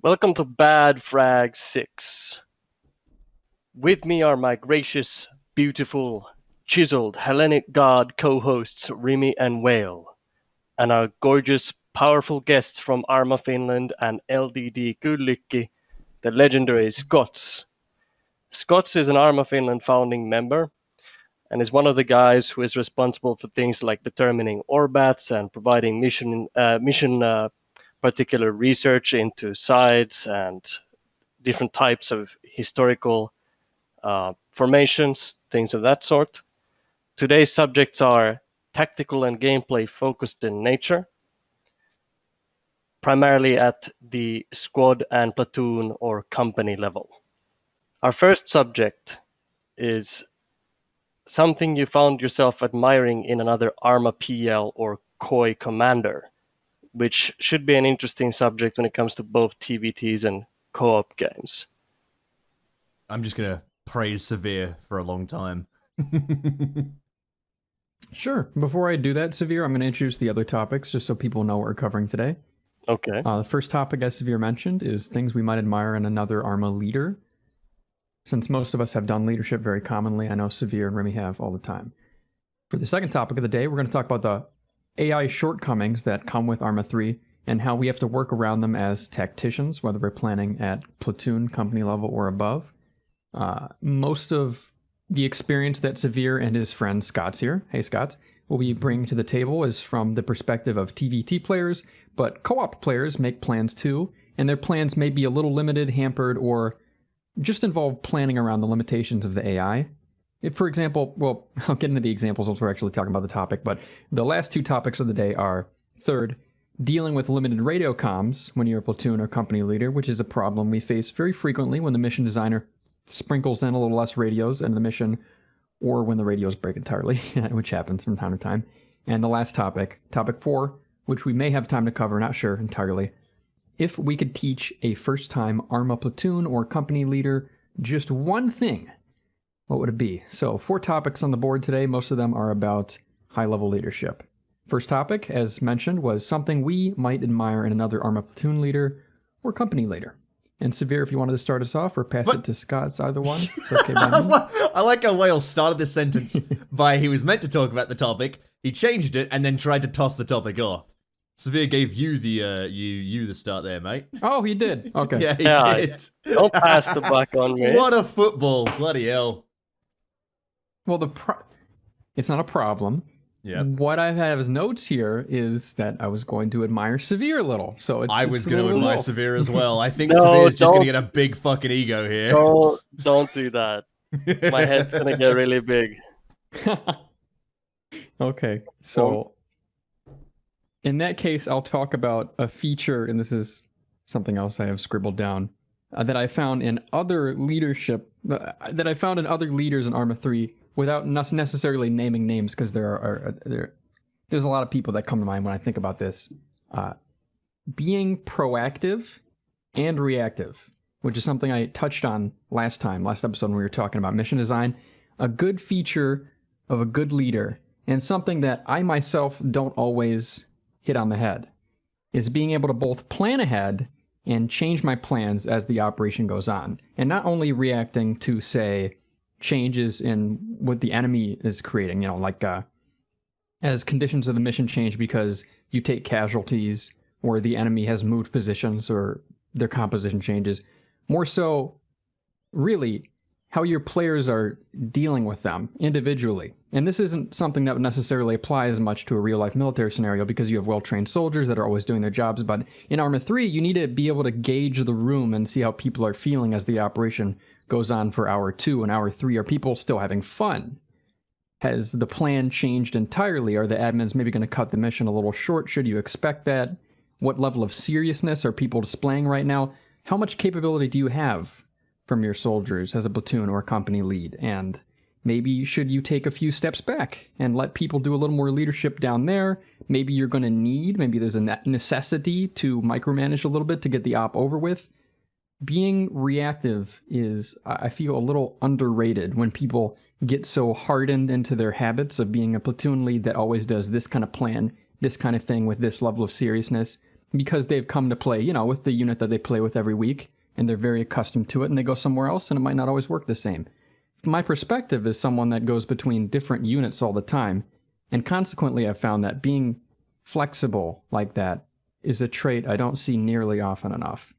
Welcome to Bad Frag 6. With me are my gracious, beautiful, chiseled Hellenic god co-hosts Rimmy and Whale, and our gorgeous, powerful guests from ArmA Finland and LDD Kyllikki, the legendary Scottz. Scottz is an ArmA Finland founding member and is one of the guys who is responsible for things like determining orbats and providing mission particular research into sites and different types of historical formations, things of that sort. Today's subjects are tactical and gameplay focused in nature, primarily at the squad and platoon or company level. Our first subject is something you found yourself admiring in another ArmA PL or COY commander, which should be an interesting subject when it comes to both TVTs and co-op games. I'm just going to praise Svir for a long time. Sure. Before I do that, Svir, I'm going to introduce the other topics just so people know what we're covering today. Okay. The first topic, as Svir mentioned, is things we might admire in another ArmA leader. Since most of us have done leadership very commonly, I know Svir and Rimmy have all the time. For the second topic of the day, we're going to talk about the AI shortcomings that come with ArmA 3 and how we have to work around them as tacticians, whether we're planning at platoon, company level, or above. Most of the experience that Svir and his friend Scottz here, hey Scottz, will be bringing to the table is from the perspective of TVT players, but co-op players make plans too, and their plans may be a little limited, hampered, or just involve planning around the limitations of the AI. If, for example, well, I'll get into the examples once we're actually talking about the topic, but the last two topics of the day are, third, dealing with limited radio comms when you're a platoon or company leader, which is a problem we face very frequently when the mission designer sprinkles in a little less radios in the mission, or when the radios break entirely, which happens from time to time. And the last topic, topic 4, which we may have time to cover, not sure entirely. If we could teach a first-time ArmA platoon or company leader just one thing, what would it be? So 4 topics on the board today. Most of them are about high-level leadership. First topic, as mentioned, was something we might admire in another ArmA platoon leader or company leader. And Svir, if you wanted to start us off or pass it to Scottz, either one, it's okay by me. I like how Whale started this sentence by he was meant to talk about the topic, he changed it, and then tried to toss the topic off. Svir gave you the you the start there, mate. Oh, he did. Okay. Yeah, he did. Don't pass the buck on me. What a football. Bloody hell. Well, it's not a problem. Yeah. What I have as notes here is that I was going to admire Svir a little. So I was going to admire Svir as well. I think No, Sevir's just going to don't. get a big fucking ego here. Don't do that. My head's gonna get really big. Okay, so in that case, I'll talk about a feature, and this is something else I have scribbled down, that I found in other leadership, that I found in other leaders in ArmA 3 without necessarily naming names, because there's a lot of people that come to mind when I think about this. Being proactive and reactive, which is something I touched on last episode when we were talking about mission design. A good feature of a good leader, and something that I myself don't always hit on the head, is being able to both plan ahead and change my plans as the operation goes on. And not only reacting to, say, changes in what the enemy is creating, like as conditions of the mission change because you take casualties, or the enemy has moved positions, or their composition changes. More so, really, how your players are dealing with them individually. And this isn't something that would necessarily apply as much to a real-life military scenario because you have well-trained soldiers that are always doing their jobs, but in ArmA 3, you need to be able to gauge the room and see how people are feeling as the operation goes on for hour 2 and hour 3. Are people still having fun? Has the plan changed entirely? Are the admins maybe going to cut the mission a little short? Should you expect that? What level of seriousness are people displaying right now? How much capability do you have from your soldiers as a platoon or company lead? And maybe should you take a few steps back and let people do a little more leadership down there? Maybe you're going to maybe there's a necessity to micromanage a little bit to get the op over with. Being reactive is, I feel, a little underrated when people get so hardened into their habits of being a platoon lead that always does this kind of plan, this kind of thing with this level of seriousness. because they've come to play, with the unit that they play with every week, and they're very accustomed to it, and they go somewhere else, and it might not always work the same. My perspective is someone that goes between different units all the time, and consequently I've found that being flexible like that is a trait I don't see nearly often enough.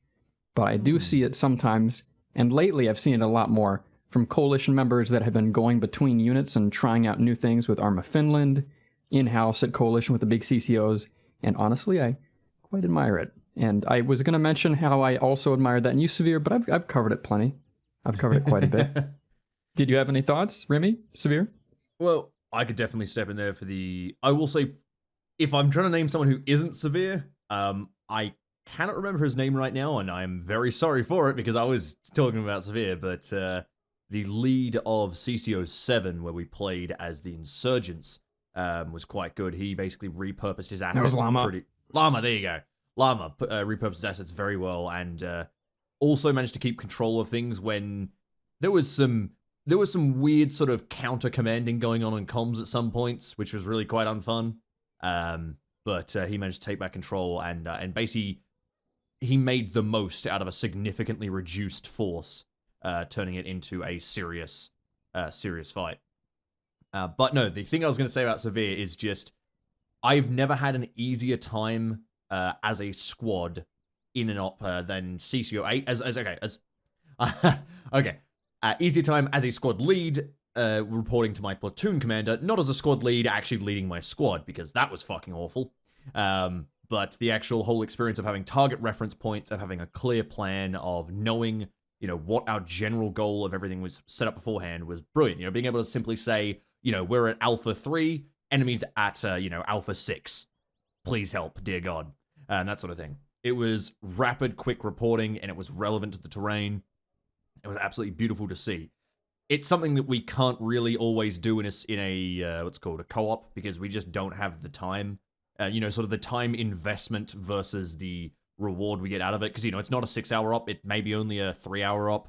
But I do see it sometimes, and lately I've seen it a lot more from coalition members that have been going between units and trying out new things with ArmA Finland, in-house at coalition with the big CCOs, and honestly, I quite admire it. And I was going to mention how I also admire that in you, Svir, but I've covered it plenty. I've covered it quite a bit. Did you have any thoughts, Rimmy, Svir? Well, I could definitely step in there for the... I will say, if I'm trying to name someone who isn't Svir, I cannot remember his name right now, and I'm very sorry for it because I was talking about Svir, but the lead of CCO 7, where we played as the Insurgents, was quite good. He basically repurposed his assets. That was Llama. Llama, there you go. Llama repurposed his assets very well, and also managed to keep control of things when there was some weird sort of counter commanding going on in comms at some points, which was really quite unfun. But he managed to take back control, and basically he made the most out of a significantly reduced force, turning it into a serious fight. But no, the thing I was going to say about Svir is just I've never had an easier time as a squad in an op than CCO 8 okay. Easier time as a squad lead, reporting to my platoon commander, not as a squad lead actually leading my squad, because that was fucking awful. But the actual whole experience of having target reference points, of having a clear plan, of knowing, what our general goal of everything was set up beforehand was brilliant. Being able to simply say, we're at Alpha 3, enemies at, Alpha 6. Please help, dear God. And that sort of thing. It was rapid, quick reporting, and it was relevant to the terrain. It was absolutely beautiful to see. It's something that we can't really always do in a what's called a co-op, because we just don't have the time. Sort of the time investment versus the reward we get out of it. Because, it's not a 6-hour op. It may be only a 3-hour op.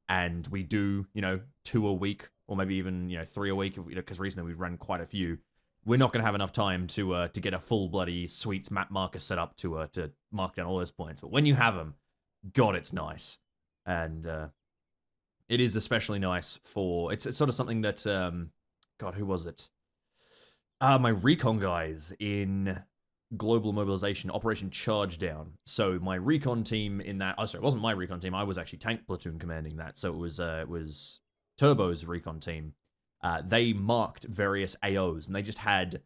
And we do, 2 a week, or maybe even, 3 a week, because recently we've run quite a few. We're not going to have enough time to get a full bloody sweets map marker set up to mark down all those points. But when you have them, God, it's nice. And it is especially nice for... It's sort of something that... God, who was it? My recon guys in Global Mobilization, Operation Charge Down. So my recon team in that... Oh, sorry, it wasn't my recon team. I was actually tank platoon commanding that. So it was Turbo's recon team. They marked various AOs, and they just had...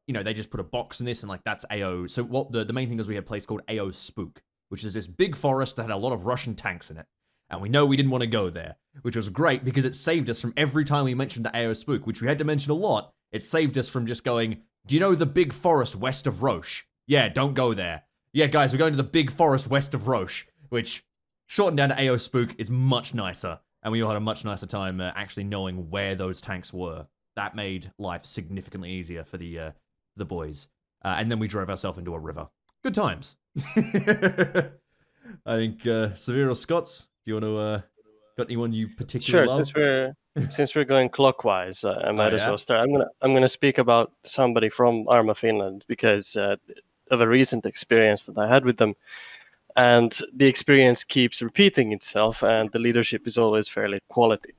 they just put a box in this, and that's AO. So what the main thing is, we had a place called AO Spook, which is this big forest that had a lot of Russian tanks in it. And we know we didn't want to go there, which was great because it saved us from every time we mentioned the AO Spook, which we had to mention a lot. It saved us from just going, do you know the big forest west of Roche? Yeah, don't go there. Yeah, guys, we're going to the big forest west of Roche, which, shortened down to AO Spook, is much nicer. And we all had a much nicer time actually knowing where those tanks were. That made life significantly easier for the boys. And then we drove ourselves into a river. Good times. I think Svir or Scottz, do you want to... got anyone you particularly love? Sure, since we're going clockwise, I might as well start. I'm gonna speak about somebody from ArmA Finland because of a recent experience that I had with them, and the experience keeps repeating itself, and the leadership is always fairly quality.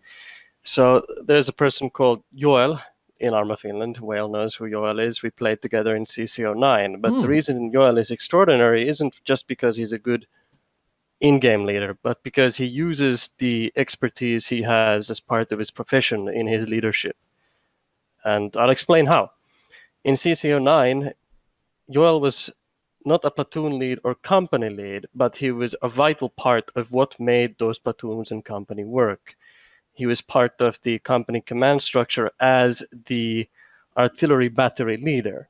So there's a person called Joel in ArmA Finland. Whale knows who Joel is. We played together in CCO9, but the reason Joel is extraordinary isn't just because he's a good in-game leader, but because he uses the expertise he has as part of his profession in his leadership. And I'll explain how. In CCO9, Joel was not a platoon lead or company lead, but he was a vital part of what made those platoons and company work. He was part of the company command structure as the artillery battery leader.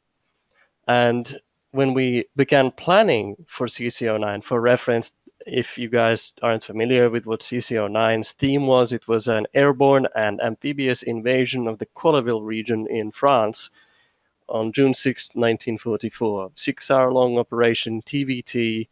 And when we began planning for CCO9, for reference, if you guys aren't familiar with what CCO9's theme was, it was an airborne and amphibious invasion of the Colleville region in France on June 6, 1944. 6-hour-long operation, TVT,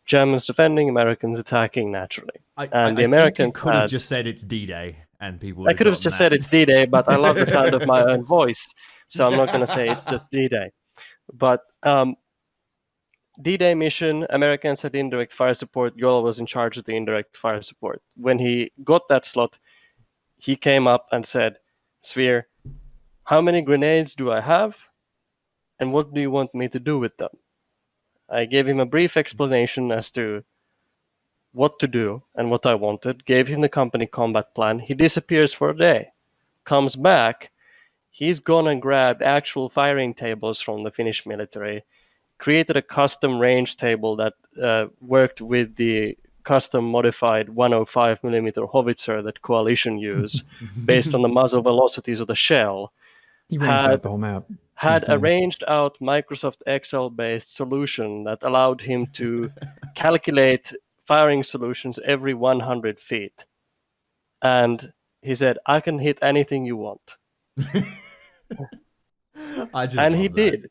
Germans defending, Americans attacking, naturally. The Americans could have just said it's D-Day, and people. I could have just said it's D-Day, but I love the sound of my own voice, so I'm not going to say it's just D-Day. But D-Day mission, Americans had indirect fire support. Joel was in charge of the indirect fire support. When he got that slot, he came up and said, Svir, how many grenades do I have? And what do you want me to do with them? I gave him a brief explanation as to what to do and what I wanted, gave him the company combat plan. He disappears for a day, comes back. He's gone and grabbed actual firing tables from the Finnish military, created a custom range table that worked with the custom modified 105mm howitzer that Coalition used based on the muzzle velocities of the shell. He ranged out the whole map. Had Insane. arranged out Microsoft Excel based solution that allowed him to calculate firing solutions every 100 feet. And he said, I can hit anything you want. I just And love he that. did.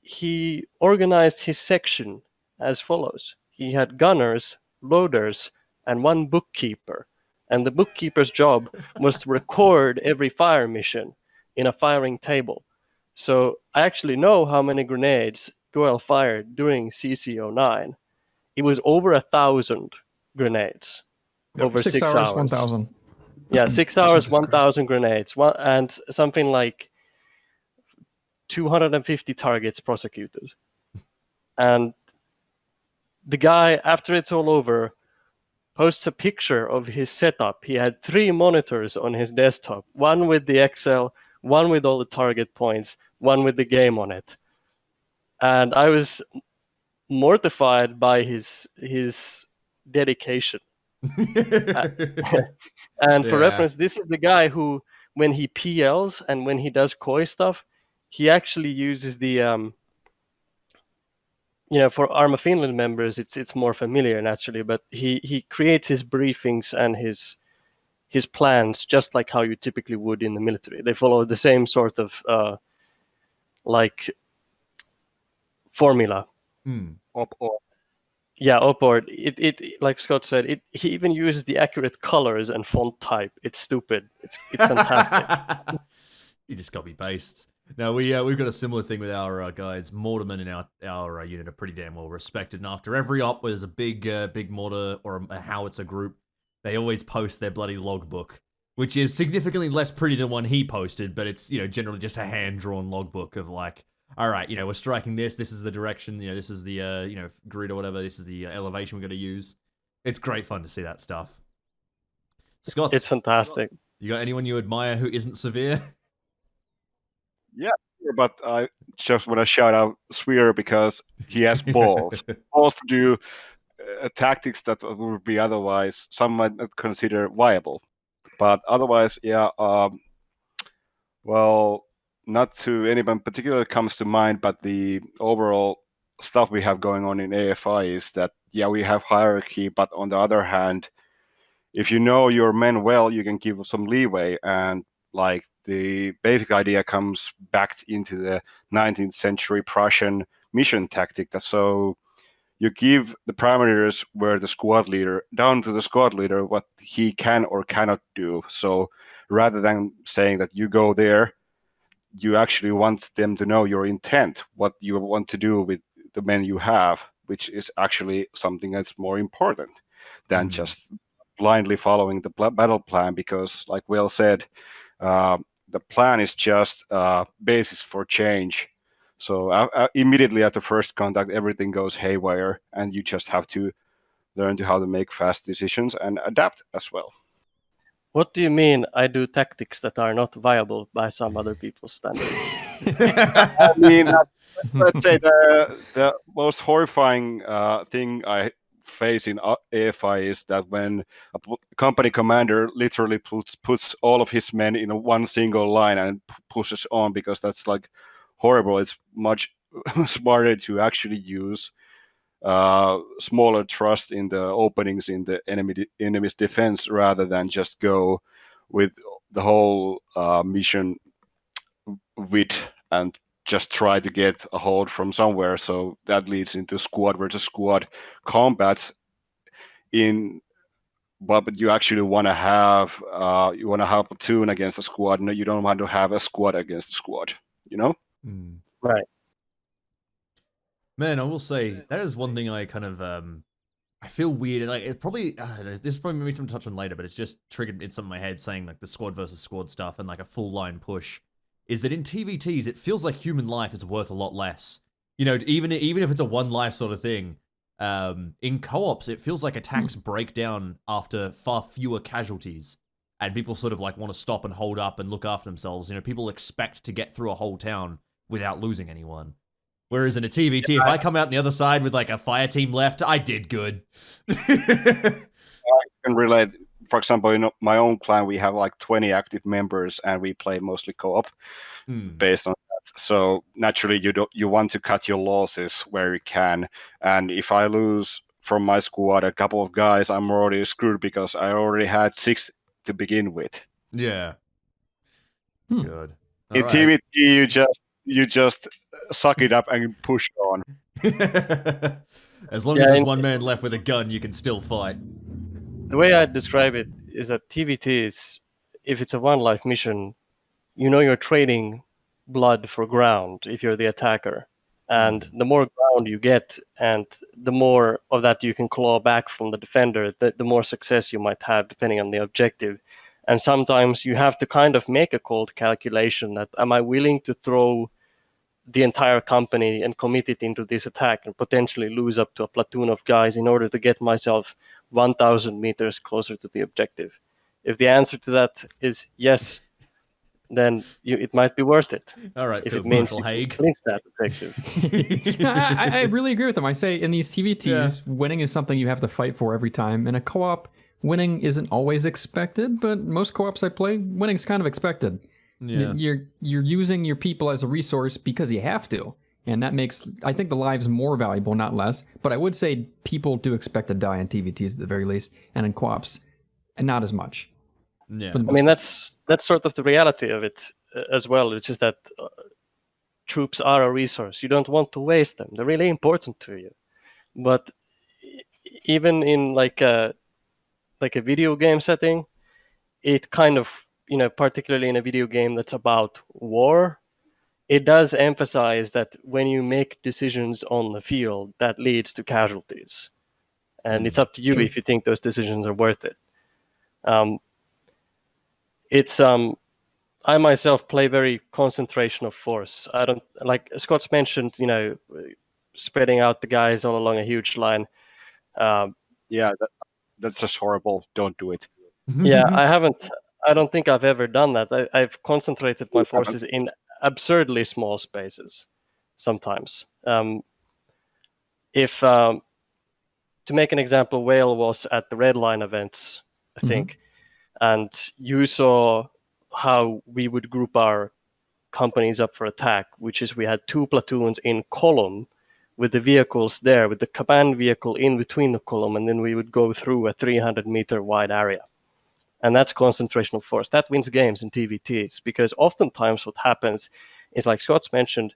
He organized his section as follows. He had gunners, loaders, and one bookkeeper. And the bookkeeper's job was to record every fire mission in a firing table. So I actually know how many grenades Goel fired during CC09. It was over 1,000 grenades over 6 hours. 1,000. Yeah, 6 hours, Jesus Christ. 1,000 grenades, and something like 250 targets prosecuted. And the guy, after it's all over, posts a picture of his setup. He had 3 monitors on his desktop, one with the Excel, one with all the target points, one with the game on it. And I was mortified by his dedication. And for Yeah. reference, this is the guy who, when he PLs and when he does COY stuff, he actually uses the for ArmA Finland members, it's more familiar naturally, but he creates his briefings and his plans just like how you typically would in the military. They follow the same sort of like formula. Op-ord. Yeah, Opord. It like Scott said, he even uses the accurate colors and font type. It's stupid. It's fantastic. You just copy pastes. No, we've got a similar thing with our guys. Mortarmen in our unit are pretty damn well respected, and after every op where there's a big mortar or a howitzer group, they always post their bloody logbook, which is significantly less pretty than one he posted, but it's generally just a hand drawn logbook of like, all right, we're striking this. This is the direction. This is the grid or whatever. This is the elevation we're going to use. It's great fun to see that stuff. Scott, It's fantastic. you got anyone you admire who isn't severe? But I just want to shout out Svir because he has balls. Balls to do tactics that would be otherwise some might not consider viable. But otherwise, yeah. Well, not to anyone particular comes to mind, but the overall stuff we have going on in AFI is that, yeah, we have hierarchy, but on the other hand, if you know your men well, you can give some leeway. And like the basic idea comes back into the 19th century Prussian mission tactic. So you give the parameters where the squad leader, down to the squad leader, what he can or cannot do. So rather than saying that you go there, you actually want them to know your intent, what you want to do with the men you have, which is actually something that's more important than just blindly following the battle plan. Because, like Will said, the plan is just basis for change. So immediately at the first contact, everything goes haywire, and you just have to learn how to make fast decisions and adapt as well. What do you mean I do tactics that are not viable by some other people's standards? I mean, let's say the most horrifying thing I face in AFI is that when a company commander literally puts all of his men in one single line and pushes on, because that's like horrible. It's much smarter to actually use smaller thrust in the openings in the enemy's defense rather than just go with the whole mission width and just try to get a hold from somewhere. So that leads into squad versus squad combats. But you actually want to have a platoon against a squad. No, you don't want to have a squad against a squad. Right. Man, I will say that is one thing I kind of I feel weird. And like it's probably this is probably maybe something to touch on later, but it's just triggered in some of my head saying like the squad versus squad stuff and like a full line push. Is that in TVTs it feels like human life is worth a lot less. You know, even if it's a one life sort of thing. In co-ops, it feels like attacks break down after far fewer casualties, and people sort of like want to stop and hold up and look after themselves. You know, people expect to get through a whole town without losing anyone. Whereas in a TVT, if I come out on the other side with like a fire team left, I did good. I can relate. For example, in my own clan, we have like 20 active members, and we play mostly co-op based on that. So naturally, you want to cut your losses where you can. And if I lose from my squad a couple of guys, I'm already screwed because I already had 6 to begin with. Yeah. Good. In TVT, you just suck it up and push on. As long as there's one man left with a gun, you can still fight. The way I describe it is that TVTs, if it's a one life mission, you know you're trading blood for ground if you're the attacker. And the more ground you get and the more of that you can claw back from the defender, the more success you might have depending on the objective. And sometimes you have to kind of make a cold calculation that am I willing to throw the entire company and commit it into this attack and potentially lose up to a platoon of guys in order to get myself 1,000 meters closer to the objective. If the answer to that is yes, then it might be worth it. All right, if Phil it means Haig. links that objective. I really agree with him. I say in these TVTs, winning is something you have to fight for every time. In a co-op, winning isn't always expected, but most co-ops I play, winning's kind of expected. Yeah. You're using your people as a resource because you have to. And that makes, I think, the lives more valuable, not less. But I would say people do expect to die in TVTs at the very least, and in co-ops, and not as much. Yeah. I mean, that's sort of the reality of it as well, which is that troops are a resource. You don't want to waste them. They're really important to you. But even in like a video game setting, it kind of, particularly in a video game that's about war, it does emphasize that when you make decisions on the field, that leads to casualties. And it's up to you if you think those decisions are worth it. I myself play very concentration of force. I don't, like Scott's mentioned, spreading out the guys all along a huge line. That's just horrible. Don't do it. Yeah, I don't think I've ever done that. I've concentrated my forces in absurdly small spaces sometimes. If to make an example, Whale was at the Red Line events, I think, and you saw how we would group our companies up for attack, which is we had 2 platoons in column with the vehicles there, with the command vehicle in between the column, and then we would go through a 300-meter wide area. And that's concentration of force. That wins games in TVTs, because oftentimes what happens is, like Scott's mentioned,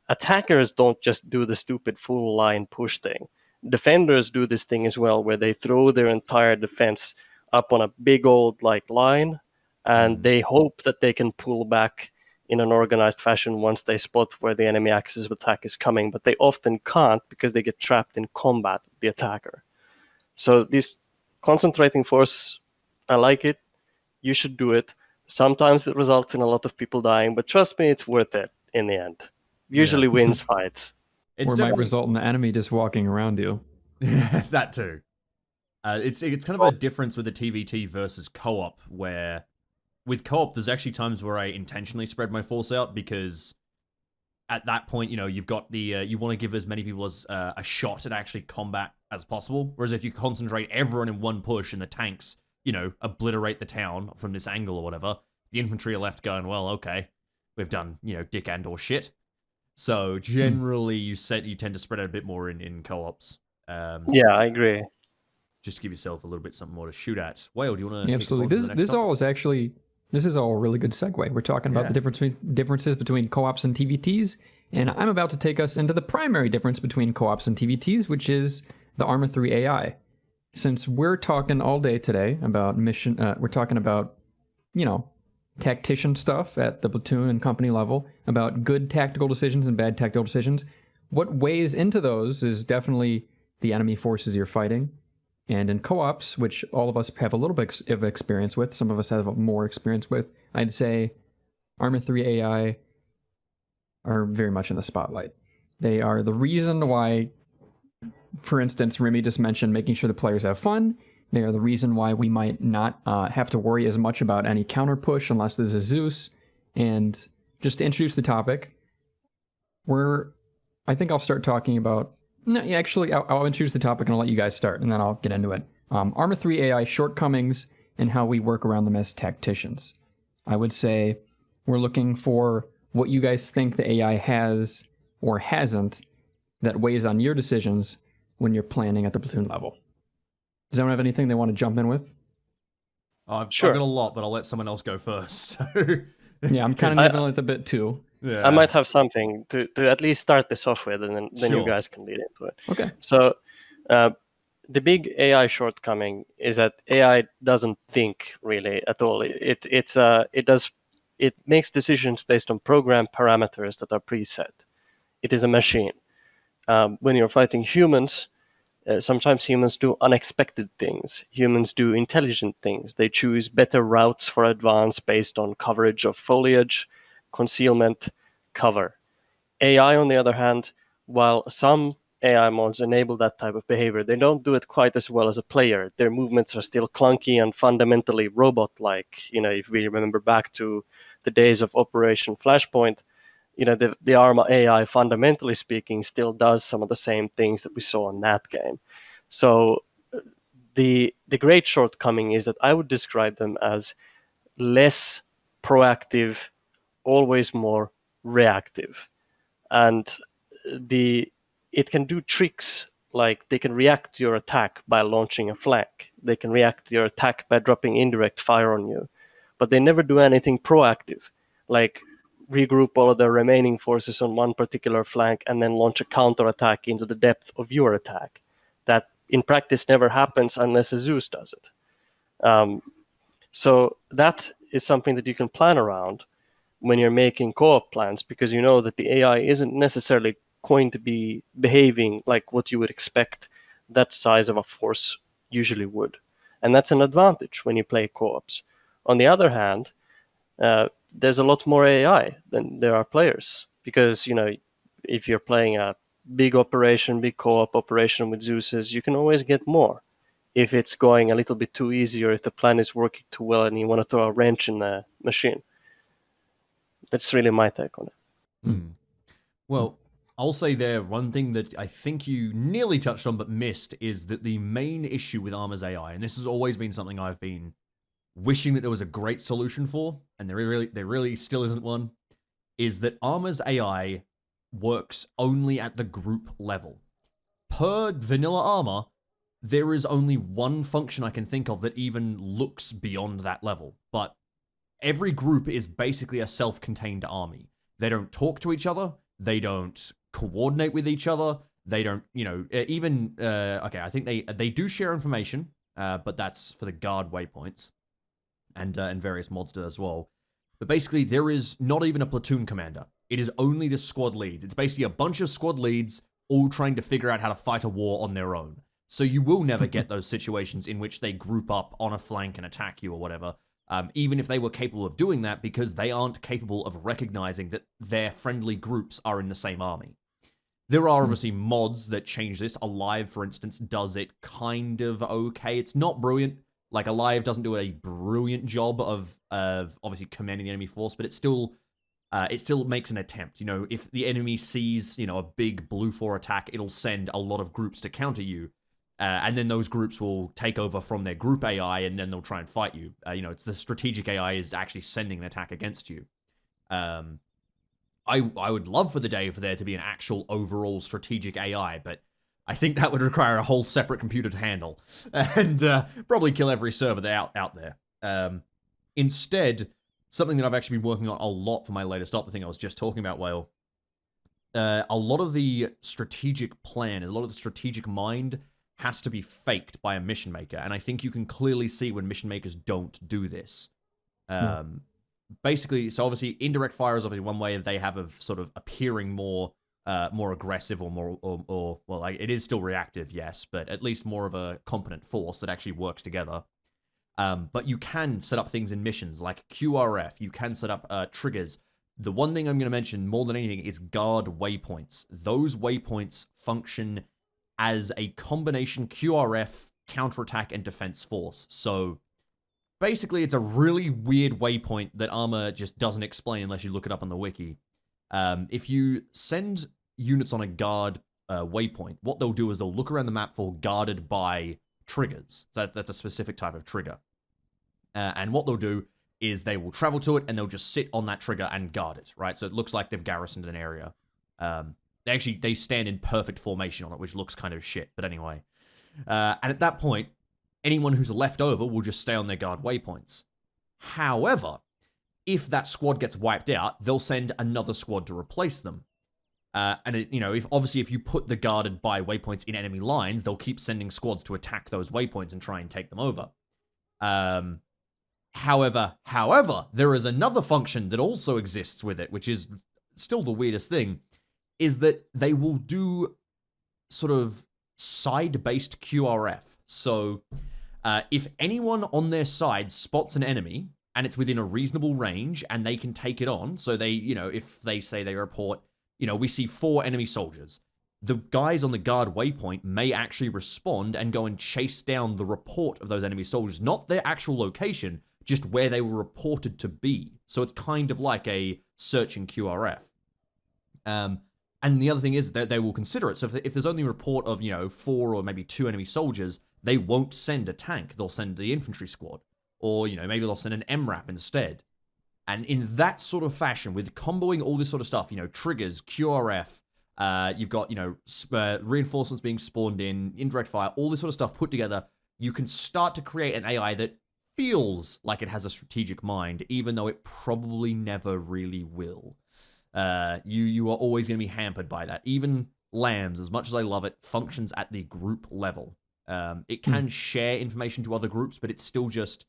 attackers don't just do the stupid full line push thing. Defenders do this thing as well, where they throw their entire defense up on a big old line, and they hope that they can pull back in an organized fashion once they spot where the enemy axis of attack is coming, but they often can't because they get trapped in combat with the attacker. So this concentrating force, I like it. You should do it. Sometimes it results in a lot of people dying, but trust me, it's worth it in the end. Usually wins fights. Or might result in the enemy just walking around you. That too. It's kind of a difference with the TVT versus co-op, where with co-op, there's actually times where I intentionally spread my force out because at that point, you've got the you want to give as many people as a shot at actually combat as possible. Whereas if you concentrate everyone in one push and the tanks, obliterate the town from this angle or whatever, the infantry are left going, well, okay, we've done, dick and or shit. So generally, you tend to spread out a bit more in co-ops. Yeah, I agree. Just to give yourself a little bit something more to shoot at. Whale, do you want to? Absolutely. This is all a really good segue. We're talking about the differences between co-ops and TVTs, and I'm about to take us into the primary difference between co-ops and TVTs, which is the ArmA 3 AI. Since we're talking all day today about mission, we're talking about, tactician stuff at the platoon and company level, about good tactical decisions and bad tactical decisions. what weighs into those is definitely the enemy forces you're fighting. And in co-ops, which all of us have a little bit of experience with, some of us have more experience with, I'd say ArmA 3 AI are very much in the spotlight. They are the reason why, for instance, Rimmy just mentioned making sure the players have fun. They are the reason why we might not have to worry as much about any counter push unless there's a Zeus. And just to introduce the topic, I think I'll start talking about... No, actually, I'll introduce the topic and I'll let you guys start, and then I'll get into it. ArmA 3 AI shortcomings and how we work around them as tacticians. I would say we're looking for what you guys think the AI has or hasn't that weighs on your decisions when you're planning at the platoon level. Does anyone have anything they want to jump in with? I've Sure. got a lot, but I'll let someone else go first. So Yeah, I'm kind of nibbling at the bit too. yeah. I might have something to at least start this off with, and then you Sure. guys can lead into it. Okay. So, the big AI shortcoming is that AI doesn't think really at all. It makes decisions based on program parameters that are preset. It is a machine. When you're fighting humans, sometimes humans do unexpected things. Humans do intelligent things. They choose better routes for advance based on coverage of foliage, concealment, cover. AI, on the other hand, while some AI mods enable that type of behavior, they don't do it quite as well as a player. Their movements are still clunky and fundamentally robot-like. If we remember back to the days of Operation Flashpoint, the ArmA AI, fundamentally speaking, still does some of the same things that we saw in that game. So the great shortcoming is that I would describe them as less proactive, always more reactive. And it can do tricks like they can react to your attack by launching a flank. They can react to your attack by dropping indirect fire on you. But they never do anything proactive, like regroup all of the remaining forces on one particular flank and then launch a counterattack into the depth of your attack. That in practice never happens unless a Zeus does it. So that is something that you can plan around when you're making co-op plans, because you know that the AI isn't necessarily going to be behaving like what you would expect that size of a force usually would. And that's an advantage when you play co-ops. On the other hand, there's a lot more AI than there are players, because if you're playing a big co-op operation with Zeuses, you can always get more. If it's going a little bit too easy, or if the plan is working too well and you want to throw a wrench in the machine. That's really my take on it. Well, I'll say there, one thing that I think you nearly touched on but missed is that the main issue with ArmA's AI, and this has always been something I've been wishing that there was a great solution for, and there really still isn't one, is that ArmA's AI works only at the group level. Per vanilla ArmA, there is only one function I can think of that even looks beyond that level, but every group is basically a self-contained army. They don't talk to each other, they don't coordinate with each other, they don't, I think they do share information, but that's for the guard waypoints, and various mods do as well. But basically, there is not even a platoon commander. It is only the squad leads. It's basically a bunch of squad leads all trying to figure out how to fight a war on their own. So you will never get those situations in which they group up on a flank and attack you or whatever, even if they were capable of doing that, because they aren't capable of recognizing that their friendly groups are in the same army. There are obviously mods that change this. Alive, for instance, does it kind of okay. It's not brilliant. Like, Alive doesn't do a brilliant job of obviously commanding the enemy force, but it still makes an attempt. If the enemy sees, a big blue 4 attack, it'll send a lot of groups to counter you. And then those groups will take over from their group AI, and then they'll try and fight you. It's the strategic AI is actually sending an attack against you. I would love for the day for there to be an actual overall strategic AI, but I think that would require a whole separate computer to handle, and probably kill every server out there. Instead, something that I've actually been working on a lot for my latest up, the thing I was just talking about, Whale, a lot of the strategic plan, a lot of the strategic mind has to be faked by a mission maker, and I think you can clearly see when mission makers don't do this. Basically, so obviously indirect fire is obviously one way they have of sort of appearing more more aggressive or more or well, like, it is still reactive, yes, but at least more of a competent force that actually works together. But you can set up things in missions like QRF. You can set up triggers. The one thing I'm going to mention more than anything is guard waypoints. Those waypoints function as a combination QRF, counterattack, and defense force. So basically, it's a really weird waypoint that ArmA just doesn't explain unless you look it up on the wiki. If you send units on a guard waypoint, what they'll do is they'll look around the map for guarded by triggers. So that's a specific type of trigger. And what they'll do is they will travel to it and they'll just sit on that trigger and guard it, right? So it looks like they've garrisoned an area. They stand in perfect formation on it, which looks kind of shit, but anyway. And at that point, anyone who's left over will just stay on their guard waypoints. However, if that squad gets wiped out, they'll send another squad to replace them. If you put the guarded by waypoints in enemy lines, they'll keep sending squads to attack those waypoints and try and take them over. However, there is another function that also exists with it, which is still the weirdest thing, is that they will do sort of side-based QRF. So, if anyone on their side spots an enemy, and it's within a reasonable range, and they can take it on, so they, if they say they report, we see 4 enemy soldiers, the guys on the guard waypoint may actually respond and go and chase down the report of those enemy soldiers, not their actual location, just where they were reported to be. So it's kind of like a searching QRF. And the other thing is that they will consider it. So if there's only a report of, 4 or maybe 2 enemy soldiers, they won't send a tank. They'll send the infantry squad. Or, maybe they'll send an MRAP instead. And in that sort of fashion, with comboing all this sort of stuff, triggers, QRF, you've got, reinforcements being spawned in, indirect fire, all this sort of stuff put together, you can start to create an AI that feels like it has a strategic mind, even though it probably never really will. You are always going to be hampered by that. Even LAMS, as much as I love it, functions at the group level. It can share information to other groups, but it's still just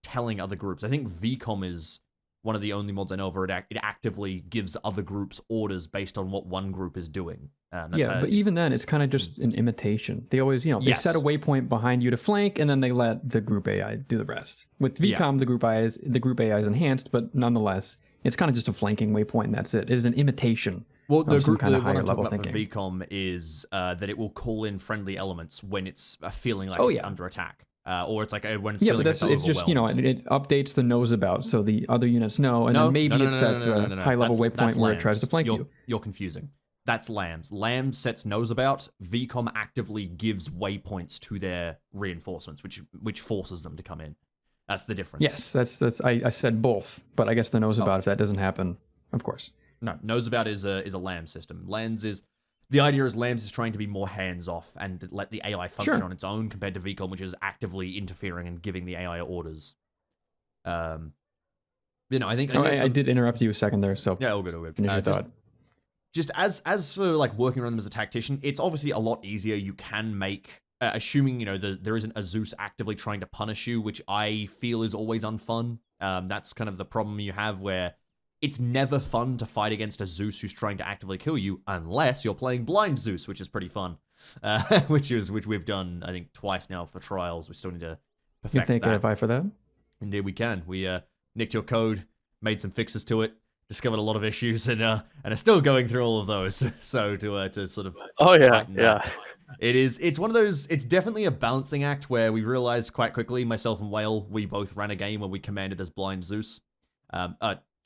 telling other groups. I think VCOM is one of the only mods I know where it actively gives other groups orders based on what one group is doing. But even then, it's kind of just an imitation. They always, they set a waypoint behind you to flank, and then they let the group AI do the rest. With VCOM, the group AI is enhanced, but nonetheless, it's kind of just a flanking waypoint, and that's it. It is an imitation. Well, the some group, kind the of one higher I'm talking level about thinking. for VCOM is that it will call in friendly elements when it's feeling like it's under attack. Or it's like when it's feeling but it's just, it updates the knows about, so the other units know, and then maybe it sets a high level waypoint where it tries to flank you. You're confusing. That's LAMS. LAMS sets knows about. VCOM actively gives waypoints to their reinforcements, which forces them to come in. That's the difference. Yes, that's I said both, but I guess the knows about, if that doesn't happen, of course. No, knows about is a LAMS system. The idea is LAMS is trying to be more hands-off and let the AI function on its own compared to VCOM, which is actively interfering and giving the AI orders. I think... I did interrupt you a second there, so... Yeah, all good. Finish your thought. Just as for like working around them as a tactician, it's obviously a lot easier. You can make... assuming, there isn't a Zeus actively trying to punish you, which I feel is always unfun. That's kind of the problem you have where... It's never fun to fight against a Zeus who's trying to actively kill you, unless you're playing blind Zeus, which is pretty fun. Which we've done, I think, twice now for trials. We still need to perfect that. You can take a for that? Indeed, we can. We nicked your code, made some fixes to it, discovered a lot of issues, and are still going through all of those. So to sort of it's one of those. It's definitely a balancing act where we realized quite quickly, myself and Whale, we both ran a game where we commanded as blind Zeus.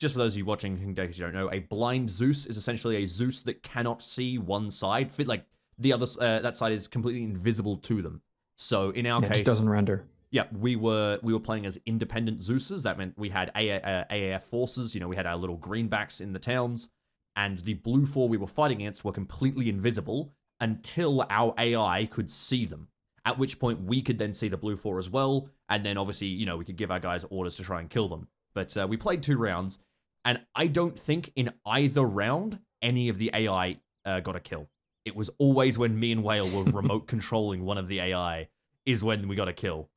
Just for those of you watching in case you don't know, a blind Zeus is essentially a Zeus that cannot see one side. Like the other, that side is completely invisible to them. So in our case, it just doesn't render. Yeah, we were playing as independent Zeuses. That meant we had AAF forces. We had our little greenbacks in the towns, and the blue 4 we were fighting against were completely invisible until our AI could see them. At which point we could then see the blue 4 as well, and then obviously we could give our guys orders to try and kill them. But we played 2 rounds. And I don't think in either round any of the AI got a kill. It was always when me and Whale were remote controlling one of the AI is when we got a kill.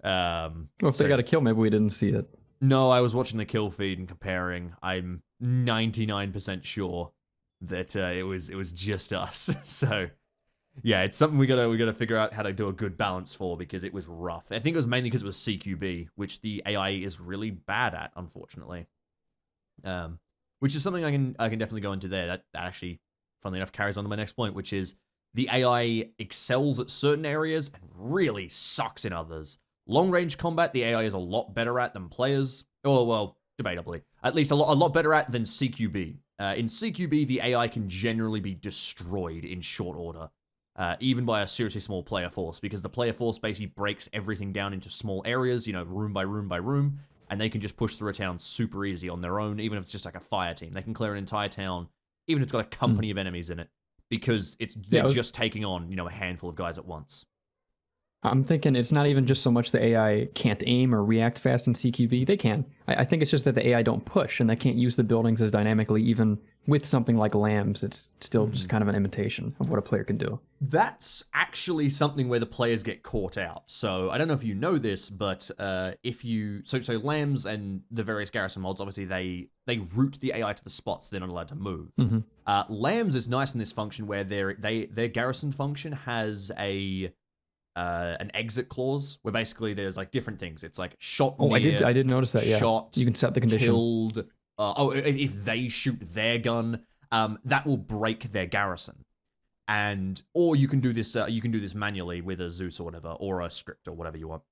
If they got a kill, maybe we didn't see it. No, I was watching the kill feed and comparing. I'm 99% sure that it was just us. So yeah, it's something we gotta figure out how to do a good balance for, because it was rough. I think it was mainly because it was CQB, which the AI is really bad at, unfortunately. Which is something I can definitely go into there. That actually, funnily enough, carries on to my next point, which is the AI excels at certain areas and really sucks in others. Long range combat, the AI is a lot better at than players. Oh well, debatably, at least a lot better at than CQB. In CQB, the AI can generally be destroyed in short order. Even by a seriously small player force, because the player force basically breaks everything down into small areas, room by room by room, and they can just push through a town super easy on their own, even if it's just like a fire team. They can clear an entire town, even if it's got a company of enemies in it, because they're just taking on, a handful of guys at once. I'm thinking it's not even just so much the AI can't aim or react fast in CQB. They can. I think it's just that the AI don't push, and they can't use the buildings as dynamically. Even with something like lambs, it's still just kind of an imitation of what a player can do. That's actually something where the players get caught out. So I don't know if you know this, but so lambs and the various garrison mods, obviously they route the AI to the spots they're not allowed to move. Lambs is nice in this function where their garrison function has an exit clause where basically there's like different things. It's like shot near, I did notice that. Yeah, shot, you can set the condition. Killed. If they shoot their gun, that will break their garrison. Or you can do this. You can do this manually with a Zeus or whatever, or a script or whatever you want.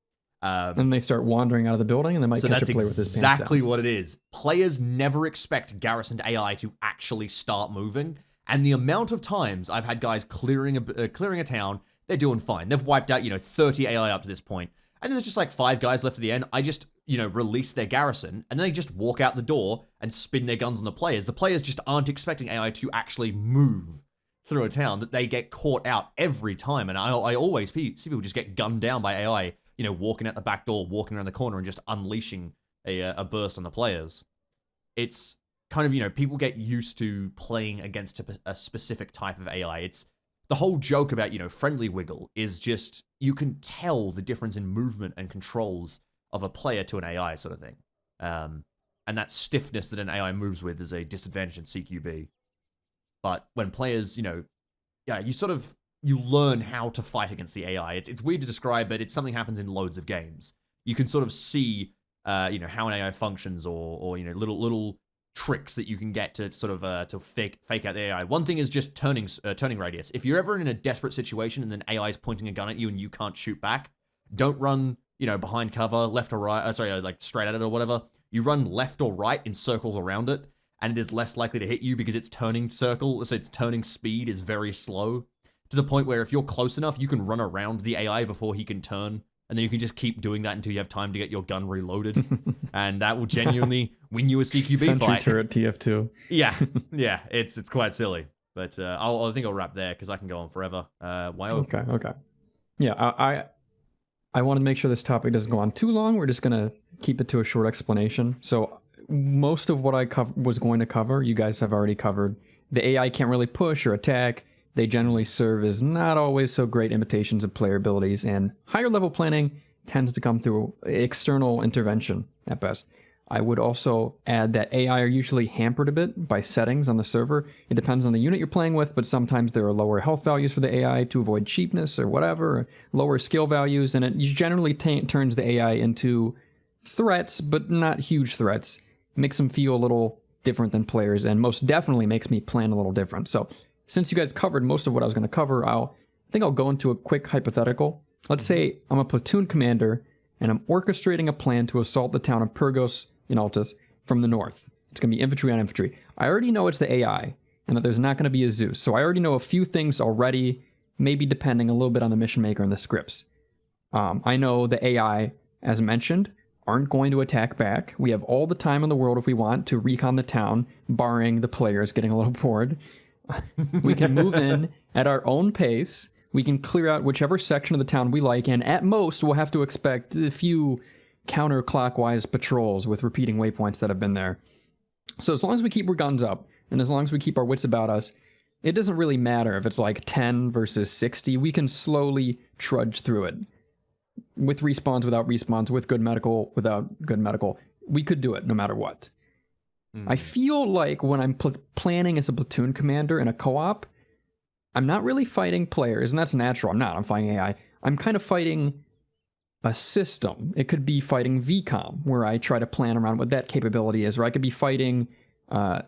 And they start wandering out of the building, and they might catch a player with his pants down. That's exactly what it is. Players never expect garrisoned AI to actually start moving, and the amount of times I've had guys clearing a town, they're doing fine. They've wiped out 30 AI up to this point, and then there's just like 5 guys left at the end. I just release their garrison, and then they just walk out the door and spin their guns on the players. The players just aren't expecting AI to actually move through a town, that they get caught out every time. And I always see people just get gunned down by AI, walking out the back door, walking around the corner, and just unleashing a burst on the players. It's kind of, people get used to playing against a specific type of AI. It's the whole joke about, friendly wiggle is just, you can tell the difference in movement and controls of a player to an AI sort of thing. And that stiffness that an AI moves with is a disadvantage in CQB. But when players, you learn how to fight against the AI. It's weird to describe, but it's something happens in loads of games. You can sort of see, how an AI functions, or little tricks that you can get to sort of to fake out the AI. One thing is just turning radius. If you're ever in a desperate situation and then AI is pointing a gun at you and you can't shoot back, don't run, behind cover, left or right. Like straight at it or whatever. You run left or right in circles around it, and it is less likely to hit you because its turning circle, so its turning speed is very slow, to the point where if you're close enough, you can run around the AI before he can turn, and then you can just keep doing that until you have time to get your gun reloaded, and that will genuinely win you a CQB Sentry fight. turret TF2. Yeah, it's quite silly, but I think I'll wrap there because I can go on forever. Okay. Yeah, I want to make sure this topic doesn't go on too long. We're just gonna keep it to a short explanation. So most of what I was going to cover, you guys have already covered. The AI can't really push or attack. They generally serve as not always so great imitations of player abilities, and higher level planning tends to come through external intervention at best. I would also add that AI are usually hampered a bit by settings on the server. It depends on the unit you're playing with, but sometimes there are lower health values for the AI to avoid cheapness or whatever, or lower skill values, and it generally turns the AI into threats, but not huge threats. Makes them feel a little different than players, and most definitely makes me plan a little different. So since you guys covered most of what I was going to cover, I think I'll go into a quick hypothetical. Let's say I'm a platoon commander, and I'm orchestrating a plan to assault the town of Pyrgos in Altus from the north. It's going to be infantry on infantry. I already know it's the AI, and that there's not going to be a Zeus. So I already know a few things already, maybe depending a little bit on the mission maker and the scripts. I know the AI, as mentioned, aren't going to attack back. We have all the time in the world if we want to recon the town, barring the players getting a little bored. We can move in at our own pace. We can clear out whichever section of the town we like, and at most we'll have to expect a few counterclockwise patrols with repeating waypoints that have been there. So as long as we keep our guns up, and as long as we keep our wits about us, it doesn't really matter if it's like 10 versus 60. We can slowly trudge through it. With respawns, without respawns, with good medical, without good medical. We could do it no matter what. I feel like when I'm planning as a platoon commander in a co-op, I'm not really fighting players, and that's natural. I'm not. I'm fighting AI. I'm kind of fighting a system. It could be fighting VCOM, where I try to plan around what that capability is, or I could be fighting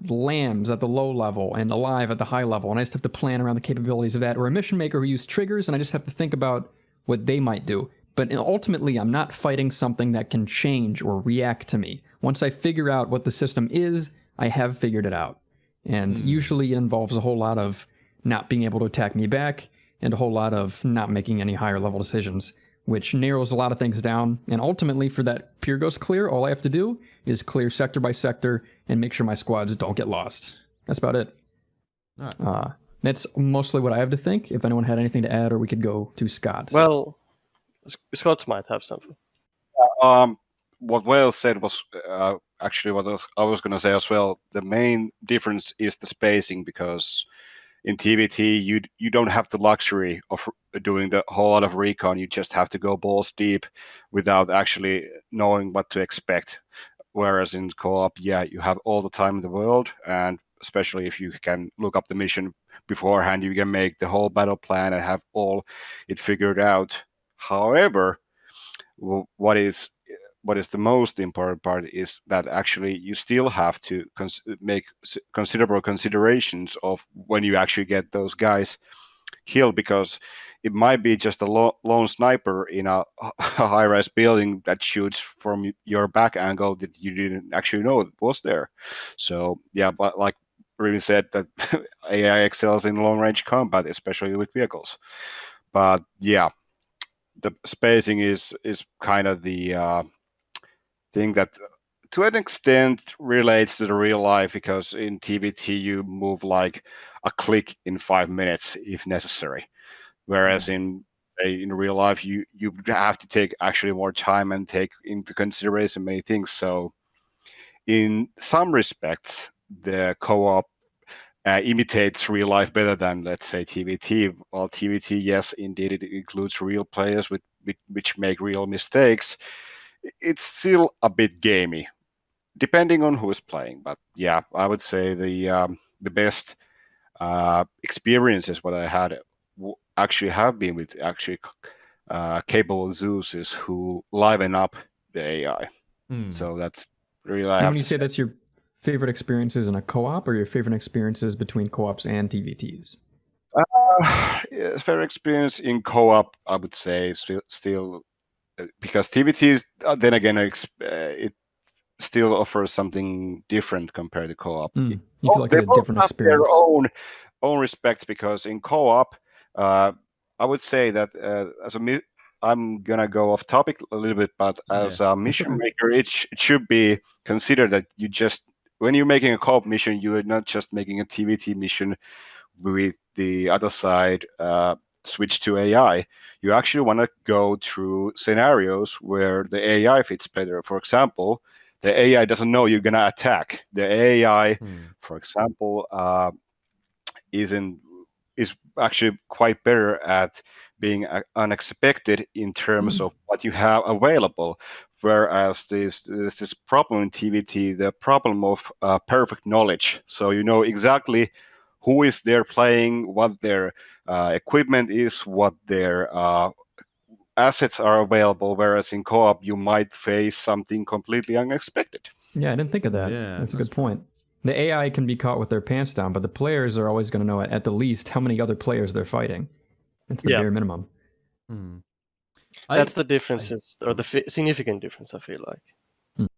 lambs at the low level and alive at the high level, and I just have to plan around the capabilities of that, or a mission maker who uses triggers, and I just have to think about what they might do. But ultimately, I'm not fighting something that can change or react to me. Once I figure out what the system is, I have figured it out. And usually it involves a whole lot of not being able to attack me back, and a whole lot of not making any higher level decisions, which narrows a lot of things down. And ultimately, for that Pure Ghost clear, all I have to do is clear sector by sector and make sure my squads don't get lost. That's about it. Right. That's mostly what I have to think. If anyone had anything to add, or we could go to Scott's. Well, Scott's might have something. What Wales said was actually what I was going to say as well. The main difference is the spacing, because in TVT you don't have the luxury of doing the whole lot of recon. You just have to go balls deep without actually knowing what to expect. Whereas in co-op, yeah, you have all the time in the world, and especially if you can look up the mission beforehand, you can make the whole battle plan and have all it figured out. However, what is the most important part is that actually you still have to make considerable considerations of when you actually get those guys killed, because it might be just a lone sniper in a high-rise building that shoots from your back angle that you didn't actually know was there. So yeah, but like Rimmy said, that AI excels in long-range combat, especially with vehicles. But yeah, the spacing is kind of the thing that to an extent relates to the real life, because in TVT you move like a click in 5 minutes if necessary, whereas in real life you have to take actually more time and take into consideration many things. So in some respects the co-op imitates real life better than, let's say, TVT. While TVT, yes, indeed, it includes real players which make real mistakes, it's still a bit gamey, depending on who is playing. But yeah, I would say the best experiences what I had actually have been with actually capable Zeus's who liven up the AI. So that's really. And when you say that's your favorite experiences in a co-op, or your favorite experiences between co-ops and TVTs? Fair experience in co-op, I would say, still because TVTs, then again, it still offers something different compared to co-op. You feel like it's a different experience. Their own respects, because in co-op, I would say that I'm gonna go off topic a little bit, but as a mission maker, it should be considered that you just, when you're making a co-op mission, you are not just making a TVT mission with the other side switch to AI. You actually want to go through scenarios where the AI fits better. For example, the AI doesn't know you're gonna attack. The AI, for example, is actually quite better at being unexpected in terms of what you have available. Whereas there's this problem in TVT, the problem of perfect knowledge. So you know exactly who is there playing, what their equipment is, what their assets are available. Whereas in co-op, you might face something completely unexpected. Yeah, I didn't think of that. Yeah, that's a good point. The AI can be caught with their pants down, but the players are always going to know at the least how many other players they're fighting. That's the bare minimum. That's the differences, or the significant difference, I feel like.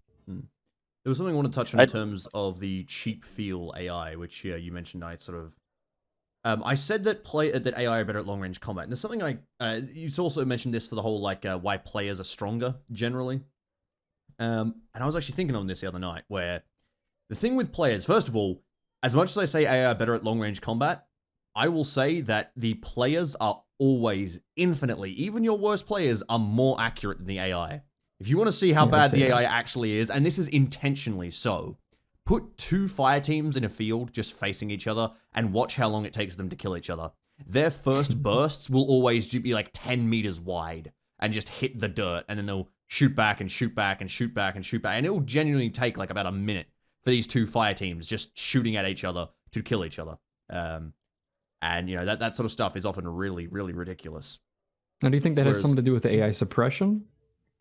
There was something I want to touch on in terms of the cheap feel AI, which you mentioned. I sort of, I said that that AI are better at long range combat, and there's something you also mentioned this for the whole like why players are stronger generally. And I was actually thinking on this the other night, where the thing with players, first of all, as much as I say AI are better at long range combat, I will say that the players are always infinitely, even your worst players are more accurate than the AI. If you want to see how bad the AI actually is, and this is intentionally so, put two fire teams in a field just facing each other and watch how long it takes them to kill each other. Their first bursts will always be like 10 meters wide and just hit the dirt, and then they'll shoot back and shoot back and shoot back and shoot back, and it will genuinely take like about a minute for these two fire teams just shooting at each other to kill each other. And you know that sort of stuff is often really, really ridiculous. Now, do you think that has something to do with the AI suppression?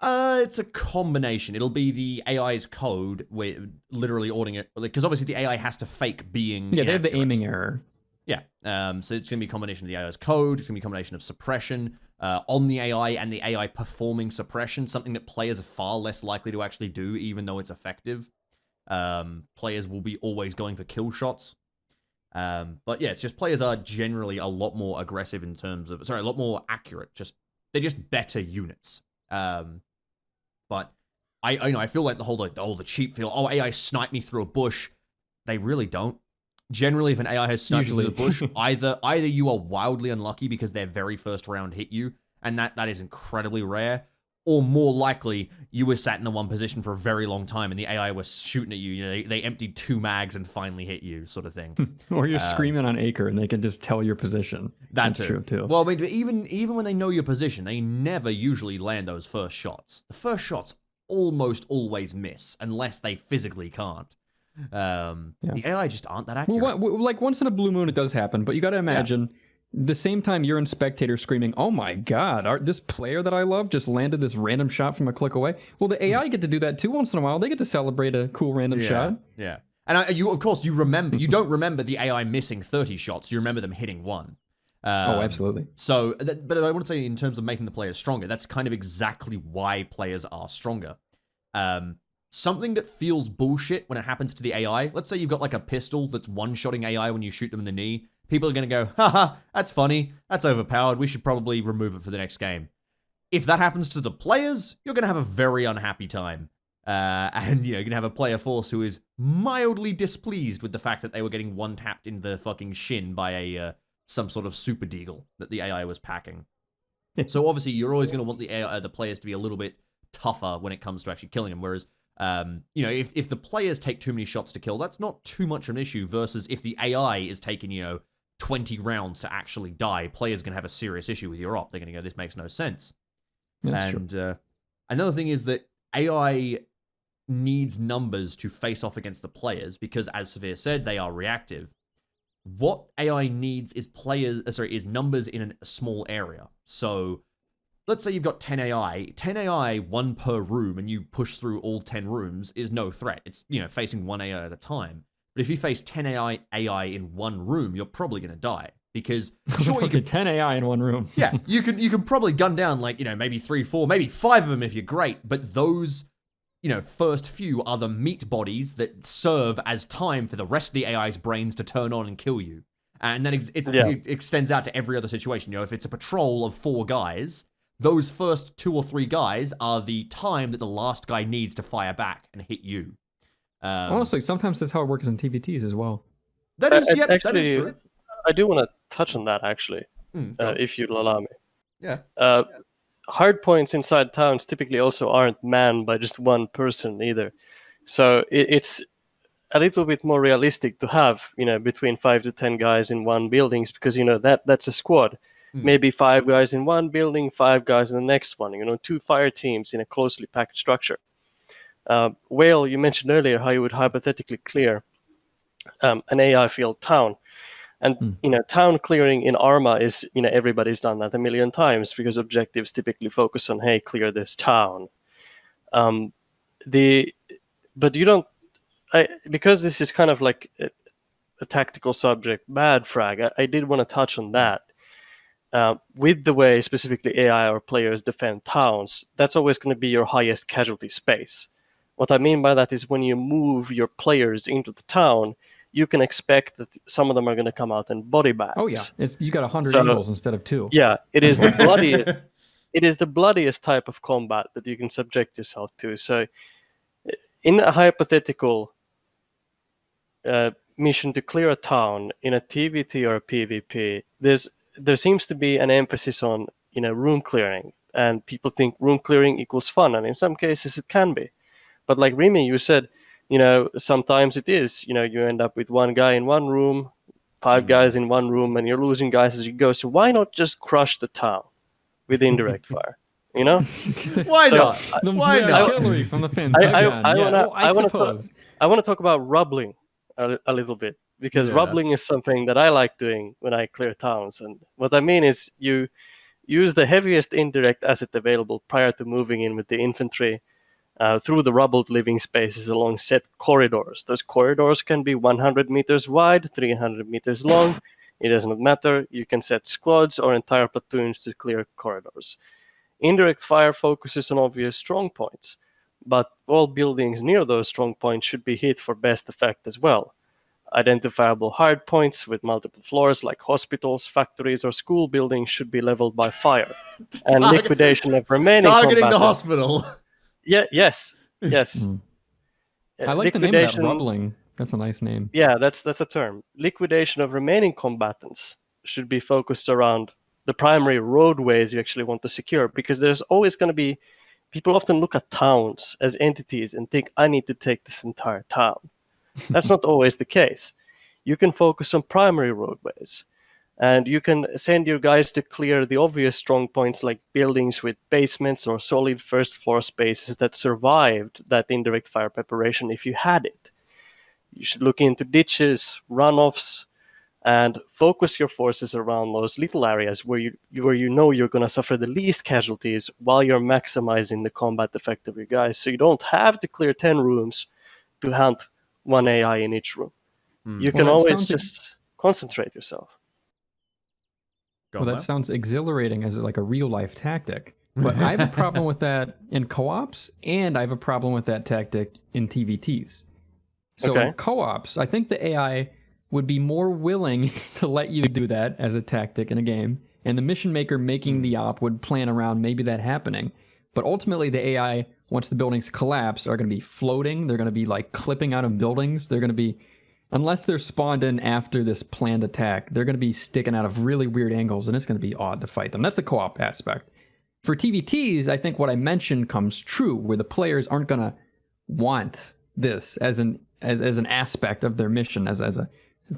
It's a combination. It'll be the AI's code with literally ordering it, because obviously the AI has to fake being. Yeah, they have the aiming error. Yeah. So it's going to be a combination of the AI's code. It's going to be a combination of suppression on the AI and the AI performing suppression, something that players are far less likely to actually do, even though it's effective. Players will be always going for kill shots. But yeah, it's just players are generally a lot more aggressive in terms of, a lot more accurate. They're just better units. But I feel like the cheap feel, AI sniped me through a bush. They really don't. Generally, if an AI has sniped you through the bush, either you are wildly unlucky because their very first round hit you, and that is incredibly rare, or more likely, you were sat in the one position for a very long time and the AI was shooting at you. You know, they emptied 2 mags and finally hit you, sort of thing. Or you're screaming on Acre and they can just tell your position. That's true too. Well, I mean, even when they know your position, they never usually land those first shots. The first shots almost always miss unless they physically can't. The AI just aren't that accurate. Well, like once in a blue moon it does happen, but you got to imagine the same time you're in spectator screaming, "Oh my God, this player that I love just landed this random shot from a click away." Well, the AI get to do that too once in a while. They get to celebrate a cool random shot. Yeah, and you remember. You don't remember the AI missing 30 shots. You remember them hitting 1. Absolutely. So, but I want to say in terms of making the players stronger, that's kind of exactly why players are stronger. Something that feels bullshit when it happens to the AI. Let's say you've got like a pistol that's one-shotting AI when you shoot them in the knee. People are going to go, haha, that's funny. That's overpowered. We should probably remove it for the next game. If that happens to the players, you're going to have a very unhappy time. And, you know, you're going to have a player force who is mildly displeased with the fact that they were getting one-tapped in the fucking shin by some sort of super deagle that the AI was packing. So obviously, you're always going to want the players to be a little bit tougher when it comes to actually killing them. Whereas, you know, if the players take too many shots to kill, that's not too much of an issue. Versus if the AI is taking, you know, 20 rounds to actually die, players are going to have a serious issue with your op. They're going to go, this makes no sense. That's true. Another thing is that AI needs numbers to face off against the players because, as Svir said, they are reactive. What AI needs is is numbers in a small area. So let's say you've got 10 AI. 10 AI, 1 per room, and you push through all 10 rooms is no threat. It's, you know, facing 1 AI at a time. But if you face 10 AI in 1 room, you're probably going to die. Because sure, you can 10 AI in 1 room. Yeah, you can probably gun down like, you know, maybe 3, 4, maybe 5 of them if you're great. But those, you know, first few are the meat bodies that serve as time for the rest of the AI's brains to turn on and kill you. And then it extends out to every other situation. You know, if it's a patrol of 4 guys, those first 2 or 3 guys are the time that the last guy needs to fire back and hit you. Honestly, sometimes that's how it works in TVTs as well. That is true. I do want to touch on that, actually, if you'll allow me. Yeah. Hard points inside towns typically also aren't manned by just one person either. So it's a little bit more realistic to have, you know, between 5 to 10 guys in one buildings because, you know, that's a squad. Maybe 5 guys in one building, 5 guys in the next one, you know, 2 fire teams in a closely packed structure. Whale, you mentioned earlier how you would hypothetically clear an AI-filled town. And, you know, town clearing in ArmA is, you know, everybody's done that a million times because objectives typically focus on, hey, clear this town. But you don't, because this is kind of like a tactical subject, Bad Frag, I did want to touch on that. With the way specifically AI or players defend towns, that's always going to be your highest casualty space. What I mean by that is when you move your players into the town, you can expect that some of them are going to come out in body bags. Oh yeah, you got 100 angles instead of 2. Yeah, it is the bloodiest. It is the bloodiest type of combat that you can subject yourself to. So, in a hypothetical mission to clear a town in a TVT or a PvP, there seems to be an emphasis on, you know, room clearing, and people think room clearing equals fun, and in some cases it can be. But like Rimmy, you said, you know, sometimes it is, you know, you end up with 1 guy in 1 room, 5 guys in 1 room, and you're losing guys as you go. So why not just crush the town with indirect fire? You know, Why So, not? The Why not? artillery from the Finns. I again. Yeah, wanna well, I I wanna suppose. I want to talk about rubbling a little bit because Yeah. rubbling is something that I like doing when I clear towns. And what I mean is you use the heaviest indirect asset available prior to moving in with the infantry through the rubbled living spaces along set corridors. Those corridors can be 100 meters wide, 300 meters long. It does not matter. You can set squads or entire platoons to clear corridors. Indirect fire focuses on obvious strong points, but all buildings near those strong points should be hit for best effect as well. Identifiable hard points with multiple floors, like hospitals, factories, or school buildings, should be leveled by fire. And Target- liquidation of remaining Targeting the combatants. hospital. Yeah, yes. I like the name of that, Liquidation- rubbling. That's a nice name. Yeah, that's a term. Liquidation of remaining combatants should be focused around the primary roadways you actually want to secure, because there's always going to be people often look at towns as entities and think I need to take this entire town. That's not always the case. You can focus on primary roadways, and you can send your guys to clear the obvious strong points like buildings with basements or solid first floor spaces that survived that indirect fire preparation if you had it. You should look into ditches, runoffs, and focus your forces around those little areas where you know you're going to suffer the least casualties while you're maximizing the combat effect of your guys. So you don't have to clear 10 rooms to hunt one AI in each room. You can Well, that always sounds like- just concentrate yourself. Go Well, on, that Matt. sounds exhilarating as like a real life tactic. But I have a problem with that in co-ops, and I have a problem with that tactic in TVTs. So Okay. in co-ops, I think the AI would be more willing to let you do that as a tactic in a game, and the mission maker making the op would plan around maybe that happening. But ultimately, the AI, once the buildings collapse, are going to be floating. They're going to be like clipping out of buildings. They're going to be, unless they're spawned in after this planned attack, they're going to be sticking out of really weird angles, and it's going to be odd to fight them. That's the co-op aspect. For TVTs, I think what I mentioned comes true, where the players aren't going to want this as an aspect of their mission, as a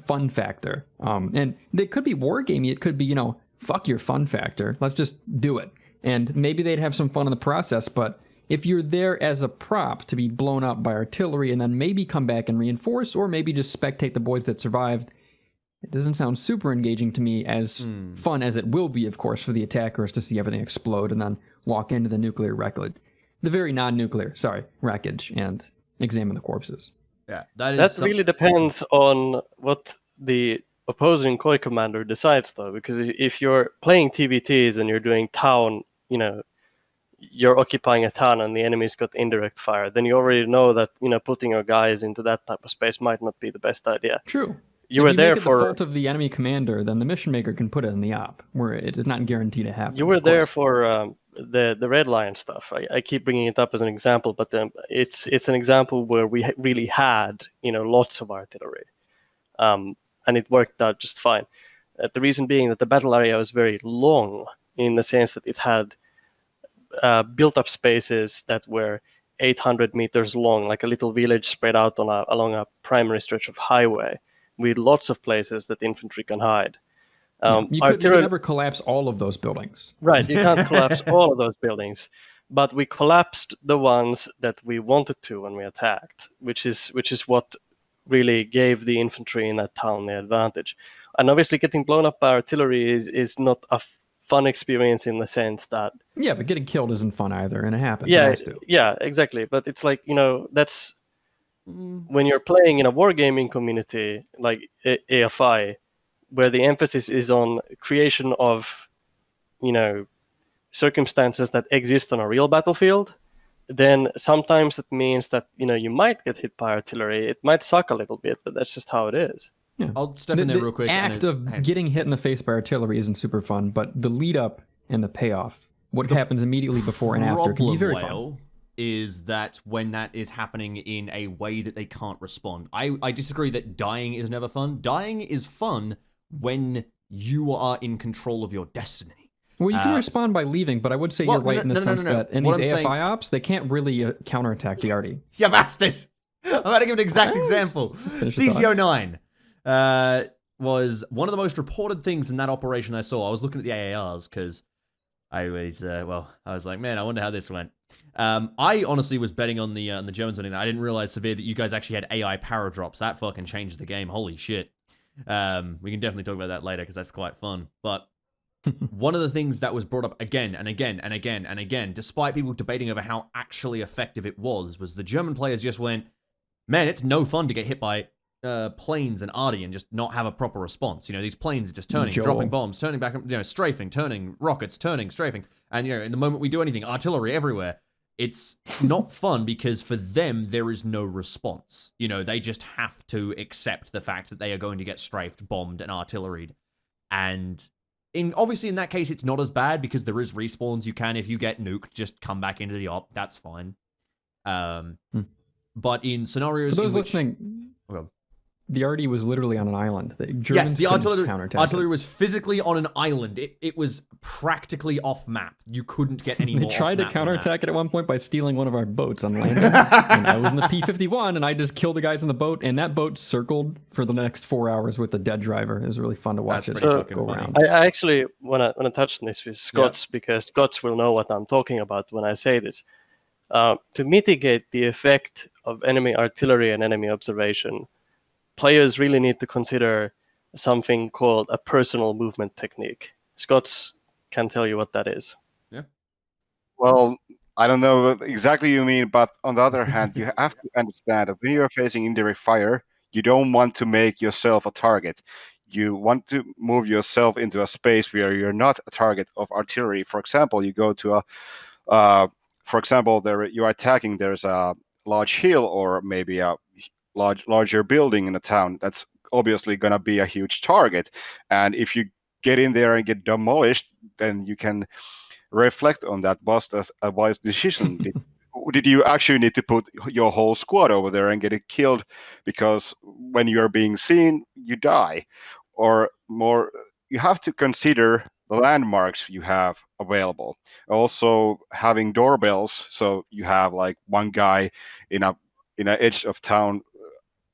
fun factor. And it could be wargamey. It could be, fuck your fun factor. Let's just do it. And maybe they'd have some fun in the process, but if you're there as a prop to be blown up by artillery and then maybe come back and reinforce, or maybe just spectate the boys that survived, it doesn't sound super engaging to me, as fun as it will be, of course, for the attackers to see everything explode and then walk into the nuclear wreckage. The very non-nuclear, wreckage, and examine the corpses. Yeah, that is That really depends on what the opposing COY commander decides, though, because if you're playing TVTs and you're doing town, you're occupying a town and the enemy's got indirect fire, then you already know that putting your guys into that type of space might not be the best idea. True. You If were you there make it for the fault of the enemy commander, then the mission maker can put it in the op, where it is not guaranteed to happen. you were of there course. for the Red Lion stuff. I keep bringing it up as an example, but it's an example where we really had lots of artillery, and it worked out just fine. The reason being that the battle area was very long, in the sense that it had built-up spaces that were 800 meters long, like a little village spread out along a primary stretch of highway, with lots of places that infantry can hide. You could never collapse all of those buildings. Right, you can't collapse all of those buildings, but we collapsed the ones that we wanted to when we attacked, which is what really gave the infantry in that town the advantage. And obviously, getting blown up by artillery is not a fun experience in the sense that But getting killed isn't fun either, and it happens. It has to. yeah, exactly. But it's like that's when you're playing in a wargaming community like AFI, where the emphasis is on creation of circumstances that exist on a real battlefield, then sometimes it means that you might get hit by artillery. It might suck a little bit, but that's just how it is. Yeah. I'll step in there real quick. The act of getting hit in the face by artillery isn't super fun, but the lead up and the payoff, what happens immediately before and after, can be very fun. Is that when that is happening in a way that they can't respond. I disagree that dying is never fun. Dying is fun when you are in control of your destiny. Well, you can respond by leaving, but I would say Well, you're right in the sense that in What these I'm AFI saying- ops, they can't really counterattack the arty. You bastard! I'm about to give an exact example. Finish the thought. CCO9 was one of the most reported things in that operation I saw. I was looking at the AARs because I was like, man, I wonder how this went. I honestly was betting on the Germans winning that. I didn't realize, Svir, that you guys actually had AI power drops. That fucking changed the game. Holy shit. We can definitely talk about that later because that's quite fun. But one of the things that was brought up again and again and again and again, despite people debating over how actually effective it was the German players just went, man, it's no fun to get hit by planes and arty and just not have a proper response. You know, these planes are just turning, dropping bombs, turning back, strafing, turning, rockets, turning, strafing. And, in the moment we do anything, artillery everywhere. It's not fun because for them, there is no response. They just have to accept the fact that they are going to get strafed, bombed, and artilleried. And obviously in that case, it's not as bad because there is respawns. You can, if you get nuked, just come back into the op. That's fine. But in scenarios for those in which... listening, Okay. the arty was literally on an island. The Germans Yes, the counterattack artillery it. was physically on an island. It was practically off map. You couldn't get any more. They tried to off-map than counterattack it at one point by stealing one of our boats on landing. And I was in the P-51, and I just killed the guys in the boat, and that boat circled for the next 4 hours with the dead driver. It was really fun to watch That's it pretty go fucking funny. around. I actually want to touch on this with Scottz because Scottz will know what I'm talking about when I say this. To mitigate the effect of enemy artillery and enemy observation, players really need to consider something called a personal movement technique. Scottz can tell you what that is. Yeah. Well, I don't know what exactly you mean, but on the other hand, you have to understand that when you're facing indirect fire, you don't want to make yourself a target. You want to move yourself into a space where you're not a target of artillery. For example, you go to you're attacking, there's a large hill or maybe a larger building in a town. That's obviously going to be a huge target. And if you get in there and get demolished, then you can reflect on that as a wise decision. Did you actually need to put your whole squad over there and get it killed? Because when you're being seen, you die. Or more, you have to consider the landmarks you have available. Also, having doorbells, so you have like one guy in a edge of town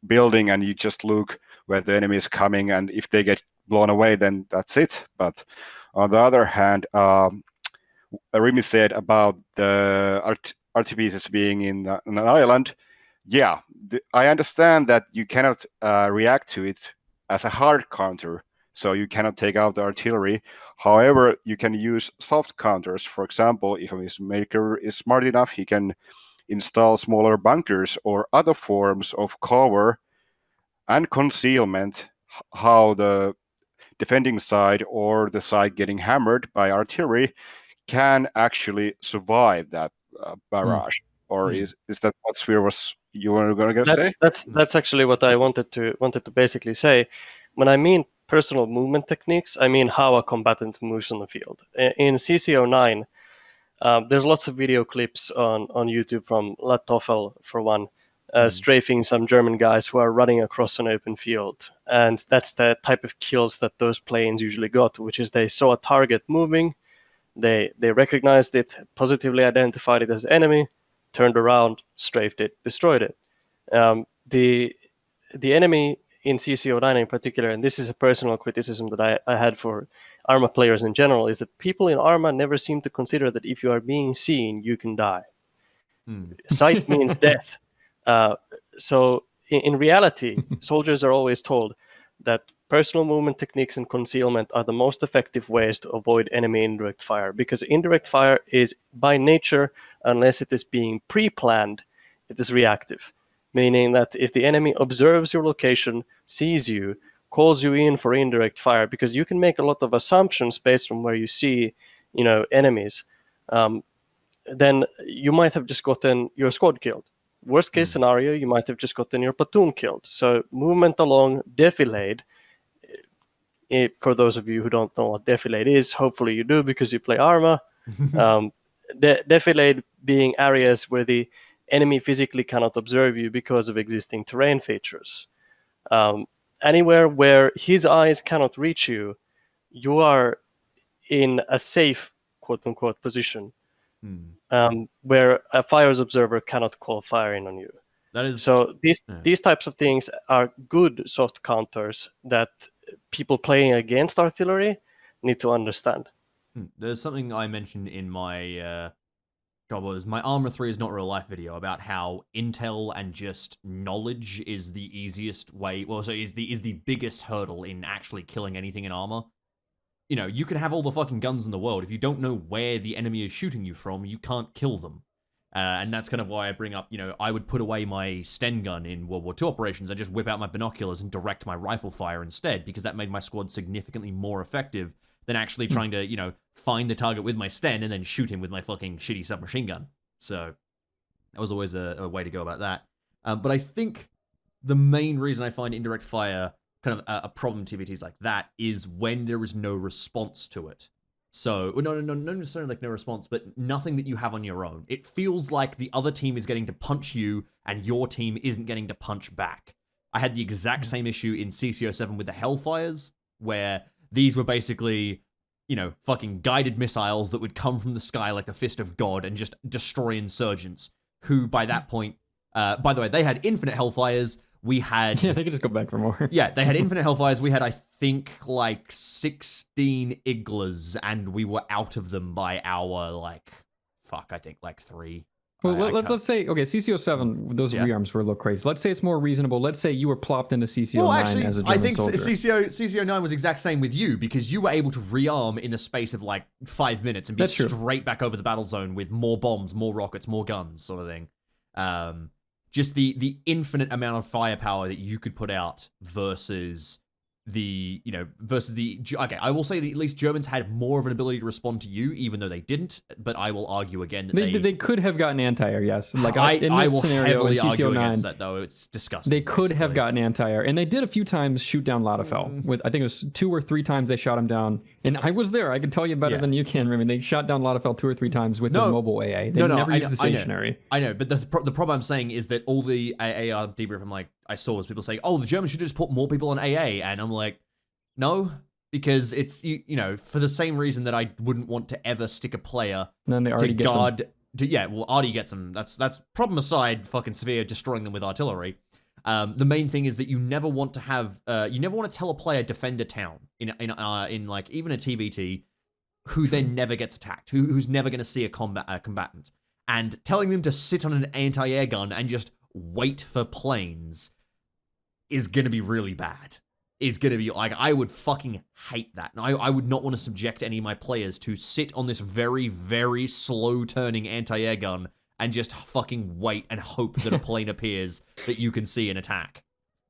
building, and you just look where the enemy is coming, and if they get blown away, then that's it. But on the other hand, Rimmy said about the RTPs being in an island. Yeah, I understand that you cannot react to it as a hard counter, so you cannot take out the artillery. However, you can use soft counters. For example, if a maker is smart enough, he can install smaller bunkers or other forms of cover and concealment, how the defending side or the side getting hammered by artillery can actually survive that barrage. Or is that what Svir was you were going to say? That's actually what I wanted to basically say. When I mean personal movement techniques, I mean how a combatant moves on the field. In CCO9, there's lots of video clips on YouTube from La Toffel, for one, strafing some German guys who are running across an open field. And that's the type of kills that those planes usually got, which is they saw a target moving, they recognized it, positively identified it as enemy, turned around, strafed it, destroyed it. The enemy in CCO9 in particular, and this is a personal criticism that I had for ArmA players in general, is that people in ArmA never seem to consider that if you are being seen, you can die. Sight means death. So in reality, soldiers are always told that personal movement techniques and concealment are the most effective ways to avoid enemy indirect fire, because indirect fire is by nature, unless it is being pre-planned, it is reactive. Meaning that if the enemy observes your location, sees you, calls you in for indirect fire, because you can make a lot of assumptions based on where you see, enemies, then you might have just gotten your squad killed. Worst case scenario, you might have just gotten your platoon killed. So movement along defilade, for those of you who don't know what defilade is, hopefully you do because you play ArmA. Defilade being areas where the enemy physically cannot observe you because of existing terrain features. Anywhere where his eyes cannot reach you, you are in a safe, quote-unquote, position, where a fire's observer cannot call fire in on you. That is so these types of things are good soft counters that people playing against artillery need to understand. There's something I mentioned in my my ArmA 3 is not real life video about how intel and just knowledge is the easiest way. Well, so is the biggest hurdle in actually killing anything in armor. You know, you can have all the fucking guns in the world. If you don't know where the enemy is shooting you from, you can't kill them. And that's kind of why I bring up, you know, I would put away my Sten gun in World War II operations and just whip out my binoculars and direct my rifle fire instead, because that made my squad significantly more effective than actually trying to, you know, find the target with my Sten and then shoot him with my fucking shitty submachine gun. So that was always a way to go about that. But I think the main reason I find indirect fire kind of a problem in TVTs like that is when there is no response to it. So, not necessarily like no response, but nothing that you have on your own. It feels like the other team is getting to punch you and your team isn't getting to punch back. I had the exact same issue in CCO7 with the Hellfires, where these were basically, you know, fucking guided missiles that would come from the sky like a fist of God and just destroy insurgents, who by that point, by the way, they had infinite Hellfires. We had... Yeah, they could just go back for more. Yeah, they had infinite Hellfires. We had, I think, like 16 Iglas, and we were out of them by our, like, I think, like 3. Well, let's say, okay, CCO7, those rearms were a little crazy. Let's say it's more reasonable. Let's say you were plopped into CCO9 as a German soldier. CCO9 was exact same with you, because you were able to rearm in the space of, like, 5 minutes and be straight back over the battle zone with more bombs, more rockets, more guns, sort of thing. Just the infinite amount of firepower that you could put out versus the, you know, okay, I will say that at least Germans had more of an ability to respond to you, even though they didn't, but I will argue again that they could have gotten anti-air, yes. Like in I that will scenario heavily in argue CCO9, against that, though. It's disgusting. They could have gotten anti-air, and they did a few times shoot down Ladefel. With, I think it was 2 or 3 times they shot him down, and I was there. I can tell you better than you can, Rimmy. They shot down Ladefel 2 or 3 times with the mobile AA. They never used the stationary. I know, but the problem I'm saying is that all the AR debrief I saw was people saying, oh, the Germans should just put more people on AA, and I'm like, no, because it's, you know, for the same reason that I wouldn't want to ever stick a player to guard. Artie gets them. That's problem aside, fucking Svir destroying them with artillery. The main thing is that you never want to have, you never want to tell a player defend a town in like even a TVT, who then never gets attacked, who's never going to see a combatant, and telling them to sit on an anti-air gun and just wait for planes is going to be really bad. Is going to be like, I would fucking hate that. And I would not want to subject any of my players to sit on this very, very slow turning anti-air gun and just fucking wait and hope that a plane appears that you can see and attack.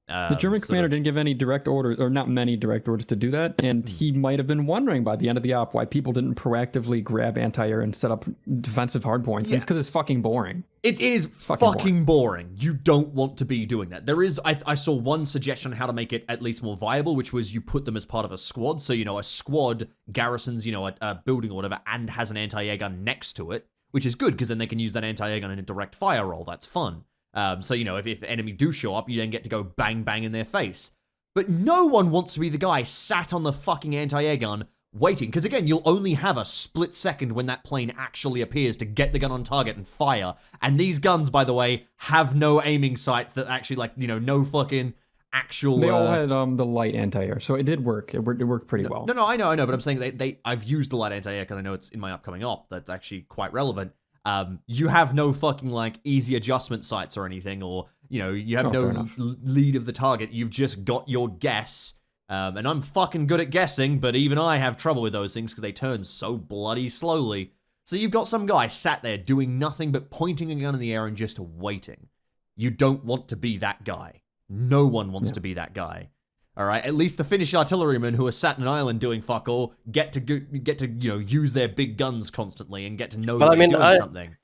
The German commander didn't give any direct orders, or not many direct orders to do that, and he might have been wondering by the end of the op why people didn't proactively grab anti-air and set up defensive hardpoints. Yeah. It's because it's fucking boring. It is fucking boring. You don't want to be doing that. There is, I saw one suggestion on how to make it at least more viable, which was you put them as part of a squad. So, you know, a squad garrisons, you know, a building or whatever, and has an anti-air gun next to it, which is good because then they can use that anti-air gun in a direct fire role. That's fun. So, you know, if enemy do show up, you then get to go bang, bang in their face. But no one wants to be the guy sat on the fucking anti-air gun waiting. Because, again, you'll only have a split second when that plane actually appears to get the gun on target and fire. And these guns, by the way, have no aiming sights that actually, like, you know, no fucking actual... They all had the light anti-air, so it did work. It worked pretty well. No, I know, but I'm saying I've used the light anti-air because I know it's in my upcoming op. That's actually quite relevant. You have no fucking, like, easy adjustment sights or anything, or, you know, you have no lead of the target. You've just got your guess. And I'm fucking good at guessing, but even I have trouble with those things because they turn so bloody slowly. So you've got some guy sat there doing nothing but pointing a gun in the air and just waiting. You don't want to be that guy. No one wants to be that guy. All right, at least the Finnish artillerymen who are sat in an island doing fuck all get to you know, use their big guns constantly and get to know that they're doing something.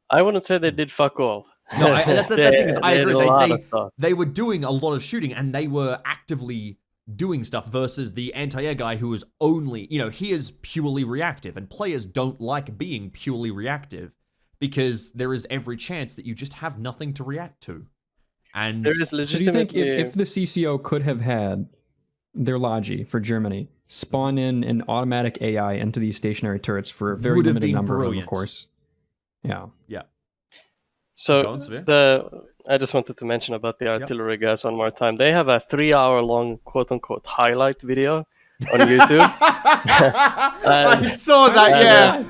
I wouldn't say they did fuck all. No, that's the thing is I agree. They were doing a lot of shooting and they were actively doing stuff versus the anti-air guy who is only, you know, he is purely reactive, and players don't like being purely reactive because there is every chance that you just have nothing to react to. And there is legitimately... So do you think if the CCO could have had their Logi for Germany spawn in an automatic AI into these stationary turrets for a very limited number of them, of course? Yeah. So I just wanted to mention about the artillery guys one more time. They have a 3-hour long quote-unquote highlight video on YouTube. I saw that, yeah.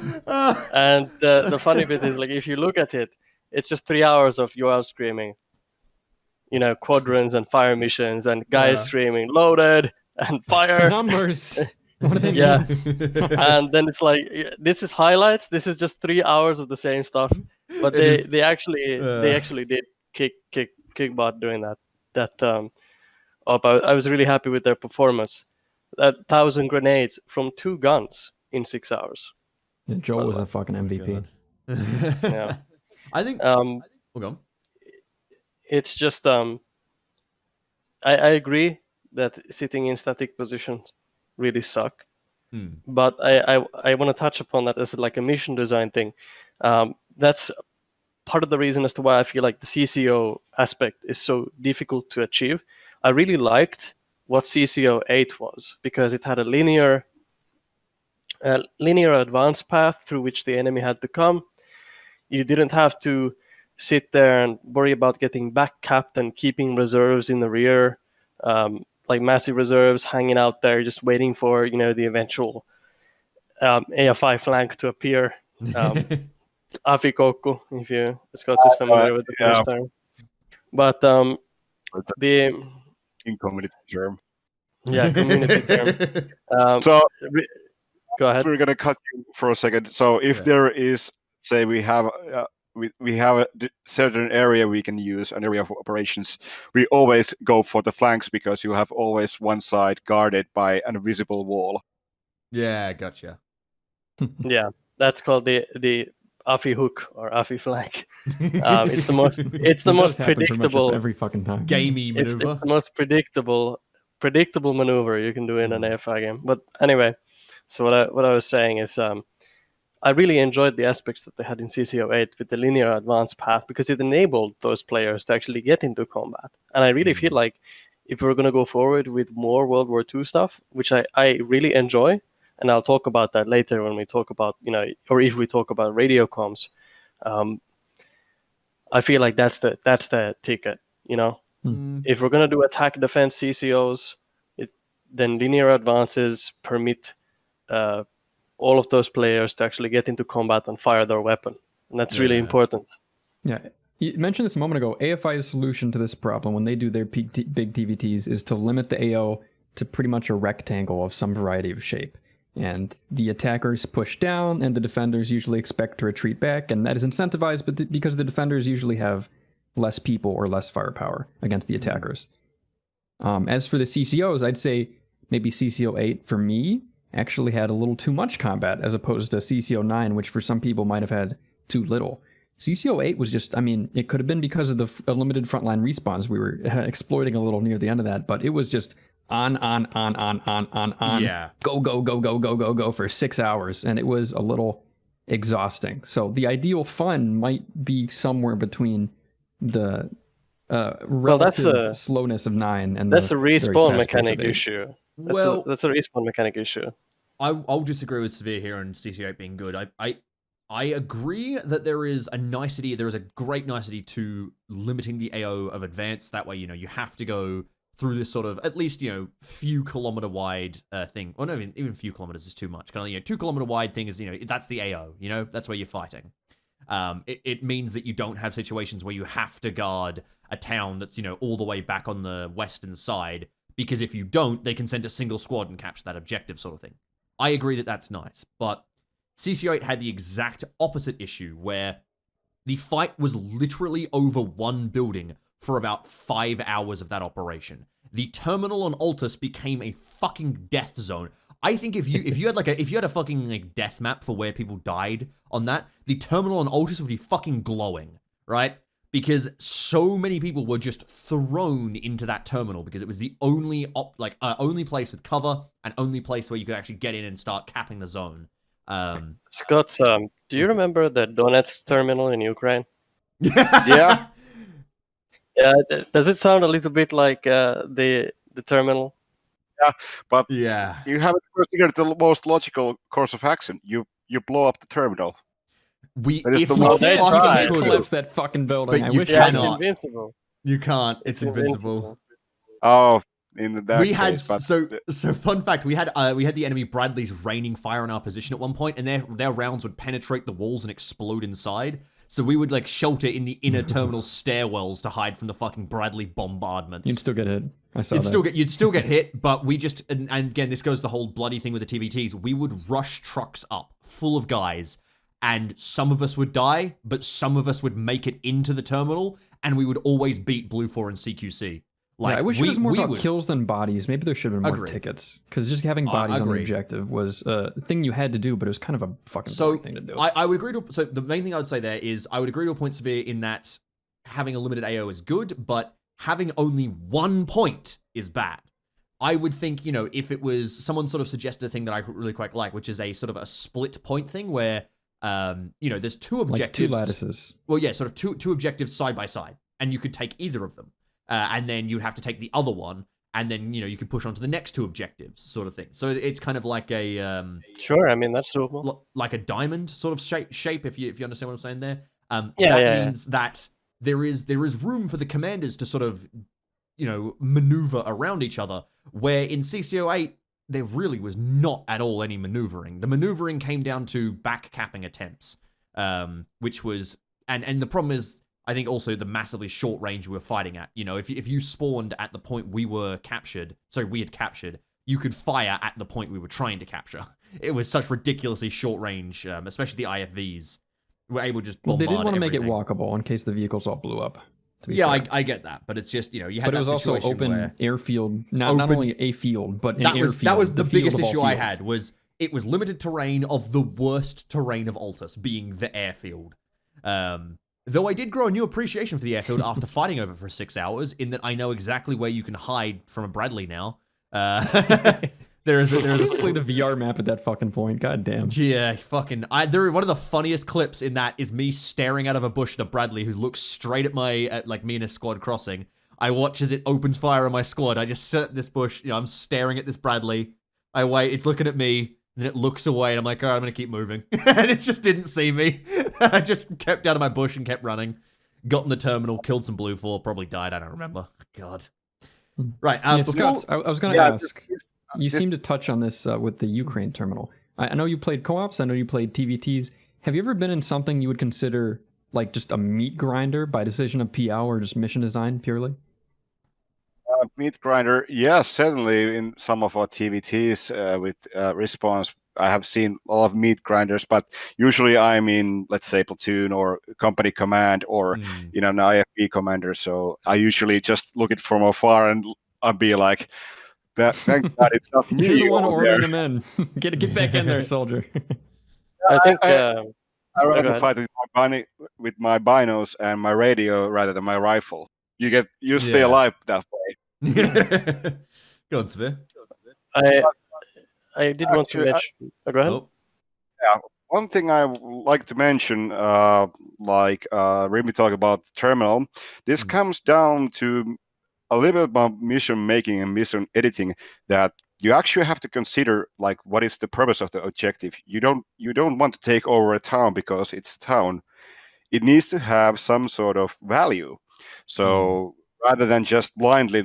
And the funny bit is, like, if you look at it, it's just 3 hours of Joel screaming, you know, quadrants and fire missions, and guys screaming loaded and The fire. numbers. What do they Yeah. mean? And then it's like, this is highlights. This is just 3 hours of the same stuff. But they actually did kick butt doing that. Up. I was really happy with their performance. 1,000 grenades from 2 guns in 6 hours. Yeah, Joel was a fucking MVP. Yeah. I think. We'll go. It's just I agree that sitting in static positions really suck. But I want to touch upon that as like a mission design thing. That's part of the reason as to why I feel like the CCO aspect is so difficult to achieve. I really liked what CCO 8 was, because it had a linear advance path through which the enemy had to come. You didn't have to sit there and worry about getting back capped and keeping reserves in the rear, like massive reserves hanging out there just waiting for, you know, the eventual AFI flank to appear. Afikoku, if you Scottz is familiar with the first term. But the in community term. Yeah, community term. Go ahead. We're gonna cut you for a second. So if there is, say, we have a certain area we can use, an area of operations, we always go for the flanks because you have always one side guarded by an invisible wall. Yeah, gotcha. Yeah, that's called the Afi hook or Afi flank. It's the most predictable every fucking time. Gamey It's maneuver. the most predictable maneuver you can do in an AFI game. But anyway, so what I was saying is I really enjoyed the aspects that they had in CCO8 with the linear advance path, because it enabled those players to actually get into combat. And I really feel like if we're going to go forward with more World War II stuff, which I really enjoy, and I'll talk about that later when we talk about, you know, or if we talk about radio comms, I feel like that's the ticket, you know. If we're going to do attack defense CCOs, then linear advances permit all of those players to actually get into combat and fire their weapon. And that's really important. Yeah. You mentioned this a moment ago. AFI's solution to this problem when they do their big TVTs is to limit the AO to pretty much a rectangle of some variety of shape. And the attackers push down, and the defenders usually expect to retreat back, and that is incentivized because the defenders usually have less people or less firepower against the attackers. As for the CCOs, I'd say maybe CCO 8 for me actually had a little too much combat as opposed to CCO 9, which for some people might have had too little. CCO 8 was just, I mean, it could have been because of the limited frontline respawns we were exploiting a little near the end of that, but it was just on. Yeah. Go for 6 hours, and it was a little exhausting. So the ideal fun might be somewhere between the relative slowness of 9 and that's a very respawn fast pace mechanic of 8. issue. Well, that's a respawn mechanic issue. I'll disagree with Svir here on CC8 being good. I agree that there is a great nicety to limiting the AO of advance. That way, you know, you have to go through this sort of, at least, you know, few kilometer wide thing. Well, no, even few kilometers is too much. Kind of, you know, 2 kilometer wide thing is, you know, that's the AO, you know, that's where you're fighting. It means that you don't have situations where you have to guard a town that's, you know, all the way back on the western side, because if you don't, they can send a single squad and capture that objective sort of thing. I agree that that's nice, but CCO8 had the exact opposite issue where the fight was literally over one building for about 5 hours of that operation. The terminal on Altus became a fucking death zone. I think if you had a fucking like death map for where people died on that, the terminal on Altus would be fucking glowing, right? Because so many people were just thrown into that terminal because it was the only only place with cover and only place where you could actually get in and start capping the zone. Scottz, do you remember the Donetsk terminal in Ukraine? Yeah. Yeah. Does it sound a little bit like the terminal? Yeah, but yeah, you haven't considered the most logical course of action. You blow up the terminal. If the we most- They fucking tried. could Collapse that fucking building. But I you wish cannot. I It's could. invincible. You can't. It's Invincible. invincible. Oh, in that We had case. But so fun fact. We had the enemy Bradleys raining fire on our position at one point, and their rounds would penetrate the walls and explode inside. So we would like shelter in the inner terminal stairwells to hide from the fucking Bradley bombardments. You'd still get hit. I saw that. You'd still get hit, but we just and again this goes to the whole bloody thing with the TVTs. We would rush trucks up full of guys, and some of us would die, but some of us would make it into the terminal, and we would always beat Blue 4 and CQC. Like, Yeah, I wish it was more about kills than bodies. Maybe there should have been more tickets. Because just having bodies on the objective was a thing you had to do, but it was kind of a fucking boring thing to do. I would agree to... So the main thing I would say there is I would agree to a point, Svir, in that having a limited AO is good, but having only 1 point is bad. I would think, you know, if it was... Someone sort of suggested a thing that I really quite like, which is a sort of a split point thing where, you know, there's 2 objectives... Like 2 lattices. Well, yeah, sort of two objectives side by side, and you could take either of them. And then you'd have to take the other one, and then, you know, you could push on to the next 2 objectives, sort of thing. So it's kind of like a... Sure, I mean, that's doable. Like a diamond sort of shape, if you understand what I'm saying there. That means that there is room for the commanders to sort of, you know, maneuver around each other, where in CCO8, there really was not at all any maneuvering. The maneuvering came down to back-capping attempts, which was... And the problem is... I think also the massively short range we were fighting at. You know, if you spawned at the point we had captured, you could fire at the point we were trying to capture. It was such ridiculously short range, especially the IFVs. We were able to just bombard they didn't want to make it everything. walkable in case the vehicles all blew up. Yeah, I get that, but it's just, you know, you had but it was also open airfield, not only a field, but an airfield. That was the biggest issue I had, was it was limited terrain of the worst terrain of Altus, being the airfield. Though I did grow a new appreciation for the airfield after fighting over for 6 hours, in that I know exactly where you can hide from a Bradley now. There's play the VR map at that fucking point. God damn. Yeah, fucking. One of the funniest clips in that is me staring out of a bush at a Bradley who looks straight at me in a squad crossing. I watch as it opens fire on my squad. I just sit at this bush. You know, I'm staring at this Bradley. I wait. It's looking at me. And then it looks away, and I'm like, all right, I'm going to keep moving. And it just didn't see me. I just kept out of my bush and kept running. Got in the terminal, killed some Blue 4, probably died, I don't remember. God. Right. Scottz, I was going to ask, you seem to touch on this with the Ukraine terminal. I know you played co-ops, I know you played TVTs. Have you ever been in something you would consider like just a meat grinder by decision of PL or just mission design purely? Meat grinder, yes, certainly in some of our TVTs with response, I have seen a lot of meat grinders, but usually I'm in, let's say, platoon or company command or in an IFB commander. So I usually just look it from afar and I'll be like, thank God it's not me. You're the one ordering them in. Get back in there, soldier. I think I rather fight with my binos and my radio rather than my rifle. You stay alive that way. Go on, Svir. I did want to mention... go ahead. Oh. Yeah, one thing I would like to mention, Rimmy talked about the terminal, this comes down to a little bit about mission making and mission editing, that you actually have to consider like what is the purpose of the objective. You don't want to take over a town because it's a town. It needs to have some sort of value. So rather than just blindly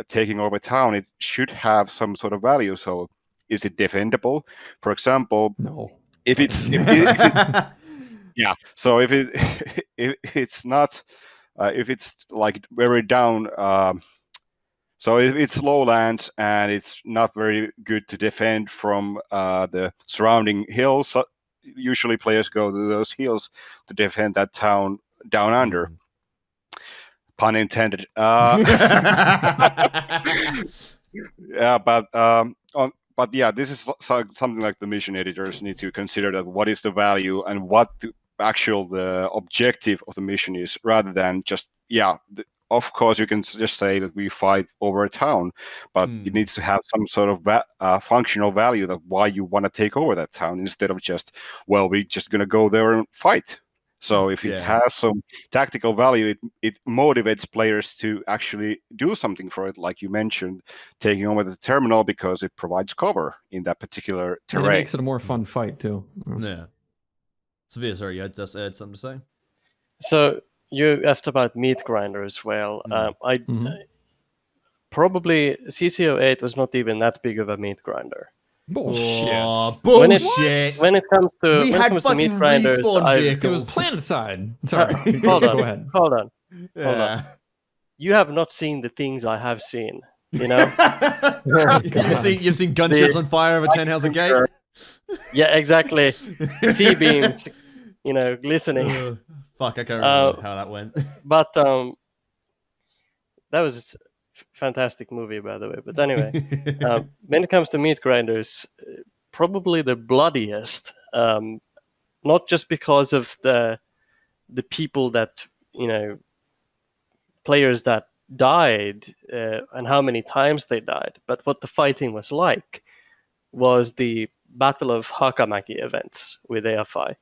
taking over a town, it should have some sort of value. So is it defendable? For example, no. If it's yeah. So if it's not, if it's like very down. So if it's lowlands and it's not very good to defend from the surrounding hills, usually players go to those hills to defend that town down under. Pun intended. Yeah, but yeah, this is something like the mission editors need to consider, that what is the value and what the objective of the mission is, rather than just of course, you can just say that we fight over a town, but it needs to have some sort of functional value, that why you want to take over that town, instead of just, well, we're just going to go there and fight. So if it has some tactical value, it motivates players to actually do something for it, like you mentioned, taking over the terminal, because it provides cover in that particular terrain. And it makes it a more fun fight, too. Yeah. Svir, sorry, you had something to say? So... you asked about meat grinder as well. probably CCO8 was not even that big of a meat grinder. Bullshit. Oh, When it- bullshit. When it comes to We when it had comes to meat fucking grinders, respawn I've, It vehicles. was planetside. Sorry. hold on, Go ahead. hold on. Yeah. You have not seen the things I have seen. You know? You've seen gunships on fire over Tannhauser Gate? Yeah, exactly. C beams, you know, glistening. Fuck, I can't remember how that went. But that was a fantastic movie, by the way. But anyway, when it comes to meat grinders, probably the bloodiest. Not just because of the people that, you know, players that died and how many times they died, but what the fighting was like was the Battle of Hakamaki events with AFI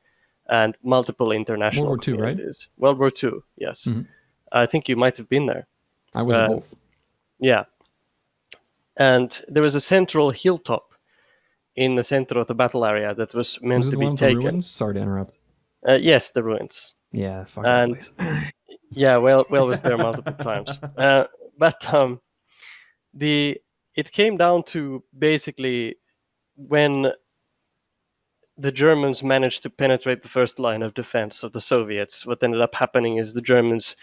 and multiple international World War II, right? communities. World War II, yes. Mhm. I think you might have been there. I was both. Yeah. And there was a central hilltop in the center of the battle area that was meant Was it to the one be with the taken. ruins? Sorry to interrupt. Yes, the ruins. Yeah, fuck that And place. yeah, well was there multiple times. But it came down to basically when the Germans managed to penetrate the first line of defense of the Soviets. What ended up happening is the Germans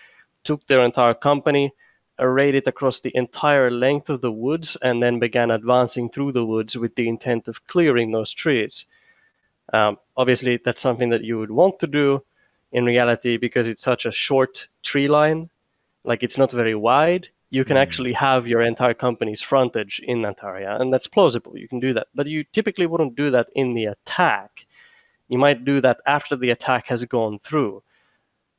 took their entire company, arrayed it across the entire length of the woods, and then began advancing through the woods with the intent of clearing those trees. Obviously, that's something that you would want to do in reality because it's such a short tree line. Like, it's not very wide. You can actually have your entire company's frontage in that area, and that's plausible. You can do that. But you typically wouldn't do that in the attack. You might do that after the attack has gone through.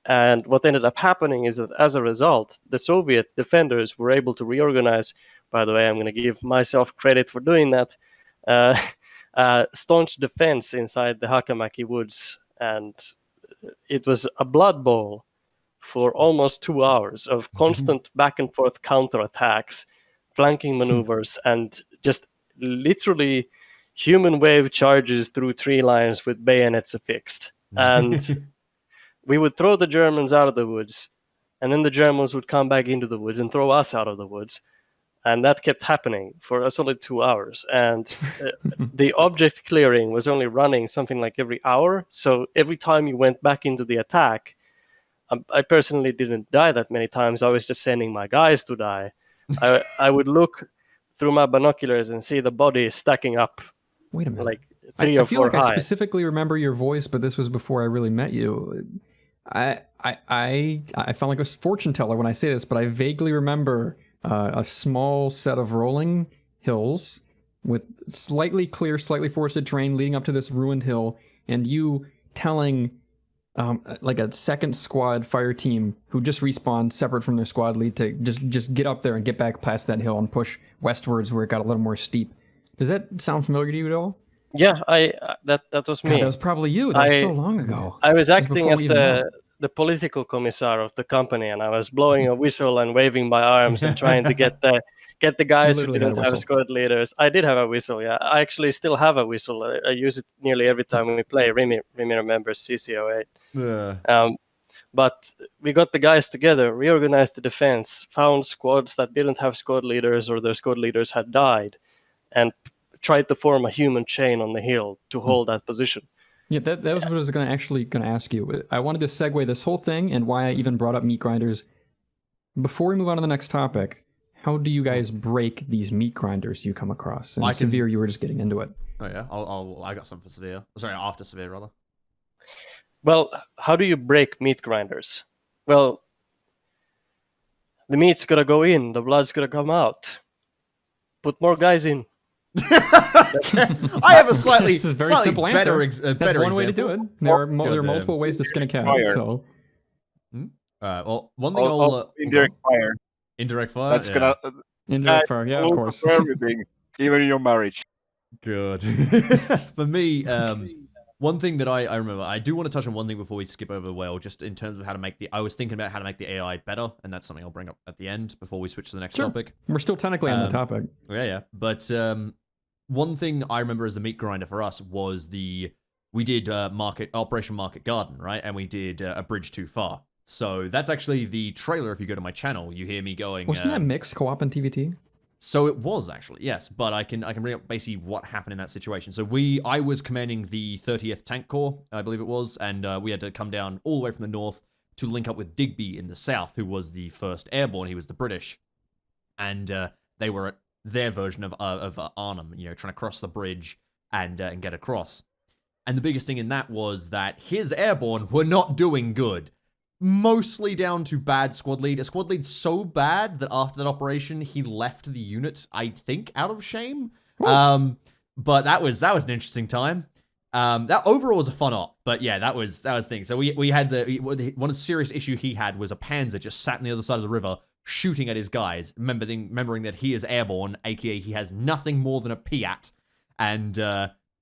And what ended up happening is that as a result, the Soviet defenders were able to reorganize. By the way, I'm going to give myself credit for doing that. Staunch defense inside the Hakamaki woods. And it was a blood bowl for almost 2 hours of constant back and forth counterattacks, flanking maneuvers, and just literally human wave charges through tree lines with bayonets affixed. And we would throw the Germans out of the woods, and then the Germans would come back into the woods and throw us out of the woods. And that kept happening for a solid 2 hours. And the object clearing was only running something like every hour. So every time you went back into the attack, I personally didn't die that many times. I was just sending my guys to die. I would look through my binoculars and see the bodies stacking up. Wait a minute. Like three I or feel four like high. I specifically remember your voice, but this was before I really met you. I felt like a fortune teller when I say this, but I vaguely remember a small set of rolling hills with slightly clear, slightly forested terrain leading up to this ruined hill, and you telling like a second squad fire team who just respawned separate from their squad lead to just get up there and get back past that hill and push westwards where it got a little more steep. Does that sound familiar to you at all? Yeah, that was me. God, that was probably you. That was so long ago. I was acting before as we even met. the political commissar of the company, and I was blowing a whistle and waving my arms and trying to get the guys who literally had a didn't have whistle. squad leaders. I did have a whistle, yeah. I actually still have a whistle. I use it nearly every time we play. Rimmy remembers CCO8. Yeah. But we got the guys together, reorganized the defense, found squads that didn't have squad leaders or their squad leaders had died, and tried to form a human chain on the hill to hold that position. Yeah, that was what I was going to ask you. I wanted to segue this whole thing and why I even brought up meat grinders. Before we move on to the next topic, how do you guys break these meat grinders you come across? And Severe, you were just getting into it. Oh yeah, I got some for Svir. Sorry, after Svir rather. Well, how do you break meat grinders? Well, the meat's gotta go in, the blood's gotta come out. Put more guys in. I have a slightly, This is a very slightly simple answer. better, That's better one way to do it. There are multiple ways to skin a cat. Fire. So Well, one thing Also, indirect fire. indirect fire. That's gonna indirect fire, yeah, of go course. for everything, even in your marriage. Good. For me, one thing that I remember, I do want to touch on one thing before we skip over the whale, just in terms of how to make I was thinking about how to make the AI better, and that's something I'll bring up at the end before we switch to the next topic. We're still technically on the topic. Yeah. But one thing I remember as the meat grinder for us was we did Operation Market Garden, right? And we did A Bridge Too Far. So that's actually the trailer. If you go to my channel, you hear me going. Wasn't that mixed co-op and TVT? So it was actually, yes, but I can bring up basically what happened in that situation. So I was commanding the 30th Tank Corps, I believe it was, and we had to come down all the way from the north to link up with Digby in the south, who was the 1st Airborne. He was the British, and they were at their version of Arnhem, trying to cross the bridge and get across. And the biggest thing in that was that his Airborne were not doing good. Mostly down to bad squad lead. A squad lead so bad that after that operation, he left the unit, I think, out of shame. But that was an interesting time. That overall was a fun op, but yeah, that was the thing. So we had one of the serious issue he had was a Panzer just sat on the other side of the river shooting at his guys, remembering that he is airborne, aka he has nothing more than a Piat, and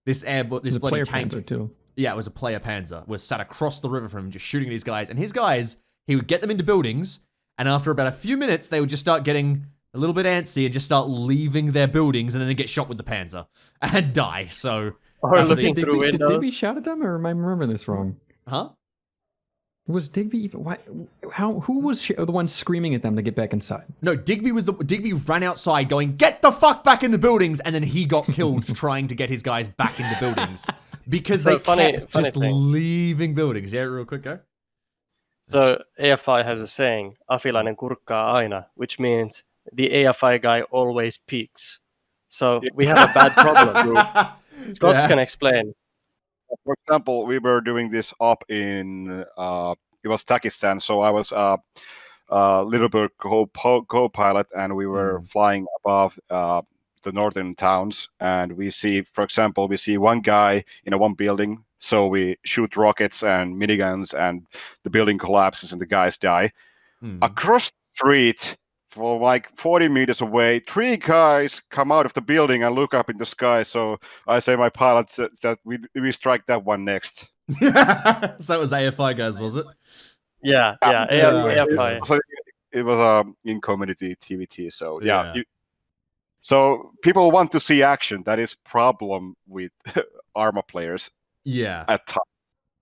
this bloody tank Panzer too. Yeah, it was a player Panzer, was sat across the river from him, just shooting at his guys. And his guys, he would get them into buildings, and after about a few minutes, they would just start getting a little bit antsy and just start leaving their buildings, and then they get shot with the Panzer and die. So, Or looking Did through Digby windows. shout at them, or am I remembering this wrong? huh? Was Digby even? Why? Who was the one screaming at them to get back inside? No, Digby ran outside going, "Get the fuck back in the buildings," and then he got killed trying to get his guys back into buildings because So they funny kept thing. just leaving buildings. Yeah, real quick, go. So AFI has a saying, "Afilainen kurkkaa aina," which means the AFI guy always peaks. So we have a bad problem. Scottz Yeah. can explain. For example, we were doing this up in it was Pakistan, so I was little bit co-pilot, and we were flying above the northern towns, and we see one guy in one building, so we shoot rockets and miniguns, and the building collapses and the guys die. Across the street, for like 40 meters away, 3 guys come out of the building and look up in the sky. So I say my pilot says that we strike that one next. So that was AFI guys, was it? Yeah, AFI. So it was in community TVT. So yeah. Yeah. So people want to see action. That is problem with ArmA players Yeah. at times.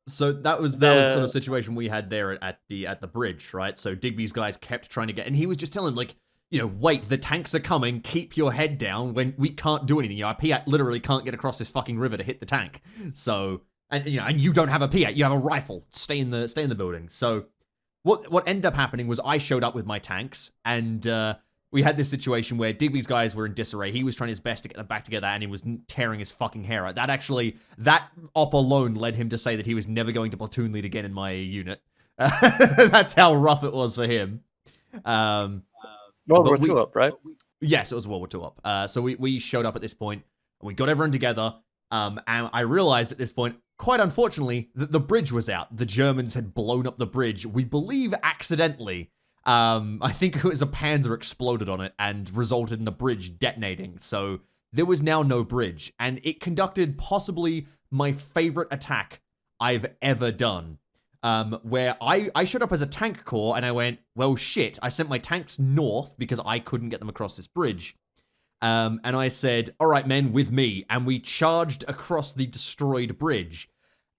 So that was sort of situation we had there at the bridge, right? So Digby's guys kept trying to get, and he was just telling them, like, wait, the tanks are coming. Keep your head down. When we can't do anything, our Piat literally can't get across this fucking river to hit the tank. So, and you don't have a Piat, you have a rifle. Stay in the building. So, what ended up happening was I showed up with my tanks, and we had this situation where Digby's guys were in disarray. He was trying his best to get them back together, and he was tearing his fucking hair out. That op alone led him to say that he was never going to platoon lead again in my unit. That's how rough it was for him. World War II up, right? Yes, it was World War II up. So we showed up at this point, and we got everyone together, and I realized at this point, quite unfortunately, that the bridge was out. The Germans had blown up the bridge, we believe accidentally. I think it was a Panzer exploded on it and resulted in the bridge detonating. So there was now no bridge, and it conducted possibly my favorite attack I've ever done. Where I showed up as a tank corps, and I went, well, shit, I sent my tanks north because I couldn't get them across this bridge. And I said, all right, men, with me. And we charged across the destroyed bridge.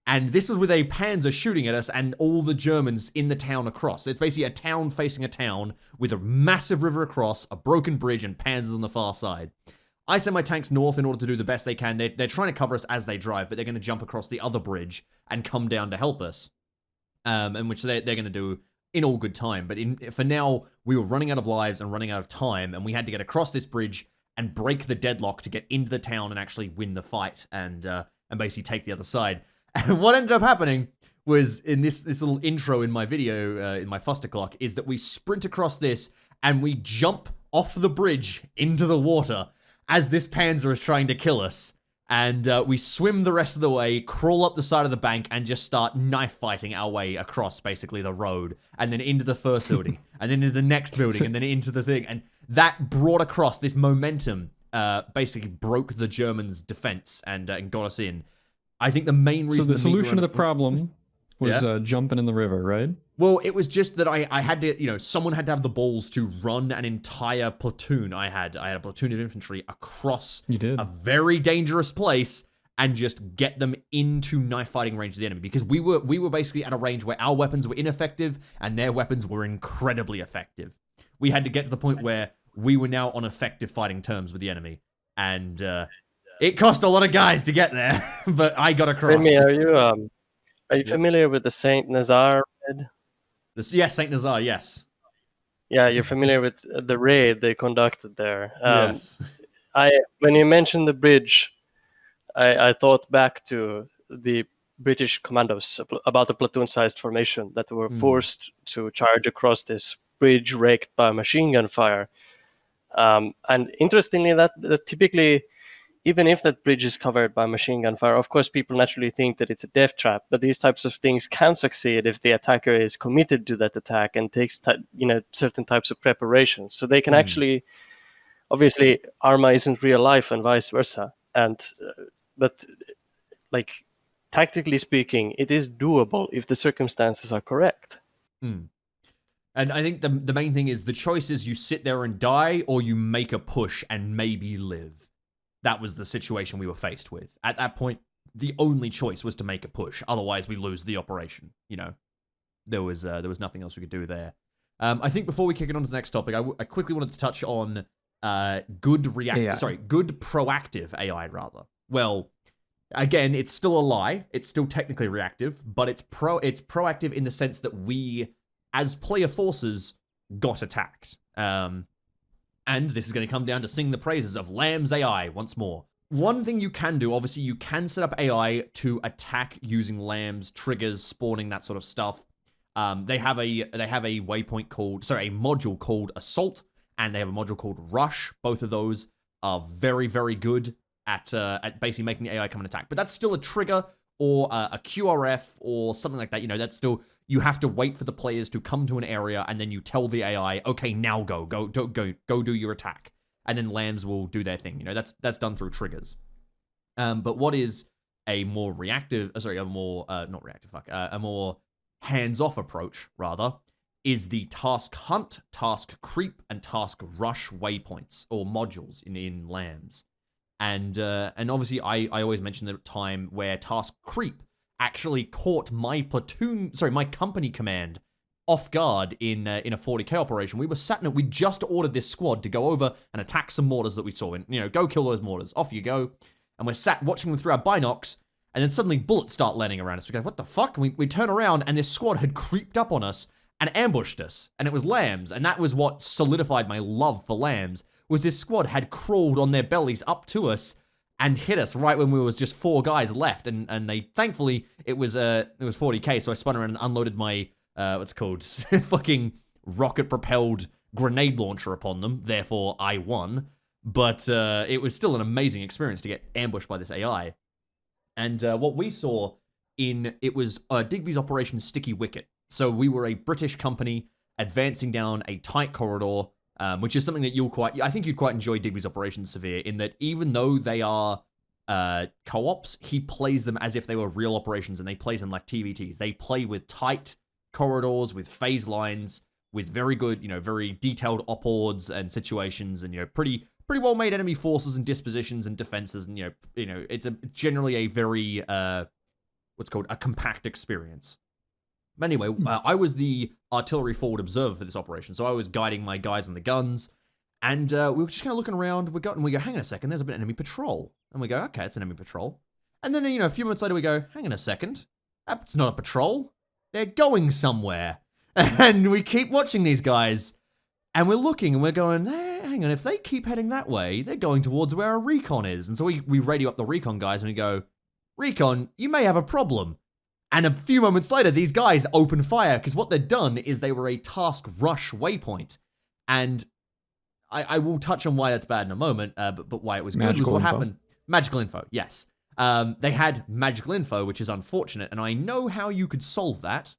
And this was with a Panzer shooting at us and all the Germans in the town across. It's basically a town facing a town with a massive river across, a broken bridge, and Panzers on the far side. I send my tanks north in order to do the best they can. They're trying to cover us as they drive, but they're going to jump across the other bridge and come down to help us. And which they're going to do in all good time. But for now, we were running out of lives and running out of time, and we had to get across this bridge and break the deadlock to get into the town and actually win the fight and basically take the other side. And what ended up happening was, in this little intro in my video, in my Fuster Clock, is that we sprint across this and we jump off the bridge into the water as this Panzer is trying to kill us. And we swim the rest of the way, crawl up the side of the bank, and just start knife fighting our way across, basically, the road, and then into the first building, and then into the next building, and then into the thing. And that brought across this momentum, basically broke the Germans' defense and got us in. I think the main reason... So the solution to the problem was jumping in the river, right? Well, it was just that I had to, someone had to have the balls to run an entire platoon. I had a platoon of infantry across a very dangerous place and just get them into knife fighting range of the enemy, because we were basically at a range where our weapons were ineffective and their weapons were incredibly effective. We had to get to the point where we were now on effective fighting terms with the enemy, and it cost a lot of guys to get there, but I got across. Rimmy, are you familiar with the Saint Nazar raid? Yes, Saint Nazar, yes. Yeah, you're familiar with the raid they conducted there. Yes. When you mentioned the bridge, I thought back to the British commandos about the platoon-sized formation that were forced to charge across this bridge raked by machine gun fire. And interestingly, that typically, even if that bridge is covered by machine gun fire, of course, people naturally think that it's a death trap. But these types of things can succeed if the attacker is committed to that attack and takes certain types of preparations. So they can actually, obviously, ArmA isn't real life and vice versa. But like tactically speaking, it is doable if the circumstances are correct. And I think the main thing is the choice is you sit there and die, or you make a push and maybe live. That was the situation we were faced with. At that point, the only choice was to make a push. Otherwise, we lose the operation. You know, there was nothing else we could do there. I think before we kick it on to the next topic, I quickly wanted to touch on good proactive AI rather. Well, again, it's still a lie. It's still technically reactive, but it's proactive in the sense that we, as player forces, got attacked. And this is going to come down to sing the praises of Lamb's AI once more. One thing you can do, obviously, you can set up AI to attack using Lambs, triggers, spawning, that sort of stuff. They have a module called Assault, and they have a module called Rush. Both of those are very, very good at basically making the AI come and attack. But that's still a trigger or a QRF or something like that. You know, that's still, you have to wait for the players to come to an area, and then you tell the AI, okay, now go do your attack. And then Lambs will do their thing. You know, that's done through triggers. But what is a more a more hands-off approach, rather, is the task hunt, task creep, and task rush waypoints, or modules in Lambs. And obviously, I always mention the time where task creep actually caught my company command off guard in a 40k operation. We were sat in it. We just ordered this squad to go over and attack some mortars that we saw. And, you know, go kill those mortars. Off you go. And we're sat watching them through our binocs, and then suddenly bullets start landing around us. We go, what the fuck? And we turn around, and this squad had creeped up on us and ambushed us. And it was Lambs. And that was what solidified my love for Lambs, was this squad had crawled on their bellies up to us and hit us right when we was just 4 guys left. And they, thankfully, it was 40k, so I spun around and unloaded my fucking rocket-propelled grenade launcher upon them. Therefore, I won. But it was still an amazing experience to get ambushed by this AI. And what we saw it was Digby's Operation Sticky Wicket. So we were a British company advancing down a tight corridor, which is something that I think you'd quite enjoy Digby's Operation Svir, in that even though they are co-ops, he plays them as if they were real operations, and they plays them like TVTs. They play with tight corridors, with phase lines, with very good, you know, very detailed op-ords and situations, and, you know, pretty well-made enemy forces and dispositions and defenses, and, you know, it's generally a very a compact experience. But anyway, I was the artillery forward observer for this operation, so I was guiding my guys on the guns, and we were just kind of looking around. We go, hang on a second, there's an enemy patrol, and we go, okay, it's an enemy patrol, and then, you know, a few minutes later we go, hang on a second, that's not a patrol. They're going somewhere. And we keep watching these guys, and we're looking, and we're going, hang on, if they keep heading that way, they're going towards where our recon is. And so we radio up the recon guys, and we go, recon, you may have a problem. And a few moments later, these guys open fire, because what they'd done is they were a task rush waypoint. And I will touch on why that's bad in a moment, but why it was good was what happened. Magical info, yes. They had magical info, which is unfortunate, and I know how you could solve that.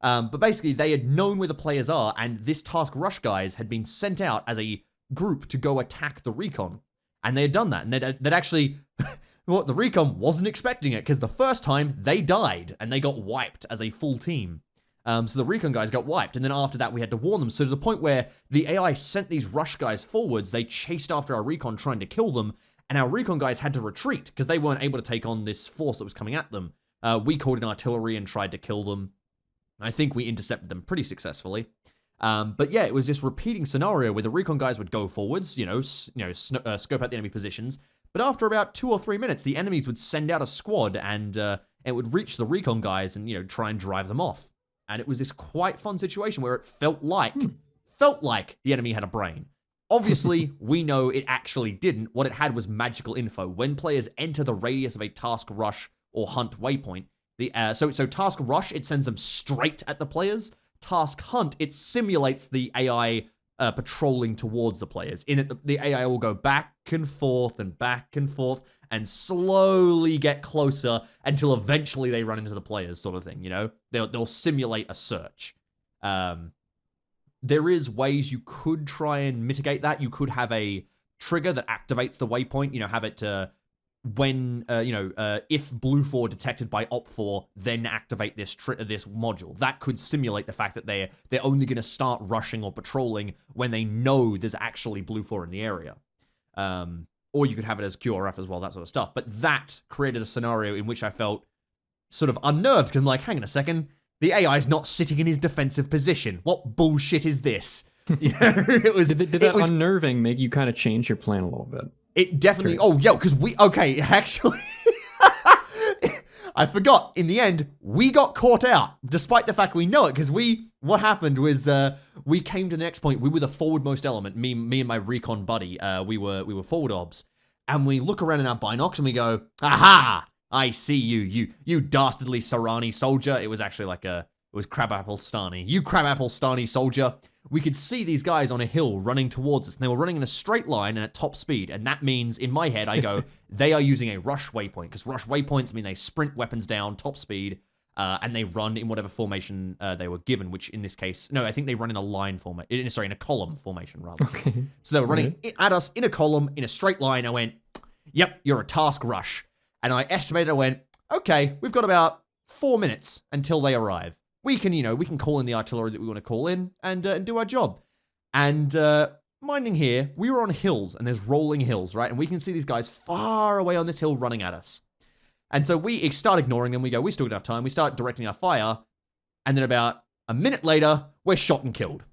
But basically, they had known where the players are, and this task rush guys had been sent out as a group to go attack the recon. And they had done that, and they'd actually... the recon wasn't expecting it, because the first time, they died, and they got wiped as a full team. So the recon guys got wiped, and then after that, we had to warn them. So to the point where the AI sent these rush guys forwards, they chased after our recon trying to kill them, and our recon guys had to retreat because they weren't able to take on this force that was coming at them. We called in artillery and tried to kill them. I think we intercepted them pretty successfully. But yeah, it was this repeating scenario where the recon guys would go forwards, scope out the enemy positions. But after about 2 or 3 minutes, the enemies would send out a squad and it would reach the recon guys and, try and drive them off. And it was this quite fun situation where it felt like the enemy had a brain. Obviously, we know it actually didn't. What it had was magical info. When players enter the radius of a task rush or hunt waypoint, so task rush, it sends them straight at the players. Task hunt, it simulates the AI patrolling towards the players. In it, the AI will go back and forth and slowly get closer until eventually they run into the players, sort of thing, They'll simulate a search. There is ways you could try and mitigate that. You could have a trigger that activates the waypoint, have it when, if Blue 4 detected by Op 4, then activate this module. That could simulate the fact that they're only going to start rushing or patrolling when they know there's actually Blue 4 in the area. Or you could have it as QRF as well, that sort of stuff. But that created a scenario in which I felt sort of unnerved, because I'm like, hang on a second, the AI's not sitting in his defensive position. What bullshit is this? Did that unnerving make you kind of change your plan a little bit? It definitely... because actually... I forgot, in the end, we got caught out, despite the fact we know it, because what happened was, we came to the next point, we were the forwardmost element, me and my recon buddy, we were forward obs, and we look around in our binocs and we go, aha, I see you dastardly Sarani soldier. It was actually it was Crabapple Stani. You Crabapple Stani soldier. We could see these guys on a hill running towards us, and they were running in a straight line and at top speed, and that means, in my head, I go, they are using a rush waypoint, because rush waypoints mean they sprint weapons down, top speed, and they run in whatever formation they were given, which in this case, no, I think they run in a line formation, in a column formation, rather. Okay. So they were running at us in a column, in a straight line. I went, yep, you're a task rush. And I estimated, I went, okay, we've got about 4 minutes until they arrive. We can call in the artillery that we want to call in and do our job. And minding here, we were on hills, and there's rolling hills, right? And we can see these guys far away on this hill running at us. And so we start ignoring them. We go, we still don't have time. We start directing our fire. And then about a minute later, we're shot and killed.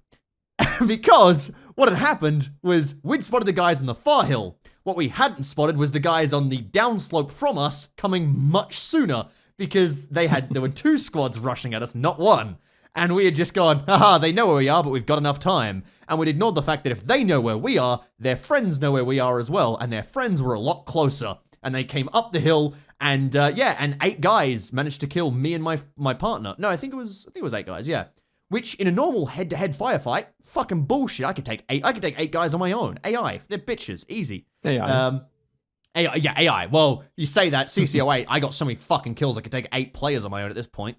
Because what had happened was we'd spotted the guys on the far hill. What we hadn't spotted was the guys on the downslope from us coming much sooner, because there were 2 squads rushing at us, not 1. And we had just gone, haha, they know where we are, but we've got enough time. And we'd ignored the fact that if they know where we are, their friends know where we are as well, and their friends were a lot closer. And they came up the hill, and and 8 guys managed to kill me and my partner. No, I think it was 8 guys, yeah. Which, in a normal head-to-head firefight, fucking bullshit. I could take 8 guys on my own. AI, they're bitches, easy. AI. AI. Well, you say that, CCO8, I got so many fucking kills, I could take 8 players on my own at this point.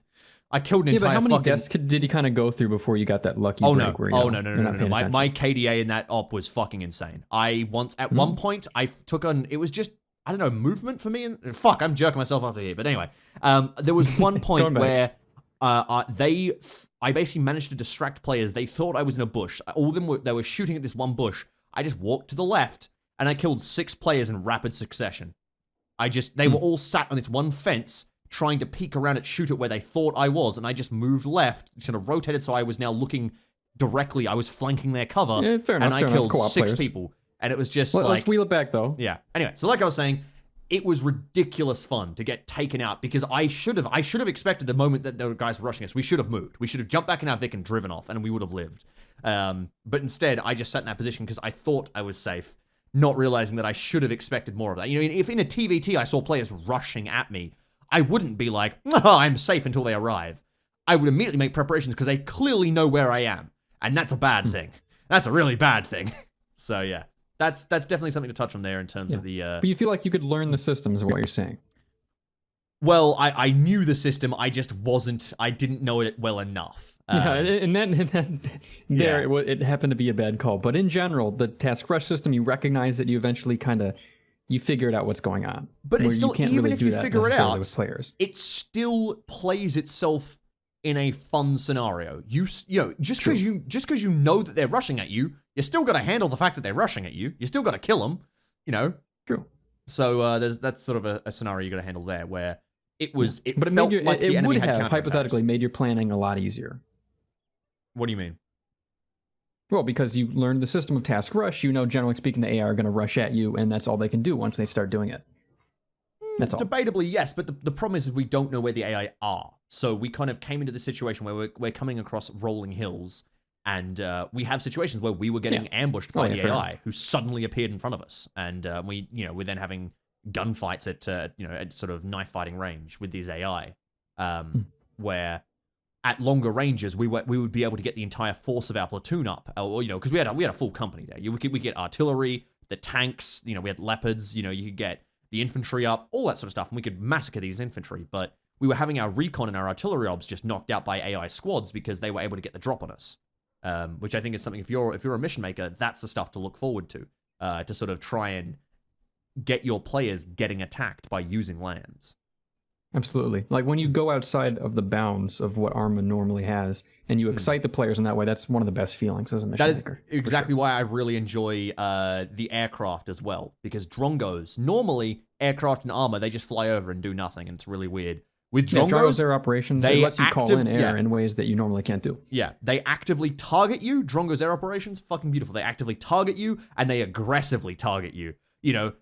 I killed an entire but how many deaths did he kind of go through before you got that lucky break? No. My KDA in that op was fucking insane. At one point, I took on, it was just, I don't know, movement for me. And fuck, I'm jerking myself off here. But anyway, there was one point where I basically managed to distract players. They thought I was in a bush. All of them they were shooting at this one bush. I just walked to the left, and I killed 6 players in rapid succession. They were all sat on this one fence, trying to peek around and shoot at where they thought I was, and I just moved left, sort of rotated, so I was now looking directly. I was flanking their cover, and I killed 6 people. And it was just let's wheel it back, though. Yeah. Anyway, so like I was saying, it was ridiculous fun to get taken out, because I should have expected the moment that the guys were rushing us. We should have moved. We should have jumped back in our Vic and driven off, and we would have lived. But instead, I just sat in that position because I thought I was safe, not realizing that I should have expected more of that. If in a TVT I saw players rushing at me, I wouldn't be like, oh, I'm safe until they arrive. I would immediately make preparations because they clearly know where I am. And that's a bad thing. That's a really bad thing. So yeah, that's definitely something to touch on there in terms of the... But you feel like you could learn the systems of what you're saying. Well, I knew the system, I didn't know it well enough. It happened to be a bad call. But in general, the task rush system, you recognize that you eventually you figured out what's going on. But it's still, even if you figure it out, with players. It still plays itself in a fun scenario. Just because you know that they're rushing at you, you still got to handle the fact that they're rushing at you. You still got to kill them. True. So that's sort of a scenario you got to handle there, where it was. It But it felt made your, like the it enemy would had have counterattacks. hypothetically made your planning a lot easier. What do you mean? Well, because you learned the system of task rush, you know, generally speaking, the AI are going to rush at you, and that's all they can do once they start doing it. That's all. Debatably, yes, but the problem is we don't know where the AI are. So we kind of came into the situation where we're coming across rolling hills, and we have situations where we were getting ambushed by the AI who suddenly appeared in front of us, and we're then having gunfights at sort of knife fighting range with these AI, where at longer ranges we would be able to get the entire force of our platoon up, or because we had a full company there. We get artillery, the tanks, we had leopards, you could get the infantry up, all that sort of stuff, and we could massacre these infantry. But we were having our recon and our artillery obs just knocked out by AI squads because they were able to get the drop on us. Which I think is something, if you're a mission maker, that's the stuff to look forward to sort of try and get your players getting attacked by using lambs. Absolutely. Like when you go outside of the bounds of what ArmA normally has, and you excite the players in that way, that's one of the best feelings as a mission maker. That is exactly why I really enjoy the aircraft as well, because Drongos, normally aircraft and ArmA, they just fly over and do nothing, and it's really weird. With Drongos, their operations, it lets you call in air in ways that you normally can't do. Yeah, they actively target you. Drongos air operations, fucking beautiful. They actively target you, and they aggressively target you.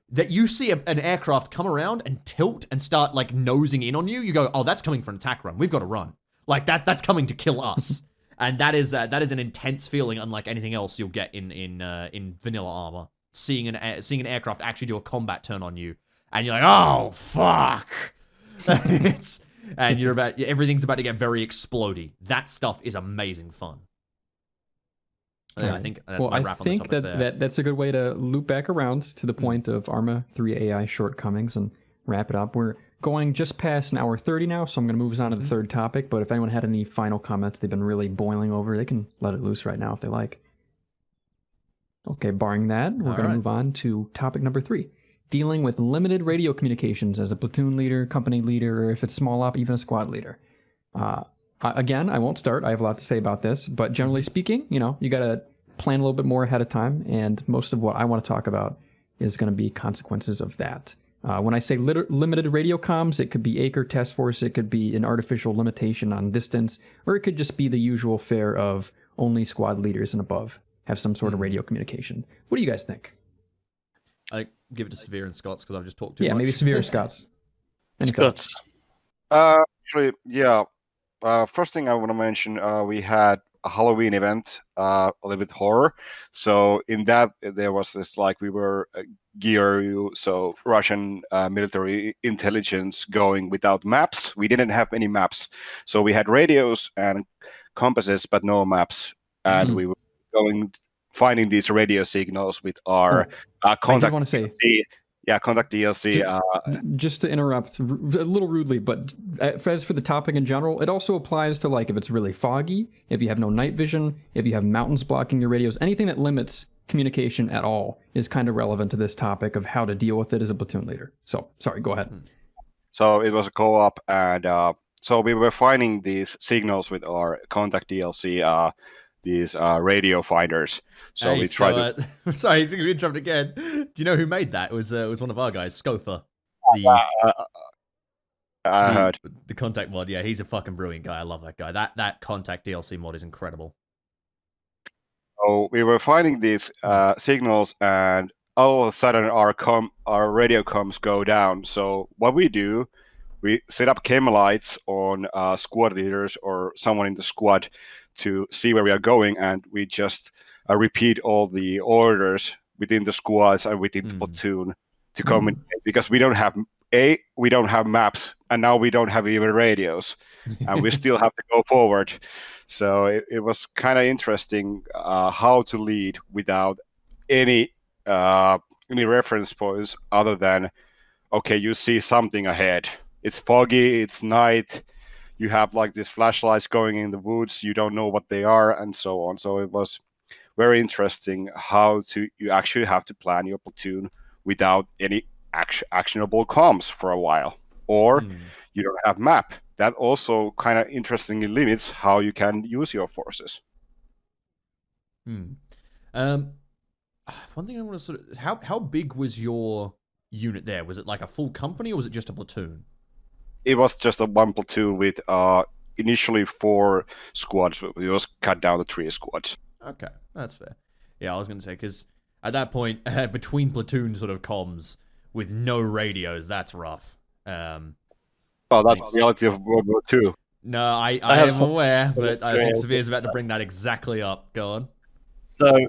That you see an aircraft come around and tilt and start like nosing in on you, you go, oh, that's coming for an attack run. We've got to run. Like that's coming to kill us. And that is an intense feeling, unlike anything else you'll get in vanilla ArmA. Seeing an aircraft actually do a combat turn on you, and you're like, oh fuck. And everything's about to get very explodey. That stuff is amazing fun. I think that's my wrap on the topic there. That's a good way to loop back around to the point of ArmA 3 AI shortcomings and wrap it up. We're going just past an hour 30 now, so I'm going to move us on to the third topic. But if anyone had any final comments they've been really boiling over, they can let it loose right now if they like. Okay, barring that, we're going to move on to topic number 3. Dealing with limited radio communications as a platoon leader, company leader, or if it's small op, even a squad leader. Again, I won't start. I have a lot to say about this, but generally speaking, you got to plan a little bit more ahead of time, and most of what I want to talk about is going to be consequences of that. When I say limited radio comms, it could be Acre Task Force, it could be an artificial limitation on distance, or it could just be the usual fare of only squad leaders and above have some sort of radio communication. What do you guys think? I give it to Svir and Scottz because I've just talked too much. Yeah, maybe Svir or Scottz. Scottz. Actually, yeah. First thing I want to mention, we had a Halloween event, a little bit horror. So in that, there was this we were GRU, so Russian military intelligence going without maps. We didn't have any maps. So we had radios and compasses, but no maps. And we were finding these radio signals with our contact. I want to say, contact DLC. Just to interrupt a little rudely, but as for the topic in general, it also applies to if it's really foggy, if you have no night vision, if you have mountains blocking your radios, anything that limits communication at all is kind of relevant to this topic of how to deal with it as a platoon leader. So, sorry, go ahead. So it was a co-op, and so we were finding these signals with our contact DLC, these radio finders. So we tried to... Sorry, to interrupt again. Do you know who made that? It was one of our guys, Scoffer. I heard. The contact mod, yeah, he's a fucking brilliant guy. I love that guy. That contact DLC mod is incredible. So we were finding these signals, and all of a sudden our radio comms go down. So what we do, we set up camera lights on squad leaders or someone in the squad to see where we are going, and we just repeat all the orders within the squads and within the platoon to communicate, because we don't have maps, and now we don't have even radios, and we still have to go forward. So it was kind of interesting how to lead without any reference points other than, okay, you see something ahead. It's foggy, it's night, you have these flashlights going in the woods, you don't know what they are, and so on. So it was very interesting how you actually have to plan your platoon without any actionable comms for a while, or you don't have map. That also kind of interestingly limits how you can use your forces. One thing I want to how big was your unit there? Was it like a full company or was it just a platoon? It was just a one platoon with initially 4 squads. It was cut down to 3 squads. Okay, that's fair. Yeah, I was going to say, because at that point, between platoon sort of comms with no radios, that's rough. Well, that's the reality of World War II. No, I am aware, but I think Svir's about to bring that exactly up. Go on. So,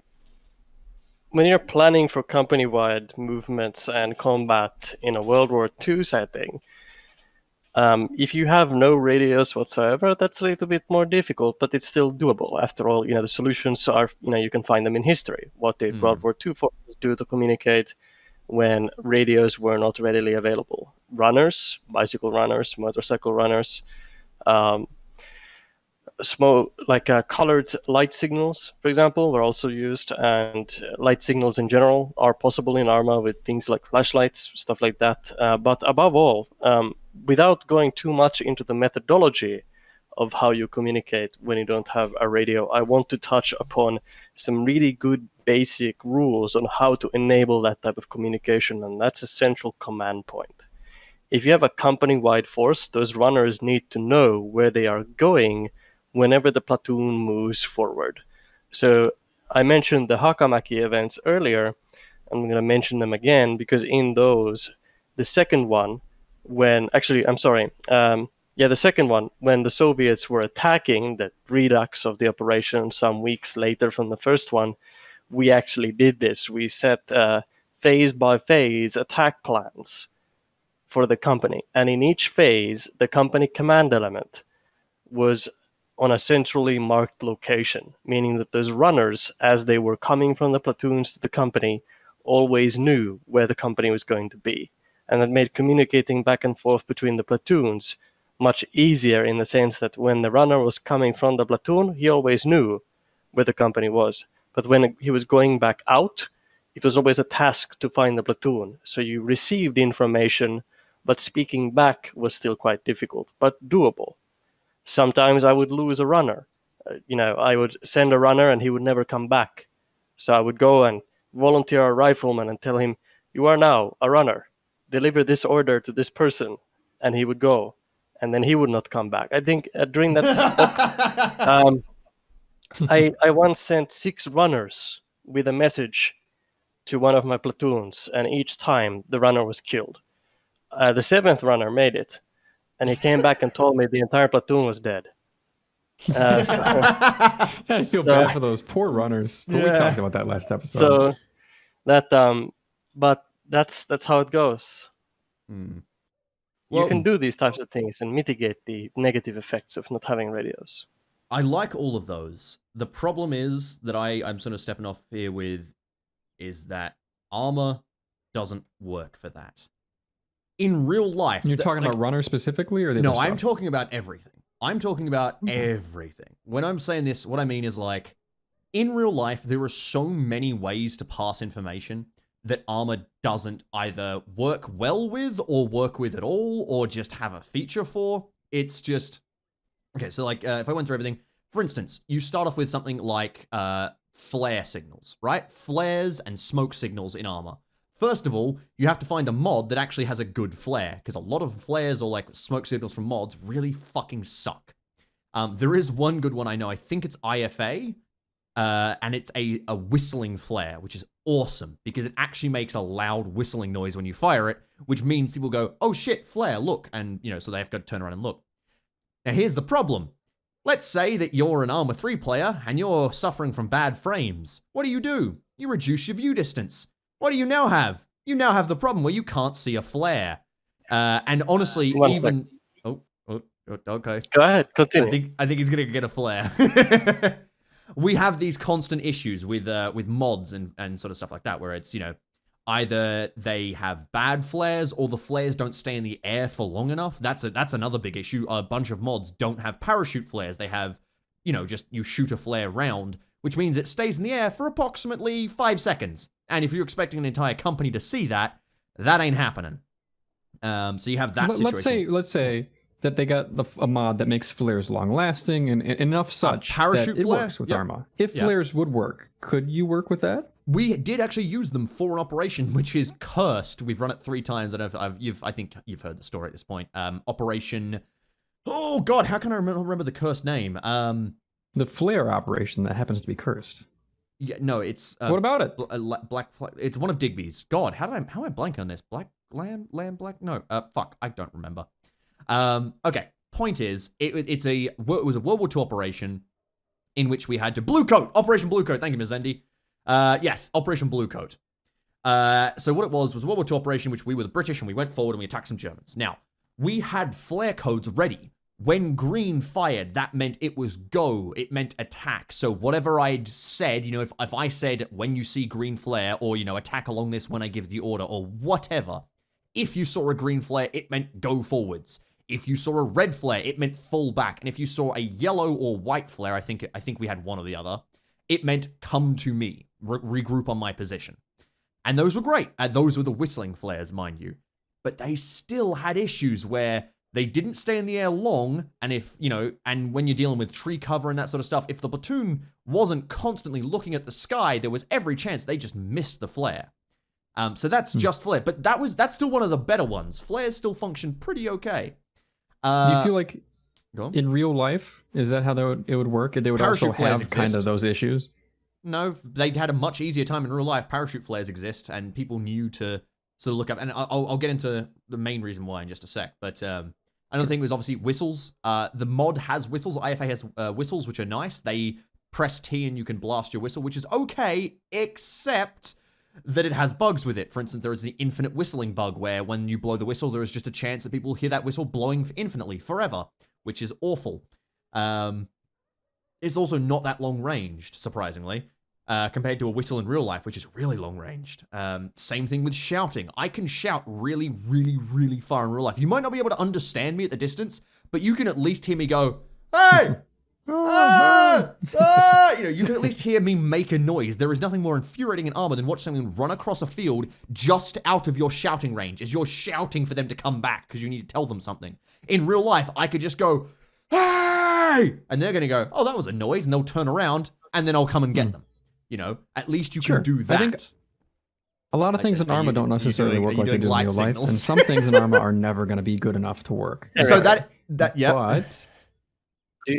when you're planning for company-wide movements and combat in a World War II setting, if you have no radios whatsoever, that's a little bit more difficult, but it's still doable. After all, the solutions are, you can find them in history. What did World War II forces do to communicate when radios were not readily available? Runners, bicycle runners, motorcycle runners, colored light signals, for example, were also used, and light signals in general are possible in ArmA with things like flashlights, stuff like that. But above all, without going too much into the methodology of how you communicate when you don't have a radio, I want to touch upon some really good basic rules on how to enable that type of communication, and that's a central command point. If you have a company-wide force, those runners need to know where they are going whenever the platoon moves forward. So I mentioned the Hakamaki events earlier. I'm going to mention them again because in those, the second one, the second one, when the Soviets were attacking the redux of the operation some weeks later from the first one, we actually did this. We set phase-by-phase attack plans for the company. And in each phase, the company command element was on a centrally marked location, meaning that those runners, as they were coming from the platoons to the company, always knew where the company was going to be. And that made communicating back and forth between the platoons much easier in the sense that when the runner was coming from the platoon, he always knew where the company was. But when he was going back out, it was always a task to find the platoon. So you received information, but speaking back was still quite difficult, but doable. Sometimes I would lose a runner. I would send a runner and he would never come back. So I would go and volunteer a rifleman and tell him, "You are now a runner. Deliver this order to this person." And he would go. And then he would not come back. I think during that I once sent 6 runners with a message to one of my platoons, and each time the runner was killed. The 7th runner made it, and he came back and told me the entire platoon was dead. I feel bad for those poor runners. But we talked about that last episode. So that, but that's how it goes. Well, you can do these types of things and mitigate the negative effects of not having radios. I like all of those. The problem is that I'm sort of stepping off here with is that ArmA doesn't work for that. In real life... You're talking about runners specifically? Or no, I'm talking about everything. I'm talking about everything. When I'm saying this, what I mean is like, in real life, there are so many ways to pass information that ArmA doesn't either work well with or work with at all or just have a feature for. It's just... Okay, so like, if I went through everything, for instance, you start off with something like flare signals, right? Flares and smoke signals in ArmA. First of all, you have to find a mod that actually has a good flare, because a lot of flares or like smoke signals from mods really fucking suck. There is one good one I know, I think it's IFA, and it's a whistling flare, which is awesome, because it actually makes a loud whistling noise when you fire it, which means people go, "Oh shit, flare, look," and so they have to turn around and look. Now here's the problem. Let's say that you're an ArmA 3 player, and you're suffering from bad frames. What do? You reduce your view distance. What do you now have? You now have the problem where you can't see a flare. And honestly, even... Oh, okay. Go ahead, continue. I think he's going to get a flare. We have these constant issues with mods and sort of stuff like that, where it's, either they have bad flares or the flares don't stay in the air for long enough. That's another big issue. A bunch of mods don't have parachute flares. They have, just you shoot a flare round, which means it stays in the air for approximately 5 seconds. And if you're expecting an entire company to see that, that ain't happening. So you have that situation. Let's say that they got a mod that makes flares long-lasting and enough such parachute that it flare? works with ArmA. If flares would work, could you work with that? we did actually use them for an operation which is cursed. We've run it 3 times. I think you've heard the story at this point. Operation. Oh God, how can I remember the cursed name? The flare operation that happens to be cursed. Yeah, no, it's. What about it? Black. It's one of Digby's. God, how am I blank on this? Black black. No, fuck, I don't remember. Okay. Point is, it was a World War II operation in which we had to Blue Coat, Operation Blue Coat. Thank you, Ms. Endy. Yes, Operation Blue Coat. So what it was a World War II operation, which we were the British and we went forward and we attacked some Germans. Now, we had flare codes ready. When green fired, that meant it was go. It meant attack. So whatever I'd said, if I said when you see green flare or, attack along this when I give the order or whatever, if you saw a green flare, it meant go forwards. If you saw a red flare, it meant fall back. And if you saw a yellow or white flare, I think we had one or the other, it meant come to me, regroup on my position. And those were great. Those were the whistling flares, mind you. But they still had issues where they didn't stay in the air long. And and when you're dealing with tree cover and that sort of stuff, if the platoon wasn't constantly looking at the sky, there was every chance they just missed the flare. So that's just flare. But that's still one of the better ones. Flares still function pretty okay. Do you feel like in real life, is that how it would work? They would Parachute also have kind of those issues? No, they'd had a much easier time in real life. Parachute flares exist, and people knew to sort of look up. And I'll get into the main reason why in just a sec. But another thing was obviously whistles. The mod has whistles. IFA has whistles, which are nice. They press T and you can blast your whistle, which is okay, except that it has bugs with it. For instance, there is the infinite whistling bug where when you blow the whistle, there is just a chance that people hear that whistle blowing infinitely, forever, which is awful. It's also not that long ranged, surprisingly, compared to a whistle in real life, which is really long ranged. Same thing with shouting. I can shout really, really, really far in real life. You might not be able to understand me at the distance, but you can at least hear me go, hey! You can at least hear me make a noise. There is nothing more infuriating in ArmA than watching someone run across a field just out of your shouting range as you're shouting for them to come back because you need to tell them something. In real life, I could just go, hey! And they're going to go, oh, that was a noise. And they'll turn around and then I'll come and get them. At least you can do that. I think a lot of things in ArmA don't necessarily work like they do in real life. signals? And some things in ArmA are never going to be good enough to work. So yeah. But Do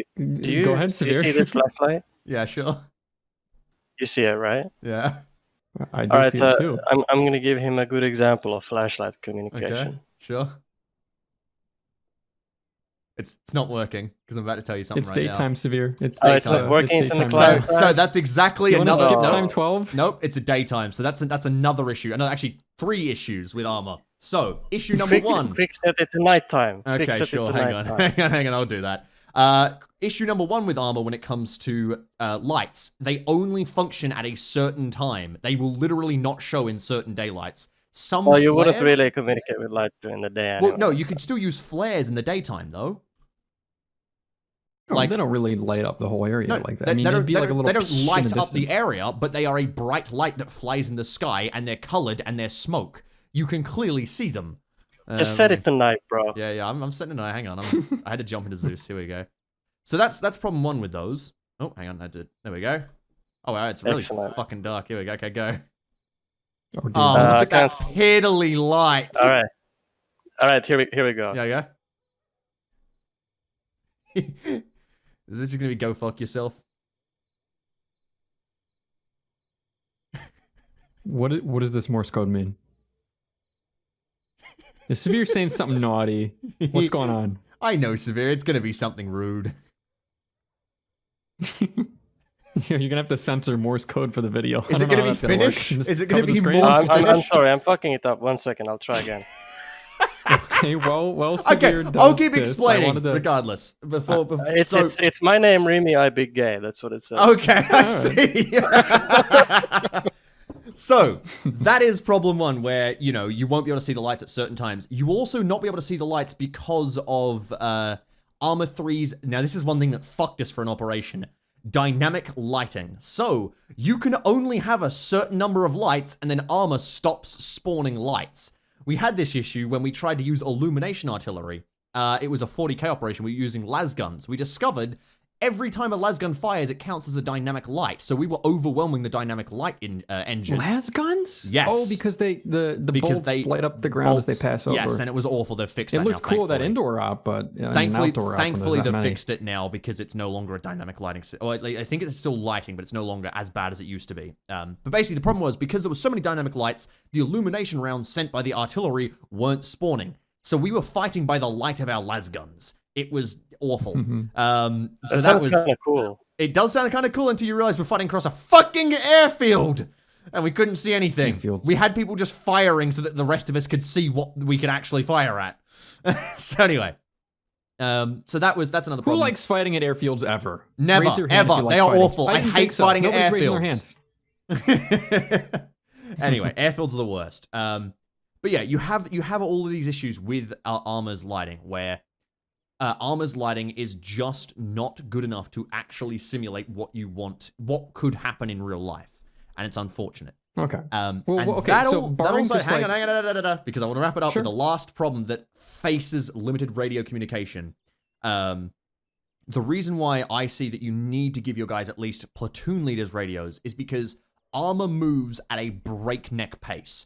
you, go ahead, do you Svir. see this flashlight? Yeah, sure. You see it, right? Yeah. I do All right, see so it too. I'm going to give him a good example of flashlight communication. Okay, sure. It's not working because I'm about to tell you something It's right daytime, Svir. It's it's daytime. not working. It's It's in the daytime. cloud. So that's exactly You want to another. skip No. time 12? Nope, it's a daytime. So that's another issue. Actually 3 issues with ArmA. So issue number 1. Quick set it to nighttime. Quick Okay, set it sure. to Hang on. nighttime. hang on. I'll do that. Issue number 1 with ArmA when it comes to lights, they only function at a certain time. They will literally not show in certain daylights. Well, you wouldn't flares- really communicate with lights during the day anyway. Well, no, you could still use flares in the daytime though. They don't really light up the whole area like that. They, I mean, they it'd don't, be like a little they don't peak in light the up the distance. area, but they are a bright light that flies in the sky, and they're colored and they're smoke. You can clearly see them. Just set it to night, bro. Yeah. I'm setting it. Hang on. I had to jump into Zeus. Here we go. So that's problem 1 with those. Oh, hang on. There we go. Oh, wow, it's really Excellent. fucking dark. Here we go. Okay, go. Oh, dear. Oh, look at that can't- hiddly light. All right. Here we go. Yeah. Is this just gonna be go fuck yourself? What does this Morse code mean? Is Svir saying something naughty? What's going on? I know, Svir. It's gonna be something rude. You're gonna have to censor Morse code for the video. Is it gonna be Finnish? Is it gonna be more? Morse? I'm Finish? sorry. I'm fucking it up. 1 second. I'll try again. Okay, well, Okay, Svir does I'll keep this. I explaining wanted to- regardless. Before It's my name, Rimmy. I big gay. That's what it says. okay, I see. So that is problem 1, where you won't be able to see the lights at certain times. You also not be able to see the lights because of ArmA 3's. Now this is one thing that fucked us for an operation. Dynamic lighting. So you can only have a certain number of lights, and then ArmA stops spawning lights. We had this issue when we tried to use illumination artillery. It was a 40k operation. We were using las guns. We discovered every time a lasgun fires, it counts as a dynamic light. So we were overwhelming the dynamic light engine. Las-guns? Yes. Oh, because the bolts light up the ground as they pass over. Yes, and it was awful. They've fixed that now, It looked cool, that thankfully. indoor op, but Thankfully, they've fixed it now because it's no longer a dynamic lighting. I think it's still lighting, but it's no longer as bad as it used to be. But basically, the problem was because there were so many dynamic lights, the illumination rounds sent by the artillery weren't spawning. So we were fighting by the light of our lasguns. It was awful. Mm-hmm. So that was kind of cool. It does sound kind of cool until you realize we're fighting across a fucking airfield. And we couldn't see anything. Airfields. We had people just firing so that the rest of us could see what we could actually fire at. So anyway. So that's another problem. Who likes fighting at airfields ever? Never, Raise your hand if ever. you like They are fighting. awful. I didn't hate think so. fighting at Nobody's raising their airfields. hands. Anyway, airfields are the worst. But yeah, you have all of these issues with ArmA's lighting, where ArmA's lighting is just not good enough to actually simulate what you want, what could happen in real life, and it's unfortunate. Okay. And okay, that so that barring also, just hang like- on, because I want to wrap it up Sure. with the last problem that faces limited radio communication. The reason why I see that you need to give your guys at least platoon leaders radios is because ArmA moves at a breakneck pace.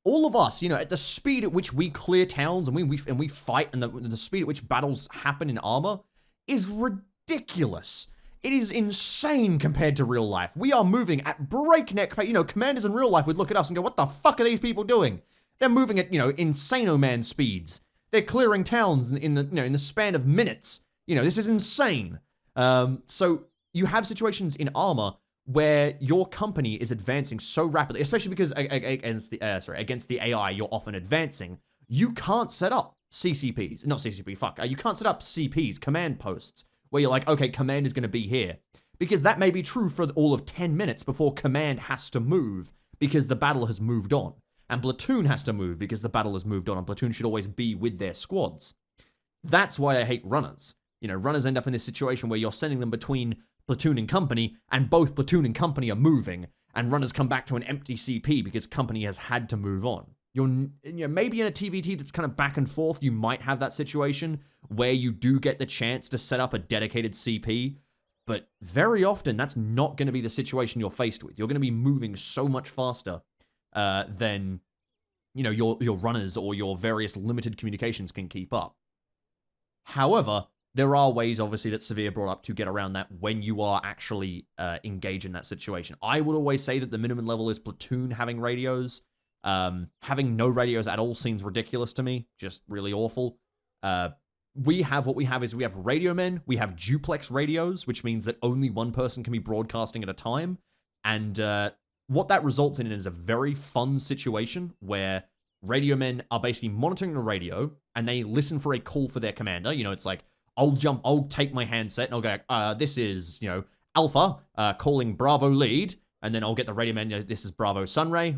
All of us, at the speed at which we clear towns and we fight, and the speed at which battles happen in ArmA is ridiculous. It is insane compared to real life. We are moving at breakneck pace. Commanders in real life would look at us and go, "What the fuck are these people doing?" They're moving at insano-man speeds. They're clearing towns in the span of minutes. This is insane. So you have situations in ArmA where your company is advancing so rapidly, especially because against the AI you're often advancing, you can't set up CCPs, not CCP, you can't set up CPs, command posts, where you're like, okay, command is going to be here. Because that may be true for all of 10 minutes before command has to move, because the battle has moved on. And platoon has to move because the battle has moved on, and platoon should always be with their squads. That's why I hate runners. Runners end up in this situation where you're sending them between platoon and company, and both platoon and company are moving, and runners come back to an empty CP because company has had to move on. Maybe in a TVT that's kind of back and forth, you might have that situation where you do get the chance to set up a dedicated CP, but very often that's not going to be the situation you're faced with. You're going to be moving so much faster than your runners or your various limited communications can keep up. However, there are ways, obviously, that Svir brought up to get around that when you are actually engaged in that situation. I would always say that the minimum level is platoon having radios. Having no radios at all seems ridiculous to me. Just really awful. What we have is we have radio men, we have duplex radios, which means that only one person can be broadcasting at a time. And what that results in is a very fun situation where radio men are basically monitoring the radio and they listen for a call for their commander. It's like, I'll take my handset and I'll go, this is, Alpha calling Bravo lead. And then I'll get the radio man, this is Bravo Sunray.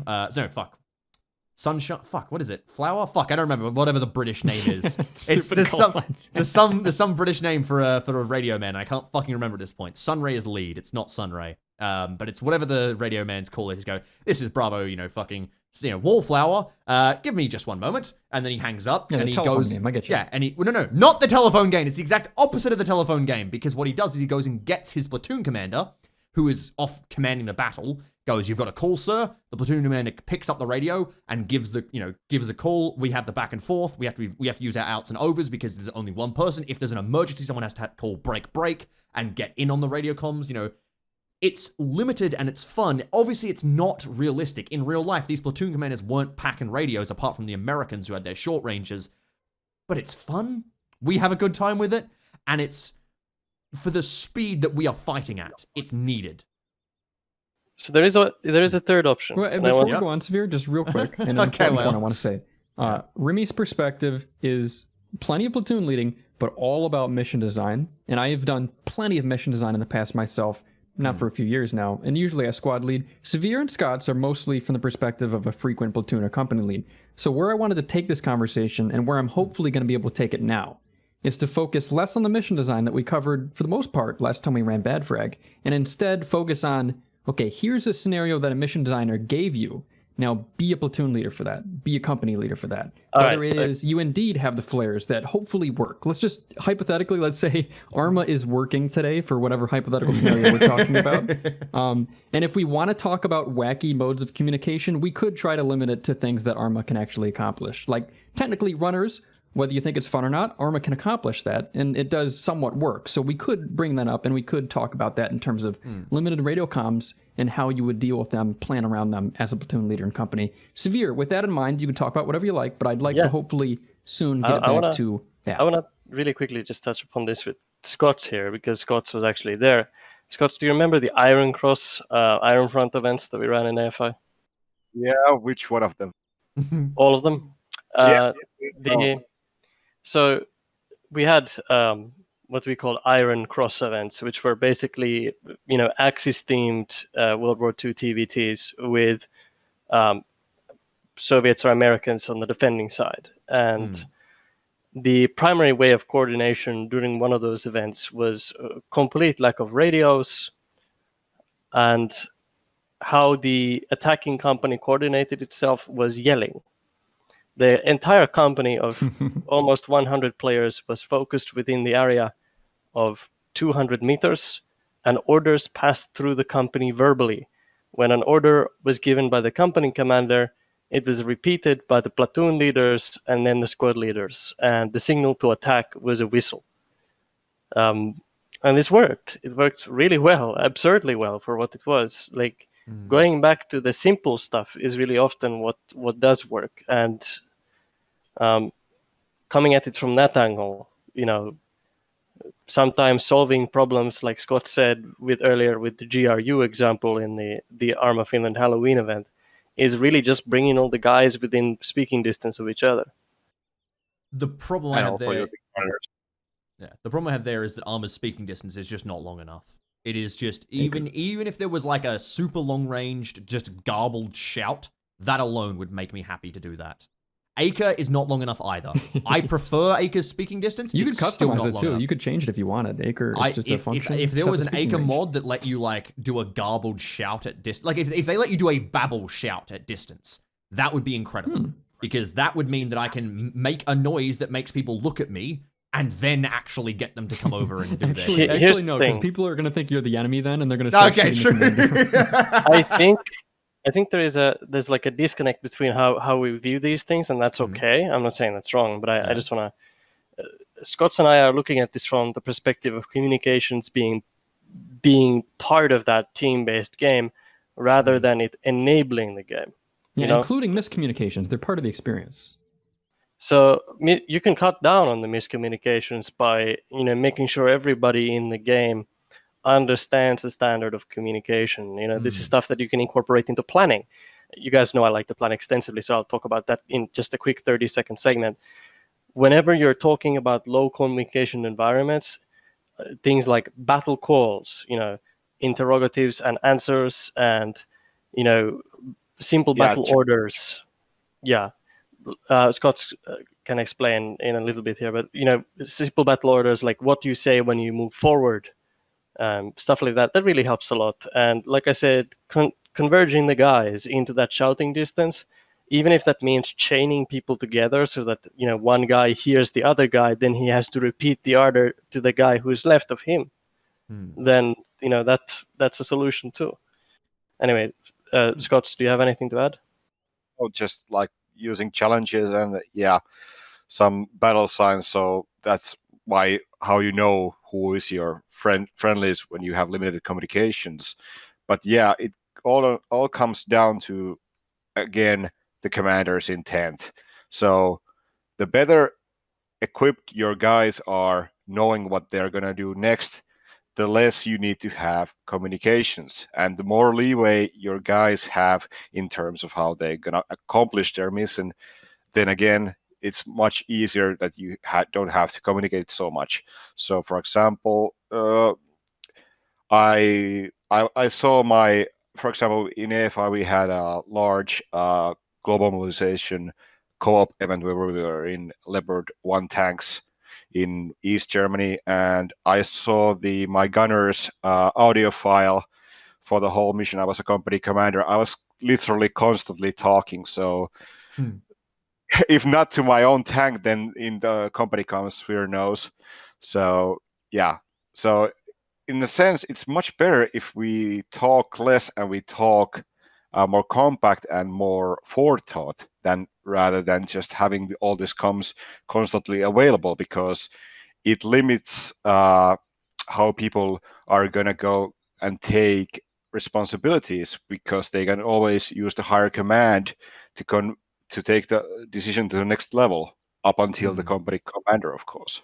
Sunshine. What is it? Flower? I don't remember. Whatever the British name is. There's some British name for a radio man. I can't fucking remember at this point. Sunray is lead. It's not Sunray. But it's whatever the radio man's call is. Go, this is Bravo, Wallflower. Give me just one moment. And then he hangs up and he goes. Game, I get you. Yeah, and no, not the telephone game. It's the exact opposite of the telephone game, because what he does is he goes and gets his platoon commander, who is off commanding the battle, goes, "You've got a call, sir." The platoon commander picks up the radio and gives a call. We have the back and forth. We have to use our outs and overs because there's only one person. If there's an emergency, someone has to call break and get in on the radio comms. It's limited and it's fun. Obviously, it's not realistic. In real life, these platoon commanders weren't packing radios apart from the Americans who had their short ranges. But it's fun. We have a good time with it. And it's for the speed that we are fighting at. It's needed. So there is a third option. Well, before we go on, Svir, just real quick, and an important point I want to say. Rimmy's perspective is plenty of platoon leading, but all about mission design. And I have done plenty of mission design in the past myself, not for a few years now, and usually as squad lead. Svir and Scottz are mostly from the perspective of a frequent platoon or company lead. So where I wanted to take this conversation, and where I'm hopefully going to be able to take it now, is to focus less on the mission design that we covered for the most part last time we ran Bad Frag, and instead focus on, okay, here's a scenario that a mission designer gave you Now be a platoon leader for that. Be a company leader for that. All Whether right, it is you indeed have the flares that hopefully work. Let's just hypothetically, let's say ArmA is working today for whatever hypothetical scenario we're talking about. And if we want to talk about wacky modes of communication, we could try to limit it to things that ArmA can actually accomplish. Like technically runners, whether you think it's fun or not, ArmA can accomplish that, and it does somewhat work. So we could bring that up, and we could talk about that in terms of limited radio comms and how you would deal with them, plan around them as a platoon leader and company. Svir, with that in mind, you can talk about whatever you like, but I'd like to hopefully soon get back to that. I want to really quickly just touch upon this with Scottz here, because Scottz was actually there. Scottz, do you remember the Iron Cross, Iron Front events that we ran in AFI? Yeah, which one of them? All of them? So we had what we call Iron Cross events, which were basically, Axis-themed World War II TVTs with Soviets or Americans on the defending side. And the primary way of coordination during one of those events was a complete lack of radios, and how the attacking company coordinated itself was yelling. The entire company of almost 100 players was focused within the area of 200 meters, and orders passed through the company verbally. When an order was given by the company commander, it was repeated by the platoon leaders and then the squad leaders, and the signal to attack was a whistle. And this worked. It worked really well, absurdly well for what it was. Like, going back to the simple stuff is really often what does work. And coming at it from that angle, sometimes solving problems, like Scott said earlier with the GRU example in the ArmA Finland Halloween event, is really just bringing all the guys within speaking distance of each other. The problem I have there, the problem I have there is that ArmA's speaking distance is just not long enough. It is just even if there was like a super long ranged, just garbled shout, that alone would make me happy to do that. Acre is not long enough either. I prefer Acre's speaking distance. You could customize it too. Enough. You could change it if you wanted. Acre, it's just a function. If there was an Acre mod that let you like do a garbled shout at distance, like if they let you do a babble shout at distance, that would be incredible. Because that would mean that I can make a noise that makes people look at me and then actually get them to come over and do this. Actually, no, because people are going to think you're the enemy then, and they're going to start true. I think there's like a disconnect between how we view these things, and that's okay. I'm not saying that's wrong, but I just want to... Scottz and I are looking at this from the perspective of communications being part of that team-based game, rather than it enabling the game. Yeah, including miscommunications. They're part of the experience. So you can cut down on the miscommunications by making sure everybody in the game understands the standard of communication. This is stuff that you can incorporate into planning. You guys know I like to plan extensively, so I'll talk about that in just a quick 30-second segment. Whenever you're talking about low communication environments, things like battle calls, interrogatives and answers, and simple battle orders. Scott can explain in a little bit here, but simple battle orders, like what you say when you move forward, stuff like that really helps a lot. And like I said, converging the guys into that shouting distance, even if that means chaining people together so that one guy hears the other guy, then he has to repeat the order to the guy who's left of him, then that's a solution too. Anyway, Scott, do you have anything to add? Oh, just like using challenges and some battle signs, so that's how you know who is your friendlies when you have limited communications. But it all comes down to, again, the commander's intent. So the better equipped your guys are knowing what they're going to do next, the less you need to have communications, and the more leeway your guys have in terms of how they're going to accomplish their mission, then again, it's much easier that you don't have to communicate so much. So, for example, I saw for example, in AFI we had a large global mobilization co-op event where we were in Leopard 1 tanks in East Germany, and I saw my gunner's audio file for the whole mission. I was a company commander. I was literally constantly talking. So Hmm. if not to my own tank, then in the company comms, Svir knows. So yeah. So in a sense, it's much better if we talk less and we talk more compact and more forethought than rather than just having all this comms constantly available, because it limits how people are going to go and take responsibilities, because they can always use the higher command to take the decision to the next level up until the company commander, of course.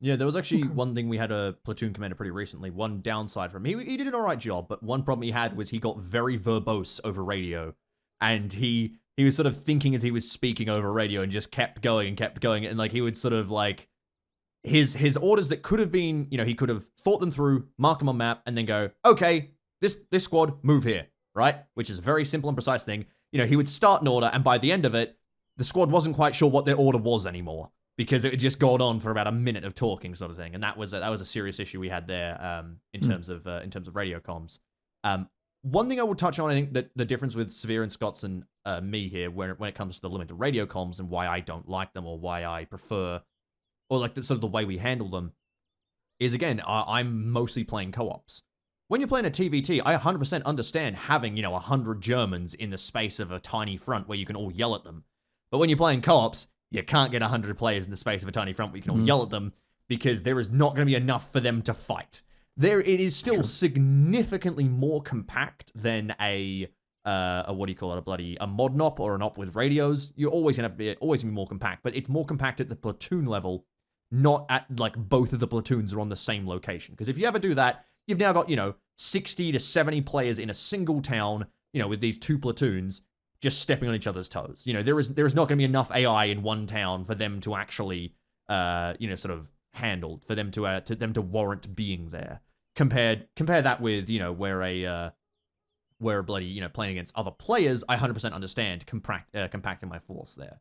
Yeah, there was actually one thing we had a platoon commander pretty recently. One downside from him. He did an alright job, but one problem he had was he got very verbose over radio. And he was sort of thinking as he was speaking over radio and just kept going and kept going. And like he would sort of like his orders that could have been, he could have thought them through, marked them on map, and then go, okay, this squad, move here, right? Which is a very simple and precise thing. He would start an order, and by the end of it, the squad wasn't quite sure what their order was anymore, because it had just gone on for about a minute of talking, sort of thing, and that was a serious issue we had there in terms of radio comms. One thing I would touch on, I think that the difference with Svir and Scottz and me here, when it comes to the limited radio comms and why I don't like them or why I prefer, or like sort of the way we handle them, is again I'm mostly playing co-ops. When you're playing a TVT, I 100% understand having 100 Germans in the space of a tiny front where you can all yell at them. But when you're playing co-ops, you can't get 100 players in the space of a tiny front where you can all yell at them, because there is not going to be enough for them to fight. It is still significantly more compact than a what do you call it, a modern op or an op with radios. You're always going to be more compact, but it's more compact at the platoon level, not at like both of the platoons are on the same location. Because if you ever do that, you've now got 60 to 70 players in a single town, with these two platoons, just stepping on each other's toes. There is not going to be enough AI in one town for them to actually, sort of handled, for them to warrant being there. Compare that with where bloody playing against other players, I 100% understand compacting my force there.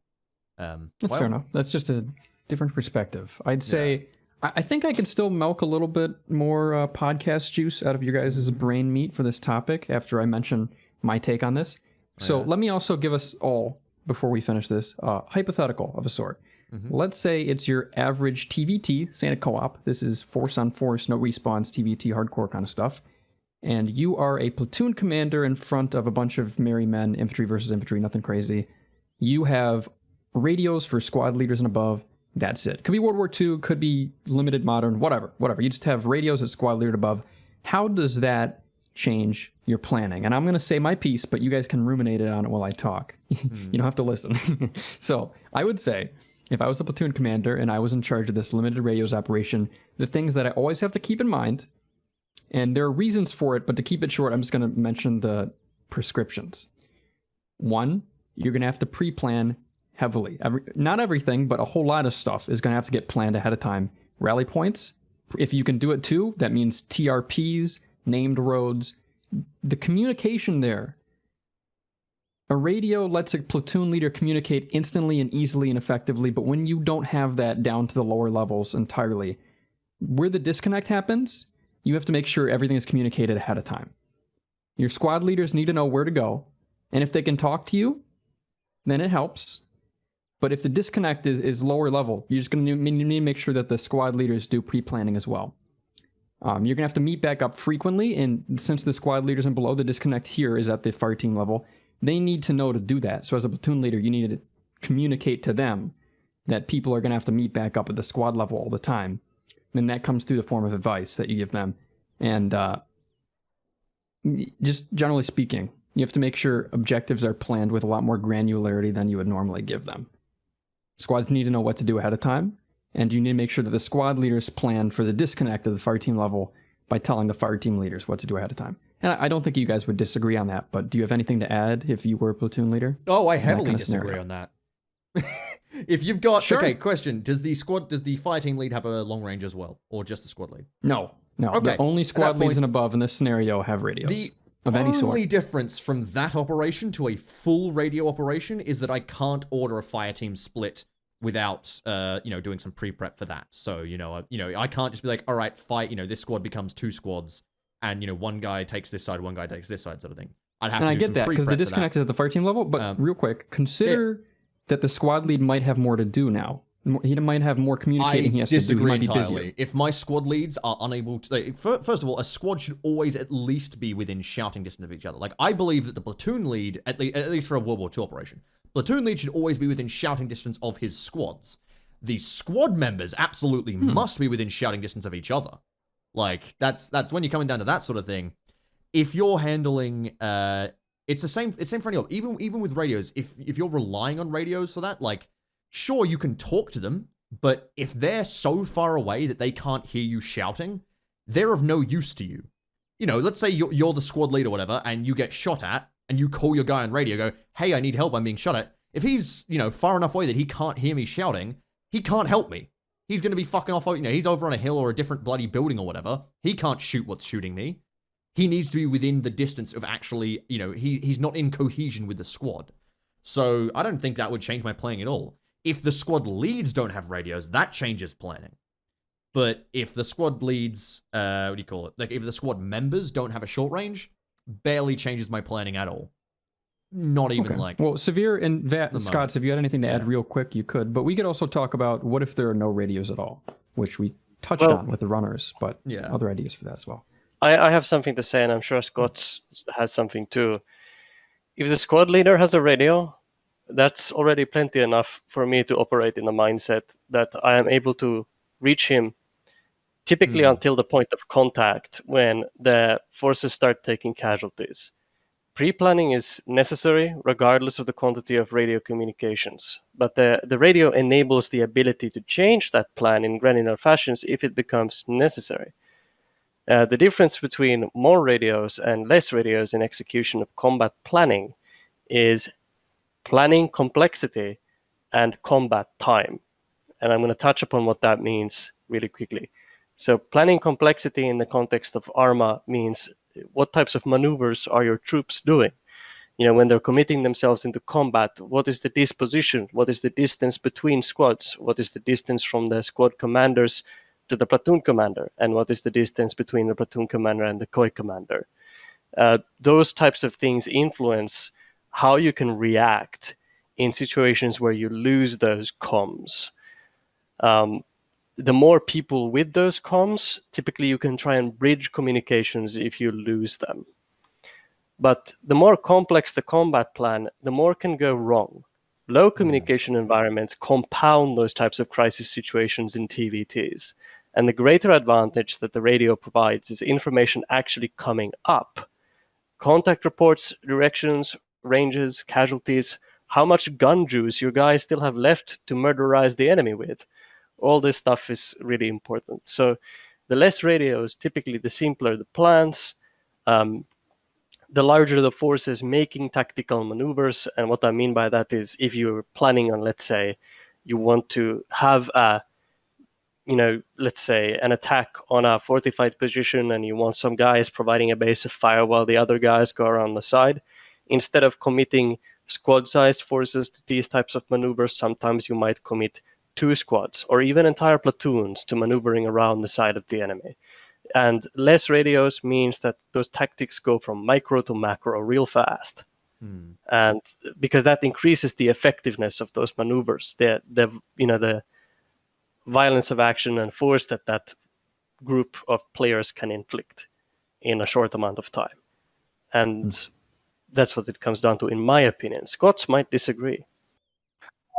That's fair enough. That's just a different perspective. I'd say I think I can still milk a little bit more podcast juice out of your guys' brain meat for this topic after I mention my take on this. So let me also give us all, before we finish this, hypothetical of a sort. Mm-hmm. Let's say it's your average TVT, say in a co-op. This is force on force, no respawns, TVT, hardcore kind of stuff. And you are a platoon commander in front of a bunch of merry men, infantry versus infantry, nothing crazy. You have radios for squad leaders and above. That's it. Could be World War II, could be limited modern, whatever. You just have radios at squad leader and above. How does that change your planning? And I'm going to say my piece, but you guys can ruminate it on it while I talk. You don't have to listen. So I would say, if I was a platoon commander and I was in charge of this limited radios operation, the things that I always have to keep in mind, and there are reasons for it, but to keep it short, I'm just going to mention the prescriptions. One, you're going to have to pre-plan heavily. Not everything, but a whole lot of stuff is going to have to get planned ahead of time. Rally points, if you can do it too, that means TRPs, named roads, the communication there. A radio lets a platoon leader communicate instantly and easily and effectively, but when you don't have that down to the lower levels entirely, where the disconnect happens, you have to make sure everything is communicated ahead of time. Your squad leaders need to know where to go, and if they can talk to you, then it helps. But if the disconnect is lower level, you're just going to need to make sure that the squad leaders do pre-planning as well. You're going to have to meet back up frequently, and since the squad leaders and below, the disconnect here is at the fire team level, they need to know to do that. So as a platoon leader, you need to communicate to them that people are going to have to meet back up at the squad level all the time. And that comes through the form of advice that you give them. And just generally speaking, you have to make sure objectives are planned with a lot more granularity than you would normally give them. Squads need to know what to do ahead of time, and you need to make sure that the squad leaders plan for the disconnect at the fire team level by telling the fire team leaders what to do ahead of time. And I don't think you guys would disagree on that, but do you have anything to add if you were a platoon leader? Oh, I heavily disagree on that. If you've got... Sure. Okay, question. Does the fire team lead have a long range as well? Or just the squad lead? No. Okay. The only squad leads and above in this scenario have radios. Of any sort. The only difference from that operation to a full radio operation is that I can't order a fire team split without, doing some pre-prep for that. So, I can't just be like, all right, fight, this squad becomes two squads, and, one guy takes this side, one guy takes this side sort of thing. I'd have And to I do get some that because pre-prep the for that. disconnect is at the fire team level. But real quick, consider that the squad lead might have more to do now. He might have more communicating he has to do. He disagree might be entirely. busier. If my squad leads are unable to, like, first of all, a squad should always at least be within shouting distance of each other. Like, I believe that the platoon lead, at least for a World War II operation, platoon lead should always be within shouting distance of his squads. The squad members absolutely must be within shouting distance of each other. Like, that's when you're coming down to that sort of thing. If you're handling, it's the same for any, even with radios. If you're relying on radios for that, like, sure, you can talk to them, but if they're so far away that they can't hear you shouting, they're of no use to you. You know, let's say you're the squad leader or whatever, and you get shot at, and you call your guy on radio, go, hey, I need help, I'm being shot at. If he's, far enough away that he can't hear me shouting, he can't help me. He's going to be fucking off, he's over on a hill or a different bloody building or whatever. He can't shoot what's shooting me. He needs to be within the distance of actually, he's not in cohesion with the squad. So I don't think that would change my playing at all. If the squad leads don't have radios, that changes planning. But if the squad leads, what do you call it? Like, if the squad members don't have a short range, barely changes my planning at all. Not even like... Well, Svir and Scottz, if you had anything to add real quick, you could. But we could also talk about what if there are no radios at all, which we touched on with the runners, but other ideas for that as well. I have something to say, and I'm sure Scottz has something too. If the squad leader has a radio, that's already plenty enough for me to operate in a mindset that I am able to reach him typically until the point of contact when the forces start taking casualties. Pre-planning is necessary regardless of the quantity of radio communications, but the radio enables the ability to change that plan in granular fashions if it becomes necessary. The difference between more radios and less radios in execution of combat planning is planning complexity and combat time. And I'm going to touch upon what that means really quickly. So planning complexity in the context of ArmA means what types of maneuvers are your troops doing? When they're committing themselves into combat, what is the disposition? What is the distance between squads? What is the distance from the squad commanders to the platoon commander? And what is the distance between the platoon commander and the COY commander? Those types of things influence how you can react in situations where you lose those comms. The more people with those comms, typically you can try and bridge communications if you lose them. But the more complex the combat plan, the more can go wrong. Low communication environments compound those types of crisis situations in TVTs. And the greater advantage that the radio provides is information actually coming up. Contact reports, directions, ranges, casualties, how much gun juice your guys still have left to murderize the enemy with. All this stuff is really important. So the less radios, typically the simpler the plans, the larger the forces making tactical maneuvers. And what I mean by that is if you're planning on, let's say, you want to have let's say an attack on a fortified position and you want some guys providing a base of fire while the other guys go around the side. Instead of committing squad-sized forces to these types of maneuvers, sometimes you might commit 2 squads or even entire platoons to maneuvering around the side of the enemy. And less radios means that those tactics go from micro to macro real fast. And because that increases the effectiveness of those maneuvers, the violence of action and force that group of players can inflict in a short amount of time. And that's what it comes down to, in my opinion. Scottz might disagree.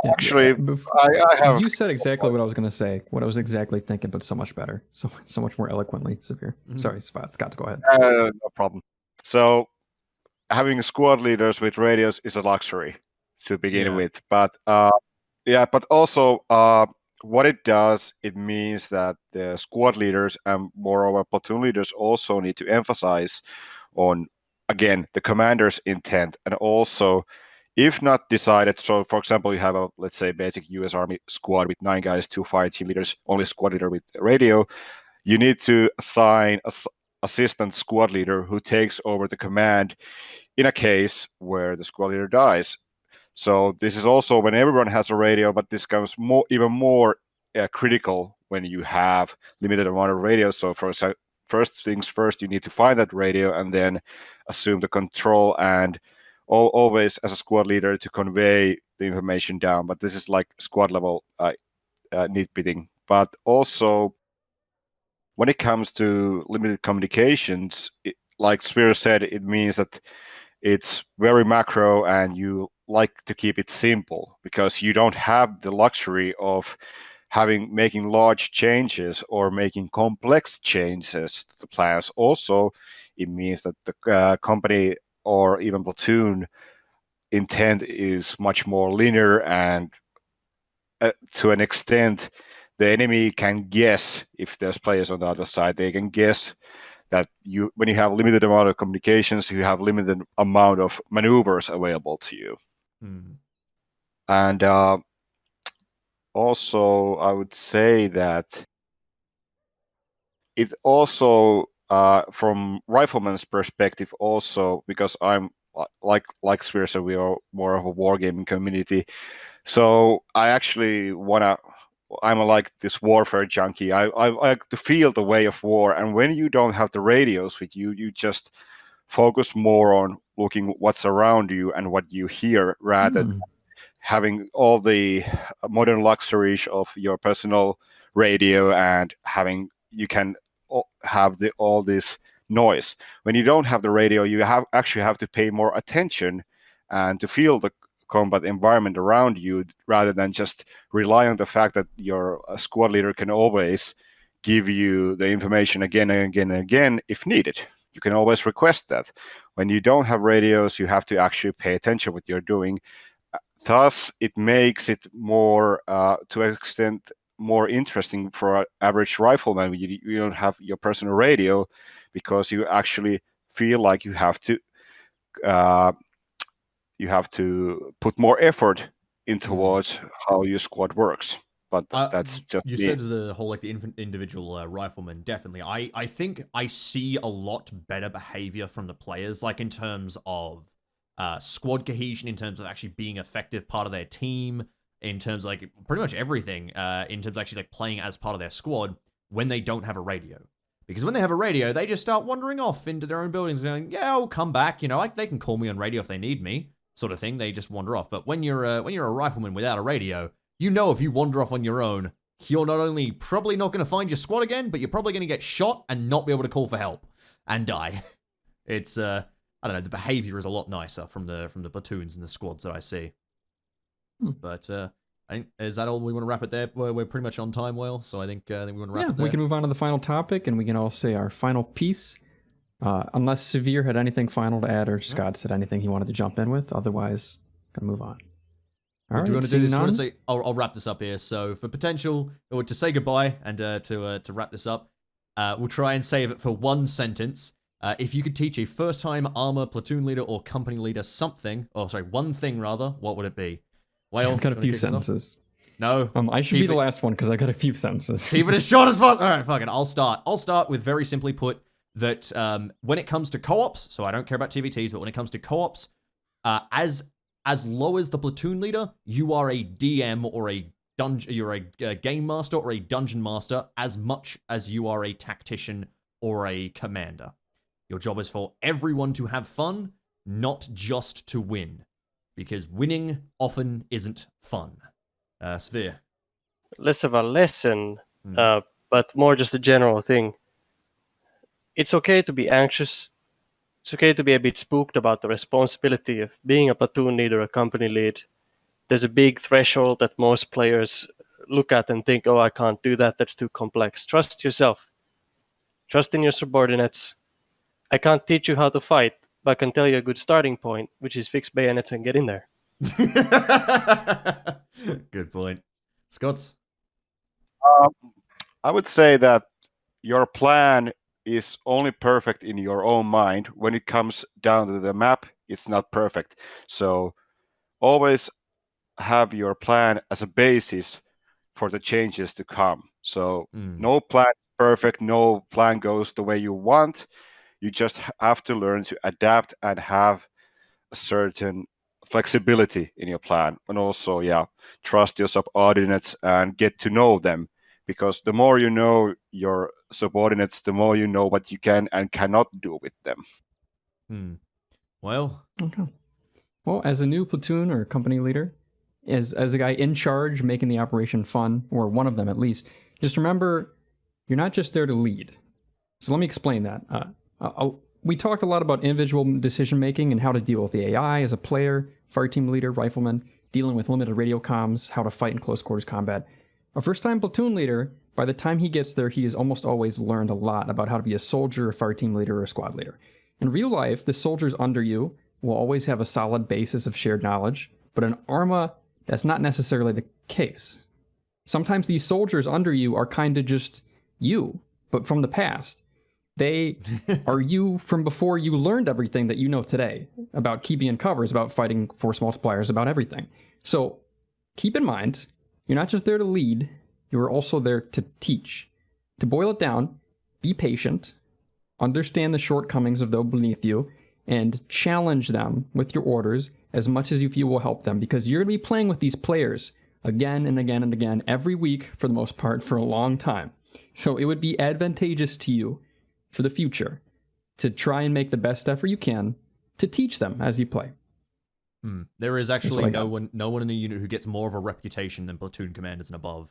Actually, I have... You said exactly what I was going to say, what I was exactly thinking, but so much better. So much more eloquently, Svir. Sorry, Scottz, go ahead. No problem. So, having squad leaders with radios is a luxury to begin with. But, but also, what it does, it means that the squad leaders and moreover platoon leaders also need to emphasize on, again, the commander's intent, and also, if not decided, so for example, you have a, let's say, basic US Army squad with 9 guys, 2 fire team leaders, only squad leader with radio, you need to assign an assistant squad leader who takes over the command in a case where the squad leader dies. So this is also when everyone has a radio, but this becomes even more critical when you have limited amount of radios. So for first things first, you need to find that radio and then assume the control and always as a squad leader to convey the information down. But this is like squad level nitpicking. But also, when it comes to limited communications, like Svir said, it means that it's very macro and you like to keep it simple because you don't have the luxury of making large changes or making complex changes to the plans. Also, it means that the company or even platoon intent is much more linear, and to an extent, the enemy can guess if there's players on the other side. They can guess that when you have limited amount of communications, you have limited amount of maneuvers available to you. And also, I would say that it also, from rifleman's perspective, also because I'm like Svir said, we are more of a wargaming community. So I actually I'm like this warfare junkie. I like to feel the way of war, and when you don't have the radios with you, you just focus more on looking what's around you and what you hear rather than having all the modern luxuries of your personal radio and you can have all this noise. When you don't have the radio, you actually have to pay more attention and to feel the combat environment around you rather than just rely on the fact that your squad leader can always give you the information again and again and again if needed. You can always request that. When you don't have radios, you have to actually pay attention what you're doing. Thus, it makes it more, to an extent, more interesting for an average rifleman when you don't have your personal radio, because you actually feel like you have to put more effort in towards how your squad works. But that's just you me. said the whole like the individual rifleman. Definitely, I think I see a lot better behavior from the players, like in terms of squad cohesion, in terms of actually being effective part of their team, in terms of like pretty much everything, in terms of actually like playing as part of their squad when they don't have a radio. Because when they have a radio, they just start wandering off into their own buildings going, yeah, I'll come back, you know, like they can call me on radio if they need me, sort of thing. They just wander off. But when you're a rifleman without a radio, you know if you wander off on your own, you're not only probably not going to find your squad again, but you're probably going to get shot and not be able to call for help and die. It's I don't know, the behavior is a lot nicer from the platoons and the squads that I see. But I think, is that all we want to wrap it there? We're pretty much on time, Whale, so I think we want to wrap it there. We can move on to the final topic, and we can all say our final piece. Unless Svir had anything final to add, or Scott said anything he wanted to jump in with. Otherwise, gonna move on. All right, do you want to do this? Do you want to say? I'll wrap this up here. So for potential, or to say goodbye and to wrap this up, we'll try and save it for one sentence. If you could teach a first-time ArmA platoon leader or company leader one thing rather, what would it be? Whale, I've got a few sentences. No, I should be the last one because I got a few sentences. Keep it as short as possible. All right, fuck it. I'll start. I'll start with very simply put that when it comes to co-ops, so I don't care about TVTs, but when it comes to co-ops, as low as the platoon leader, you are a DM or you're a game master or a dungeon master as much as you are a tactician or a commander. Your job is for everyone to have fun, not just to win. Because winning often isn't fun. Svir. Less of a lesson, but more just a general thing. It's okay to be anxious. It's okay to be a bit spooked about the responsibility of being a platoon leader, a company lead. There's a big threshold that most players look at and think, oh, I can't do that. That's too complex. Trust yourself. Trust in your subordinates. I can't teach you how to fight, but I can tell you a good starting point, which is fix bayonets and get in there. Good point. Scottz? I would say that your plan is only perfect in your own mind. When it comes down to the map, it's not perfect. So always have your plan as a basis for the changes to come. So no plan is perfect, no plan goes the way you want. You just have to learn to adapt and have a certain flexibility in your plan. And also, trust your subordinates and get to know them. because the more you know your subordinates, the more you know what you can and cannot do with them. Well, Okay. Well, as a new platoon or company leader, as a guy in charge making the operation fun, or one of them at least, just remember, you're not just there to lead. So let me explain that. We talked a lot about individual decision making and how to deal with the AI as a player, fire team leader, rifleman, dealing with limited radio comms, how to fight in close quarters combat. A first-time platoon leader, by the time he gets there, he has almost always learned a lot about how to be a soldier, a fire team leader, or a squad leader. In real life, the soldiers under you will always have a solid basis of shared knowledge, but in ArmA, that's not necessarily the case. Sometimes these soldiers under you are kind of just you, but from the past. They are you from before you learned everything that you know today about keeping in covers, about fighting force multipliers, about everything. So keep in mind, you're not just there to lead, you're also there to teach. To boil it down, be patient, understand the shortcomings of those beneath you, and challenge them with your orders as much as you feel will help them, because you're going to be playing with these players again and again and again every week for the most part for a long time. So it would be advantageous to you for the future to try and make the best effort you can to teach them as you play. There is actually no one in the unit who gets more of a reputation than platoon commanders and above.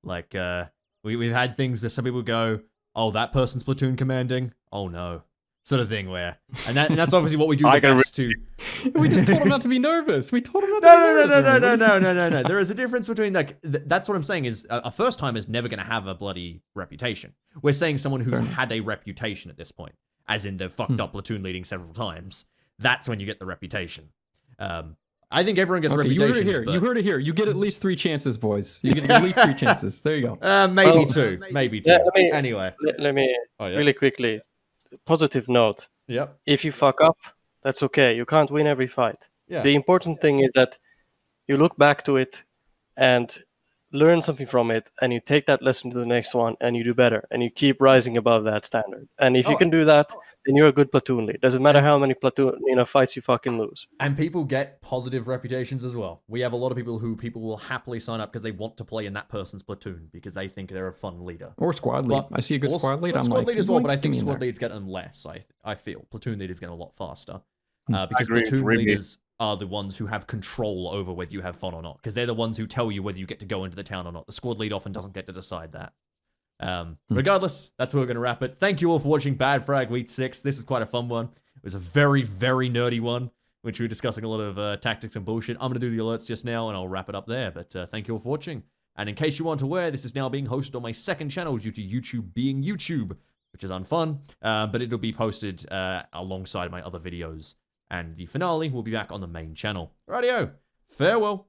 Like, we've had things that some people go, oh, that person's platoon commanding? Oh no. Sort of thing where, and that's obviously what we do the best to. We just told him not to be nervous. We told him not to be nervous. No. There is a difference between, like, that's what I'm saying is a first timer is never going to have a bloody reputation. We're saying someone who's had a reputation at this point, as in they've fucked up platoon leading several times. That's when you get the reputation. I think everyone gets reputations. You heard it here. You get at least 3 chances, boys. You get at least 3 chances. There you go. Maybe two. Anyway, let me really quickly. Positive note. Yep. If you fuck up, that's okay. You can't win every fight. Yeah. The important thing is that you look back to it and learn something from it, and you take that lesson to the next one, and you do better, and you keep rising above that standard. And if you can do that, then you're a good platoon lead. Doesn't matter how many platoon fights you fucking lose. And people get positive reputations as well. We have a lot of people will happily sign up because they want to play in that person's platoon because they think they're a fun leader. Or squad lead. I see a good squad lead. Squad lead as well, but I think squad leads get them less. I feel platoon leaders get a lot faster because platoon leaders are the ones who have control over whether you have fun or not, because they're the ones who tell you whether you get to go into the town or not. The squad lead often doesn't get to decide that. Regardless, that's where we're going to wrap it. Thank you all for watching Bad Frag Week 6. This is quite a fun one. It was a very, very nerdy one, which we were discussing a lot of tactics and bullshit. I'm going to do the alerts just now, and I'll wrap it up there. But thank you all for watching. And in case you weren't aware, this is now being hosted on my second channel due to YouTube being YouTube, which is unfun. But it'll be posted alongside my other videos. And the finale will be back on the main channel. Rightio. Farewell.